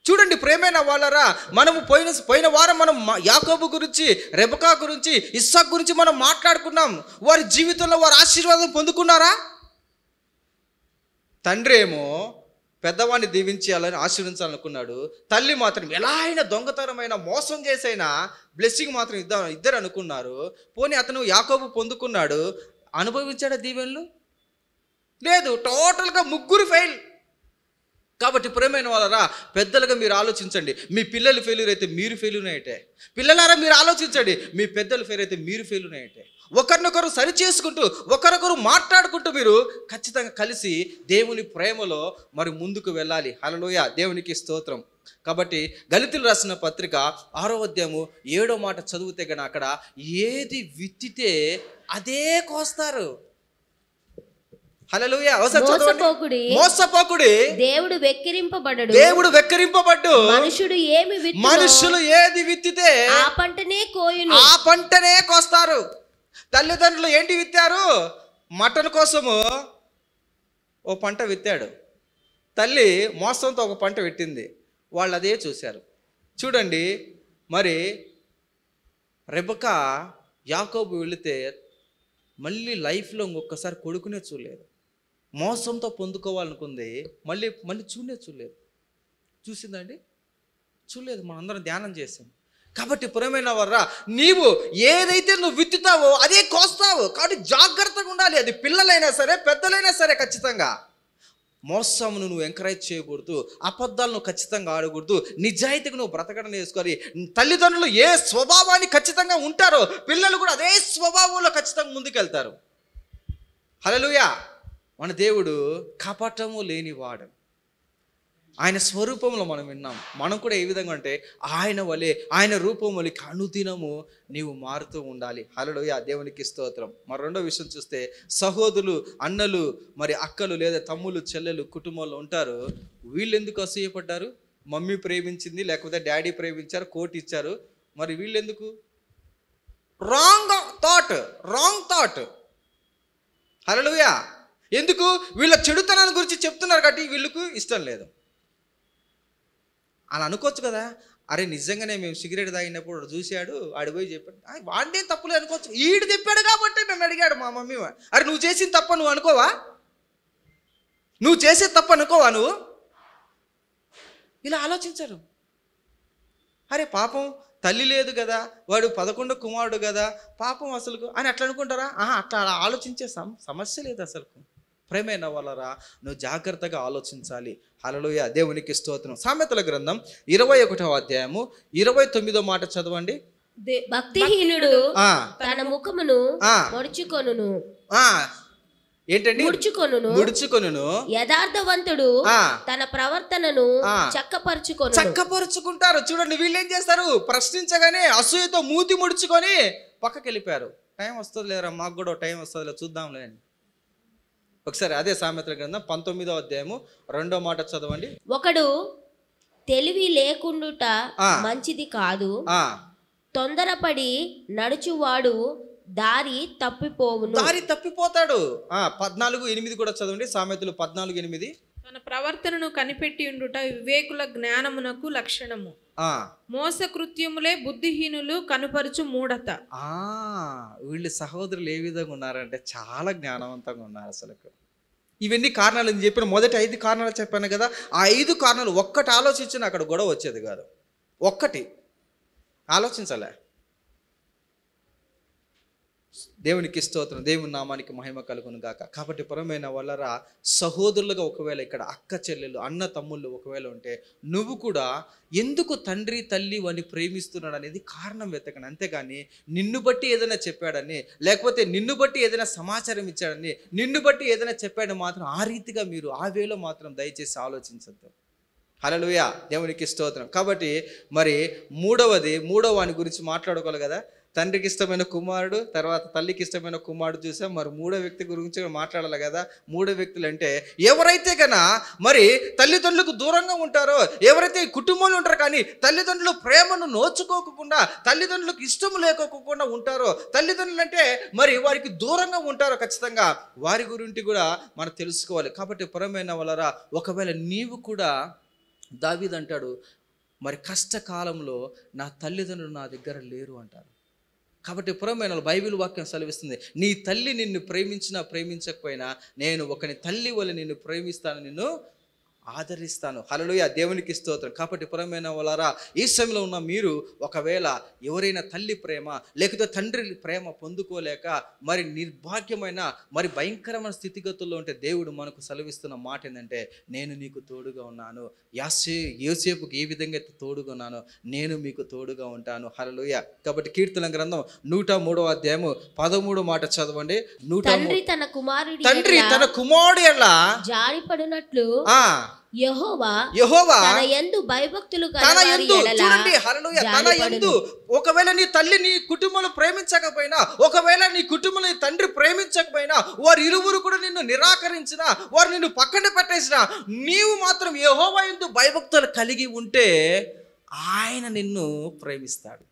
చూడండి ప్రేమైన వాళ్ళరా, మనము పోయిన వారం మనం యాకోబు గురించి, రెబకా గురించి, ఇస్సాకు గురించి మనం మాట్లాడుకున్నాం. వారి జీవితంలో వారి ఆశీర్వాదం పొందుకున్నారా? తండ్రి ఏమో పెద్దవాడిని దీవించాలని ఆశీర్వించాలనుకున్నాడు, తల్లి మాత్రం ఎలా అయినా దొంగతనమైన మోసం చేసైనా బ్లెస్సింగ్ మాత్రం ఇద్దరు అనుకున్నారు. పోనీ అతను యాకోబు పొందుకున్నాడు, అనుభవించాడా దీవెనలు? లేదు, టోటల్గా ముగ్గురు ఫెయిల్. కాబట్టి ప్రేమైన వాళ్ళరా, పెద్దలుగా మీరు ఆలోచించండి. మీ పిల్లలు ఫెయిల్యూర్ అయితే మీరు ఫెయిల్యూర్ అయితే, పిల్లలారా మీరు ఆలోచించండి, మీ పెద్దలు ఫెయిల్ అయితే మీరు ఫెయిల్యూర్ అయితే. ఒకరినొకరు సరి చేసుకుంటూ ఒకరొకరు మాట్లాడుకుంటూ మీరు ఖచ్చితంగా కలిసి దేవుని ప్రేమలో మరి ముందుకు వెళ్ళాలి. హల్లెలూయా, దేవునికి స్తోత్రం. కాబట్టి గళితీయులు రాసిన పత్రిక 6వ అధ్యాయము 7వ మాట చదివితే గన అక్కడ ఏది విత్తితే అదే కోస్తారు. హల్లెలూయా. మోసపోకుడి, దేవుడు వెక్కిరింపబడ్డు. మనుషులు ఏది విత్తితే ఆ పంటనే కోస్తారు. తల్లిదండ్రులు ఏంటి విత్తారు? మటన్ కోసము ఓ పంట విత్తాడు, తల్లి మోసంతో ఒక పంట పెట్టింది, వాళ్ళు అదే చూశారు. చూడండి మరి రెబకా యాకోబు వెళితే మళ్ళీ లైఫ్లో ఇంకొకసారి కొడుకునే చూడలేదు. మోసంతో పొందుకోవాలనుకుంది, మళ్ళీ చూడలేదు. చూసిందండి? చూడలేదు. మనం అందరం ధ్యానం చేసాం. కాబట్టి ప్రియమైన వారా, నీవు ఏదైతే నువ్వు విత్తుతావో అదే కోస్తావు. కాబట్టి జాగ్రత్తగా ఉండాలి. అది పిల్లలైనా సరే పెద్దలైనా సరే ఖచ్చితంగా మోసమును నువ్వు ఎంకరేజ్ చేయకూడదు, అబద్ధాలను ఖచ్చితంగా ఆడకూడదు, నిజాయితీగా నువ్వు బ్రతకడం నేర్చుకోవాలి. తల్లిదండ్రులు ఏ స్వభావాన్ని ఖచ్చితంగా ఉంటారో పిల్లలు కూడా అదే స్వభావంలో ఖచ్చితంగా ముందుకెళ్తారు. హల్లెలూయా. మన దేవుడు కపటము లేనివాడు. ఆయన స్వరూపంలో మనం విన్నాం. మనం కూడా ఏ విధంగా అంటే ఆయన వలె, ఆయన రూపం వలె అనుదినము నీవు మారుతూ ఉండాలి. హల్లెలూయా, దేవునికి స్తోత్రం. మరి రెండో విషయం చూస్తే సహోదరులు, అన్నలు, మరి అక్కలు లేదా తమ్ముళ్ళు, చెల్లెలు కుటుంబంలో ఉంటారు. వీళ్ళు ఎందుకు అసూయపడ్డారు? మమ్మీ ప్రేమించింది, లేకపోతే డాడీ ప్రేమించారు, కోట్ ఇచ్చారు. మరి వీళ్ళు ఎందుకు? Wrong thought. హల్లెలూయా. ఎందుకు? వీళ్ళ చెడుతనాన్ని గురించి చెప్తున్నారు కాబట్టి వీళ్ళకు ఇష్టం లేదు. అలా అనుకోవచ్చు కదా, అరే నిజంగానే మేము సిగరెట్ తాగినప్పుడు చూశాడు, ఆడిపోయి చెప్పాడు, వాడినే తప్పులే అనుకోవచ్చు. ఈడు చెప్పాడు కాబట్టి నన్ను అడిగాడు మా మమ్మీ. అరే నువ్వు చేసిన తప్ప నువ్వు అనుకోవా? నువ్వు చేసే తప్పు అనుకోవా నువ్వు? ఇలా ఆలోచించరు. అరే పాపం తల్లి లేదు కదా, వాడు 11 కుమారుడు కదా, పాపం అసలు అని అట్లా అనుకుంటారా? అట్లా ఆలోచించే సమస్య లేదు అసలు. ప్రేమైన వాళ్ళరా, నువ్వు జాగ్రత్తగా ఆలోచించాలి. హల్లెలూయా, దేవునికి స్తోత్రం. సామెతల గ్రంథం 21వ అధ్యాయము 29వ మాట చదవండి. భక్తిహీనుడు తన ముఖమును ముడుచుకొనును. ఏంటండి? ముడుచుకొనును. యథార్థవంతుడు తన ప్రవర్తనను చక్కపరుచుకుంటారు. చూడండి, వీళ్ళు ఏం చేస్తారు? ప్రశ్నించగానే అసూయతో మూతి ముడుచుకొని పక్కకి వెళ్ళిపోయారు. టైం వస్తుంది లేరా, మాకు కూడా టైం వస్తుంది, చూద్దాంలే అని. ఒకసారి అదే సామెతల గ్రంథం 19వ అధ్యాయము 2వ మాట చదవండి. ఒకడు తెలివి లేకుండుట మంచిది కాదు, తొందరపడి నడుచువాడు దారి తప్పిపోతాడు. 14:8 కూడా చదవండి. సామెతలు 14:8. తన ప్రవర్తనను కనిపెట్టి ఉండుట వివేకుల జ్ఞానమునకు లక్షణము, మోసకృత్యములే బుద్ధిహీనులు కనుపరుచు మూఢత. వీళ్ళు సహోదరులు ఏ విధంగా ఉన్నారంటే చాలా జ్ఞానవంతంగా ఉన్నారు అసలు. ఇవన్నీ కారణాలు నేను చెప్పిన మొదటి 5 కారణాలు చెప్పాను కదా, ఆ 5 కారణాలు ఒక్కటి ఆలోచించిన అక్కడ గొడవ వచ్చేది కాదు. ఒక్కటి ఆలోచించాలే. దేవునికి స్తోత్రం, దేవుని నామానికి మహిమ కలుగును గాక. కాబట్టి పరమైన వాళ్ళరా, సహోదరులుగా ఒకవేళ ఇక్కడ అక్క చెల్లెలు, అన్న తమ్ముళ్ళు ఒకవేళ ఉంటే నువ్వు కూడా ఎందుకు తండ్రి తల్లి వాడిని ప్రేమిస్తున్నాడు అనేది కారణం వెతకండి. అంతేగాని నిన్ను బట్టి ఏదైనా చెప్పాడని, లేకపోతే నిన్ను బట్టి ఏదైనా సమాచారం ఇచ్చాడని, నిన్ను బట్టి ఏదైనా చెప్పాడని మాత్రం ఆ రీతిగా మీరు ఆ వేలో మాత్రం దయచేసి ఆలోచించద్దు. హల్లెలూయా, దేవునికి స్తోత్రం. కాబట్టి మరి మూడవ వాని గురించి మాట్లాడుకోవాలి కదా. తండ్రికి ఇష్టమైన కుమారుడు, తర్వాత తల్లికి ఇష్టమైన కుమారుడు చూసాం. మరి 3వ వ్యక్తి గురించి మాట్లాడాలి కదా. 3వ వ్యక్తులు అంటే ఎవరైతే కన్నా మరి తల్లిదండ్రులకు దూరంగా ఉంటారో, ఎవరైతే కుటుంబంలో ఉంటారో కానీ తల్లిదండ్రుల ప్రేమను నోచుకోకుండా, తల్లిదండ్రులకు ఇష్టం లేకోకుండా ఉంటారో, తల్లిదండ్రులు అంటే మరి వారికి దూరంగా ఉంటారో, ఖచ్చితంగా వారి గురించి కూడా మనం తెలుసుకోవాలి. కాబట్టి పరమైన వాళ్ళరా, ఒకవేళ నీవు కూడా దావీదు అంటాడు, మరి కష్టకాలంలో నా తల్లిదండ్రులు నా దగ్గర లేరు అంటారు. కాబట్టి పురమైన బైబిల్ వాక్యం సెలవిస్తుంది, నీ తల్లి నిన్ను ప్రేమించినా ప్రేమించకపోయినా నేను ఒకని తల్లి వల్ల నిన్ను ప్రేమిస్తాను, నిన్ను ఆదరిస్తాను. హల్లెలూయా, దేవునికి స్తోత్రం. కాబట్టి పురమైన వాళ్ళారా, ఈ సమయంలో ఉన్న మీరు ఒకవేళ ఎవరైనా తల్లి ప్రేమ లేకపోతే తండ్రి ప్రేమ పొందుకోలేక మరి నిర్భాగ్యమైన మరి భయంకరమైన స్థితిగతుల్లో ఉంటే దేవుడు మనకు సెలవిస్తున్న మాట ఏంటంటే, నేను నీకు తోడుగా ఉన్నాను. యోసేపుకి ఏ విధంగా అయితే తోడుగా ఉన్నానో నేను మీకు తోడుగా ఉంటాను. హల్లెలూయా. కాబట్టి కీర్తన గ్రంథం 103వ అధ్యాయము 13వ మాట చదవండి. తండ్రి తన కుమారుడు ఎలా జారిపడినట్లు యెహోవా తన యందు భయభక్తులు చూడండి. హల్లెలూయా, తన యందు. ఒకవేళ నీ తల్లి నీ కుటుంబంలో ప్రేమించకపోయినా, ఒకవేళ నీ కుటుంబంలో నీ తండ్రి ప్రేమించకపోయినా, వారు ఇరువురు కూడా నిన్ను నిరాకరించినా, వారు నిన్ను పక్కన పెట్టేసినా, నీవు మాత్రం యెహోవా యందు భయభక్తులు కలిగి ఉంటే ఆయన నిన్ను ప్రేమిస్తాడు.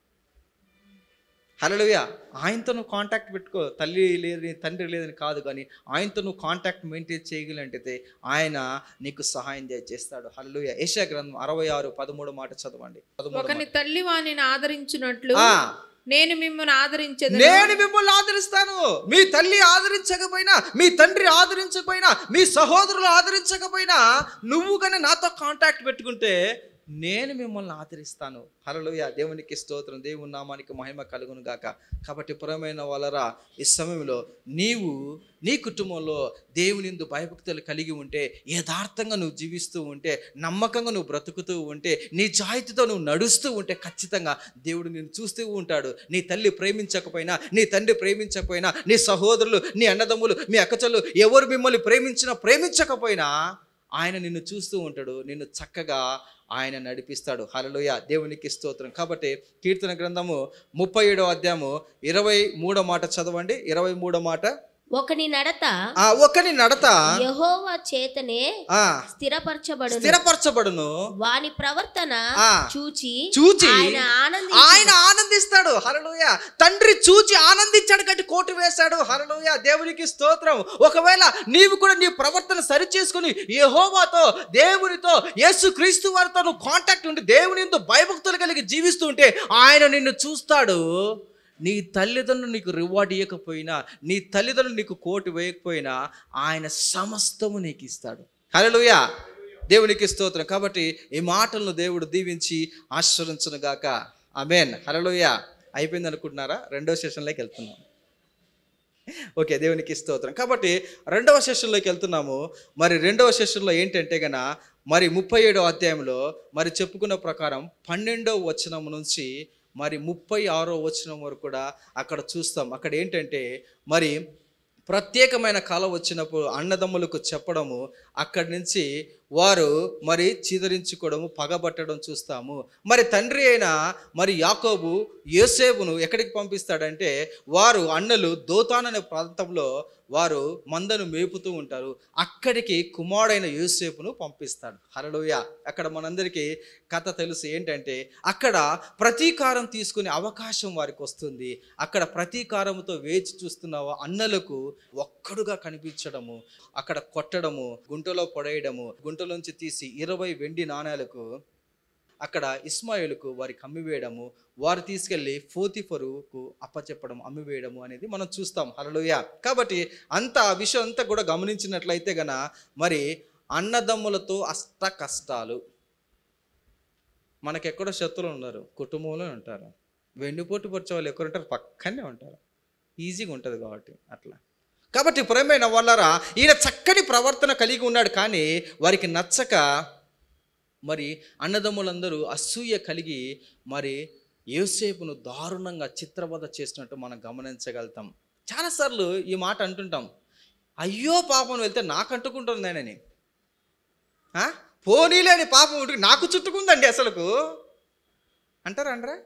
హల్లెలూయా. ఆయనతో నువ్వు కాంటాక్ట్ పెట్టుకో. తల్లి లేదని తండ్రి లేదని కాదు, కానీ ఆయనతో నువ్వు కాంటాక్ట్ మెయింటైన్ చేయగలంటే ఆయన నీకు సహాయం చేస్తాడు. హల్లెలూయా. యెషయా గ్రంథం 66:13 మాట చదవండి. ఒకని తల్లి వానిని ఆదరించినట్లు నేను మిమ్మల్ని ఆదరిస్తాను. మీ తల్లి ఆదరించకపోయినా, మీ తండ్రి ఆదరించకపోయినా, మీ సహోదరులు ఆదరించకపోయినా, నువ్వు కానీ నాతో కాంటాక్ట్ పెట్టుకుంటే నేను మిమ్మల్ని ఆదరిస్తాను. హల్లెలూయా, దేవునికి స్తోత్రం, దేవుని నామానికి మహిమ కలుగును గాక. కాబట్టి ప్రియమైన వాళ్ళరా, ఈ సమయంలో నీవు నీ కుటుంబంలో దేవుని యందు భయభక్తులు కలిగి ఉంటే, యథార్థంగా నువ్వు జీవిస్తూ ఉంటే, నమ్మకంగా నువ్వు బ్రతుకుతూ ఉంటే, నీ జాయితీతో నువ్వు నడుస్తూ ఉంటే ఖచ్చితంగా దేవుడు నిన్ను చూస్తూ ఉంటాడు. నీ తల్లి ప్రేమించకపోయినా, నీ తండ్రి ప్రేమించకపోయినా, నీ సహోదరులు, నీ అన్నదమ్ములు, మీ అక్కచెల్లు ఎవరు మిమ్మల్ని ప్రేమించకపోయినా ఆయన నిన్ను చూస్తూ ఉంటాడు. నిన్ను చక్కగా ఆయన నడిపిస్తాడు. హల్లెలూయా, దేవునికి స్తోత్రం. కాబట్టి కీర్తన గ్రంథము 37వ అధ్యాయము 23వ మాట చదవండి. 23వ మాట, ఒకని నడత యెహోవా చేతనే స్థిరపరచబడును, వాని ప్రవర్తన చూచి ఆయన ఆనందిస్తాడు. హల్లెలూయా, తండ్రి చూచి ఆనందించాడు కాబట్టి కోటు వేశాడు. హల్లెలూయా, దేవునికి స్తోత్రం. ఒకవేళ నీవు కూడా నీ ప్రవర్తన సరి చేసుకుని యెహోవాతో, దేవునితో, యేసుక్రీస్తు వారితో నువ్వు కాంటాక్ట్ ఉండి దేవుని యందు భయభక్తులు కలిగి జీవిస్తూ ఉంటే ఆయన నిన్ను చూస్తాడు. నీ తల్లిదండ్రులు నీకు రివార్డ్ ఇవ్వకపోయినా, నీ తల్లిదండ్రులు నీకు కోటు వేయకపోయినా ఆయన సమస్తము నీకు ఇస్తాడు. హల్లెలూయా, దేవునికి స్తోత్రం. కాబట్టి ఈ మాటలను దేవుడు దీవించి ఆశీర్వదించును గాక. ఆమేన్. హల్లెలూయా. అయిపోయింది అనుకుంటున్నారా? రెండవ సెషన్లోకి వెళ్తున్నాం. ఓకే, దేవునికి స్తోత్రం. కాబట్టి రెండవ సెషన్లోకి వెళ్తున్నాము. మరి రెండవ సెషన్లో ఏంటంటే గన మరి 37వ అధ్యాయంలో మరి చెప్పుకున్న ప్రకారం 12వ వచనం నుంచి మరి 36వ వచనం వరకు కూడా అక్కడ చూస్తాం. అక్కడ ఏంటంటే మరి ప్రత్యేకమైన కాలం వచ్చినప్పుడు అన్నదమ్ములకు చెప్పడము, అక్కడి నుంచి వారు మరి చీదరించుకోవడము, పగబట్టడం చూస్తాము. మరి తండ్రి అయిన మరి యాకోబు యోసేపును ఎక్కడికి పంపిస్తాడంటే, వారు అన్నలు దోతాన్ అనే ప్రాంతంలో వారు మందను మేపుతూ ఉంటారు. అక్కడికి కుమారుడైన యోసేపును పంపిస్తాడు. హల్లెలూయా. అక్కడ మనందరికీ కథ తెలుసు. ఏంటంటే అక్కడ ప్రతీకారం తీసుకునే అవకాశం వారికి వస్తుంది. అక్కడ ప్రతీకారంతో వేచి చూస్తున్న అన్నలకు ఒక్కడుగా కనిపించడము, అక్కడ కొట్టడము, గుంటలో పడేయడము, గుంటలోంచి తీసి 20 వెండి నాణేలకు అక్కడ ఇస్మాయిలుకు వారికి అమ్మివేయడము, వారు తీసుకెళ్ళి పోతీఫరుకు అప్పచెప్పడం, అమ్మివేయడము అనేది మనం చూస్తాం. హల్లెలూయా. కాబట్టి ఆ విషయం అంతా కూడా గమనించినట్లయితే గన మరి అన్నదమ్ములతో అష్ట కష్టాలు. మనకెక్కడో శత్రువులు ఉన్నారు, కుటుంబంలో ఉంటారు. వెన్నుపోటు పొడిచే వాళ్ళు ఎక్కడ ఉంటారు? పక్కనే ఉంటారు. ఈజీగా ఉంటుంది కాబట్టి అట్లా. కాబట్టి ప్రియమైన వాళ్ళరా, ఈయన చక్కని ప్రవర్తన కలిగి ఉన్నాడు. కానీ వారికి నచ్చక మరి అన్నదమ్ములందరూ అసూయ కలిగి మరి యోసేపును దారుణంగా చిత్రవధ చేసినట్టు మనం గమనించగలుగుతాం. చాలాసార్లు ఈ మాట అంటుంటాం, అయ్యో పాపం వెళ్తే నాకు అంటుకుంటుందేనని. పోనీలేని పాపం నాకు చుట్టుకుందండి అసలుకు అంటారా?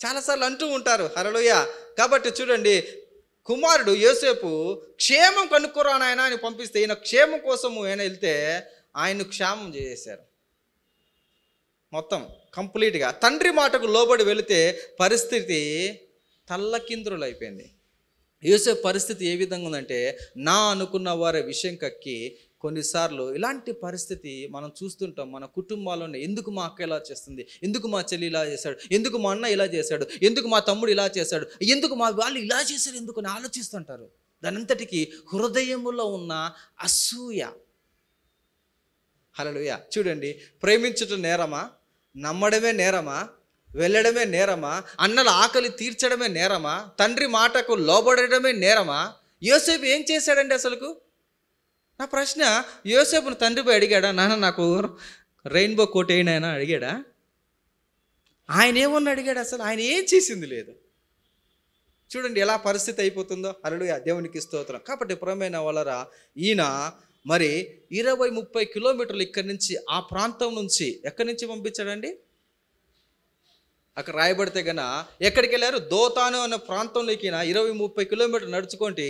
చాలాసార్లు అంటూ ఉంటారు. హల్లెలూయా. కాబట్టి చూడండి, కుమారుడు యోసేపు క్షేమం కనుక్కోరా నాయన అని పంపిస్తే ఈయన క్షేమం కోసము ఆయన వెళ్తే ఆయన్ను క్షేమం చేసేశారు మొత్తం కంప్లీట్గా. తండ్రి మాటకు లోబడి వెళితే పరిస్థితి తల్లకిందులు అయిపోయింది. యోసేపు పరిస్థితి ఏ విధంగా ఉందంటే, నా అనుకున్న వారి విషయం కక్కి కొన్నిసార్లు ఇలాంటి పరిస్థితి మనం చూస్తుంటాం మన కుటుంబాల్లోనే. ఎందుకు మా అక్క ఇలా చేస్తుంది, ఎందుకు మా చెల్లి ఇలా చేశాడు, ఎందుకు మా అన్న ఇలా చేశాడు, ఎందుకు మా తమ్ముడు ఇలా చేశాడు, ఎందుకు మా వాళ్ళు ఇలా చేశారు, ఎందుకు అని ఆలోచిస్తుంటారు. దానంతటికీ హృదయములో ఉన్న అసూయ. హల్లెలూయా. చూడండి, ప్రేమించటం నేరమా, నమ్మడమే నేరమా, వెళ్ళడమే నేరమా, అన్నల ఆకలి తీర్చడమే నేరమా, తండ్రి మాటకు లోబడడమే నేరమా? యోసేపు ఏం చేశాడండి అసలుకు? నా ప్రశ్న, యోసేపును తండ్రి పోయి అడిగాడా, నాన్న నాకు రెయిన్బో కోట్ అయినా అడిగాడా? ఆయన ఏమన్నా అడిగాడు? అసలు ఆయన ఏం చేసింది లేదు. చూడండి ఎలా పరిస్థితి అయిపోతుందో. హల్లెలూయా, దేవునికి స్తోత్రం. కాబట్టి ప్రియమైన వాళ్ళరా, ఈయన మరి 20-30 కిలోమీటర్లు ఇక్కడి నుంచి, ఆ ప్రాంతం నుంచి ఎక్కడి నుంచి పంపించాడండి? అక్కడ రాయబడితే గన ఎక్కడికి వెళ్ళారు? దోతాను అనే ప్రాంతంలోకి 20-30 కిలోమీటర్లు నడుచుకుంటే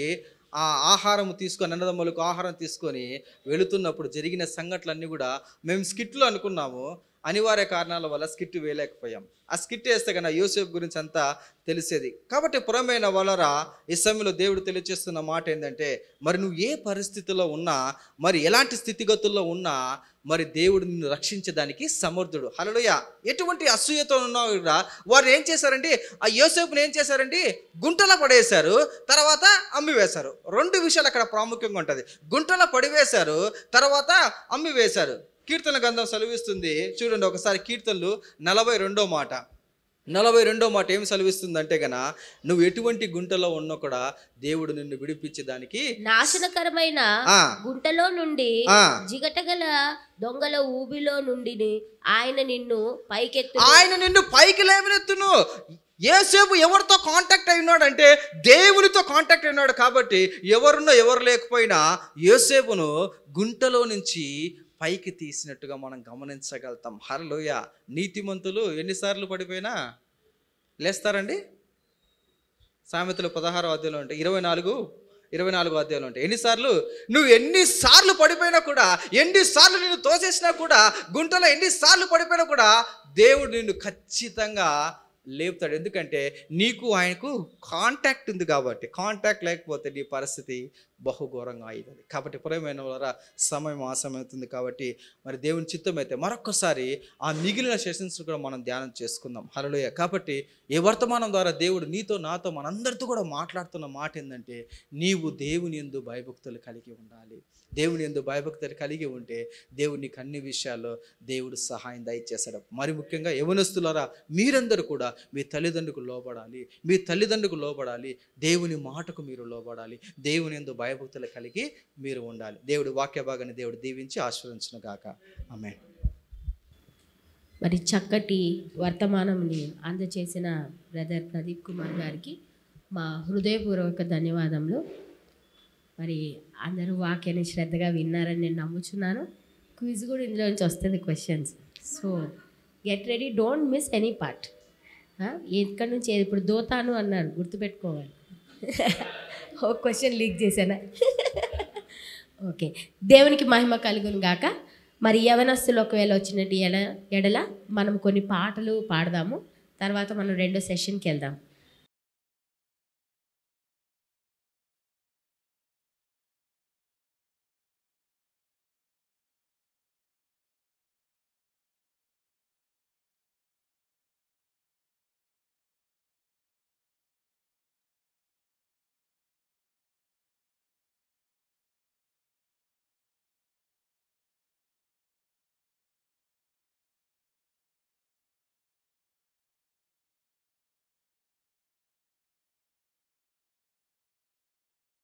ఆ ఆహారం తీసుకొని, అన్నదమ్ములకు ఆహారం తీసుకొని వెళుతున్నప్పుడు జరిగిన సంఘటనలన్నీ కూడా మేము స్కిట్లు అనుకున్నాము. అనివార్య కారణాల వల్ల స్కిట్ వేయలేకపోయాం. ఆ స్కిట్ వేస్తే కన్నా యోసేపు గురించి అంతా తెలిసేది. కాబట్టి పురమైన వాళ్ళరా, ఈ సమయంలో దేవుడు తెలియజేస్తున్న మాట ఏంటంటే, మరి నువ్వు ఏ పరిస్థితిలో ఉన్నా, మరి ఎలాంటి స్థితిగతుల్లో ఉన్నా, మరి దేవుడు నిన్ను రక్షించడానికి సమర్థుడు. హల్లెలూయా. ఎటువంటి అసూయతో ఉన్నా కూడా వారు ఏం చేశారంటే, ఆ యోసేపుని ఏం చేశారంటే గుంటలో పడేశారు, తర్వాత అమ్మివేశారు. 2 విషయాలు అక్కడ ప్రాముఖ్యంగా ఉంటుంది. గుంటలో పడివేశారు, తర్వాత అమ్మివేశారు. కీర్తన గ్రంథం సెలవిస్తుంది చూడండి ఒకసారి. కీర్తనలు 42వ మాట 42వ మాట ఏం సెలవిస్తుంది అంటే గన నువ్వు ఎటువంటి గుంటలో ఉన్నా కూడా దేవుడు నిన్ను విడిపించేదానికి నాశనకరమైన గుంటలో నుండి జిగటగల దొంగల ఊబిలో నుండి ఆయన నిన్ను పైకి లేవనెత్తును. యోసేపు ఎవరితో కాంటాక్ట్ అయినాడు అంటే దేవునితో కాంటాక్ట్ అయినాడు. కాబట్టి ఎవరున్నా ఎవరు లేకపోయినా యోసేపును గుంటలో నుంచి పైకి తీసినట్టుగా మనం గమనించగలుగుతాం. హల్లెలూయా. నీతిమంతులు ఎన్నిసార్లు పడిపోయినా లేస్తారండి? సామెతలు 16వ అధ్యాయంలో ఉంటాయి, 24వ అధ్యాయంలో ఉంటాయి. నువ్వు ఎన్నిసార్లు పడిపోయినా కూడా, ఎన్నిసార్లు నిన్ను తోసేసినా కూడా, గుంటలో ఎన్నిసార్లు పడిపోయినా కూడా దేవుడు నిన్ను ఖచ్చితంగా లేపుతాడు. ఎందుకంటే నీకు ఆయనకు కాంటాక్ట్ ఉంది కాబట్టి. కాంటాక్ట్ లేకపోతే నీ పరిస్థితి బహుఘోరంగా అయ్యింది. కాబట్టి ప్రియమైన వారా, సమయం ఆసమవుతుంది కాబట్టి మరి దేవుని చిత్తం అయితే మరొకసారి ఆ మిగిలిన సెషన్స్ కూడా మనం ధ్యానం చేసుకుందాం. హల్లెలూయా. కాబట్టి ఈ వర్తమానం ద్వారా దేవుడు నీతో నాతో మనందరితో కూడా మాట్లాడుతున్న మాట ఏంటంటే నీవు దేవుని యందు భయభక్తులు కలిగి ఉండాలి. దేవుని యందు భయభక్తులు కలిగి ఉంటే దేవుడు నీకు అన్ని విషయాల్లో దేవుడు సహాయం దయచేస్తాడు. మరి ముఖ్యంగా యవనస్తులారా, మీరందరూ కూడా మీ తల్లిదండ్రులకు లోబడాలి. దేవుని మాటకు మీరు లోబడాలి. దేవుని యందు భయభక్తులు కలిగి మీరు ఉండాలి. దేవుడు వాక్య భాగాన్ని దేవుడు దీవించి ఆశీర్వదించును గాక. ఆమేన్. మరి చక్కటి వర్తమానంని అందచేసిన బ్రదర్ ప్రదీప్ కుమార్ గారికి మా హృదయపూర్వక ధన్యవాదములు. మరి అందరూ వాక్యాన్ని శ్రద్ధగా విన్నారని నేను నమ్ముచున్నాను. క్విజ్ కూడా ఇందులో నుంచి వస్తుంది questions. So get ready, don't miss any part. ఎక్కడి నుంచి ఇప్పుడు దోతాను అన్నారు, గుర్తుపెట్టుకోవాలి. ఓ క్వశ్చన్ లీక్ చేశానా? ఓకే, దేవునికి మహిమ కలుగును గాక. మరి యవనస్తులు ఒకవేళ వచ్చినట్టు ఎడల మనం కొన్ని పాటలు పాడదాము. తర్వాత మనం రెండో సెషన్కి వెళ్దాం.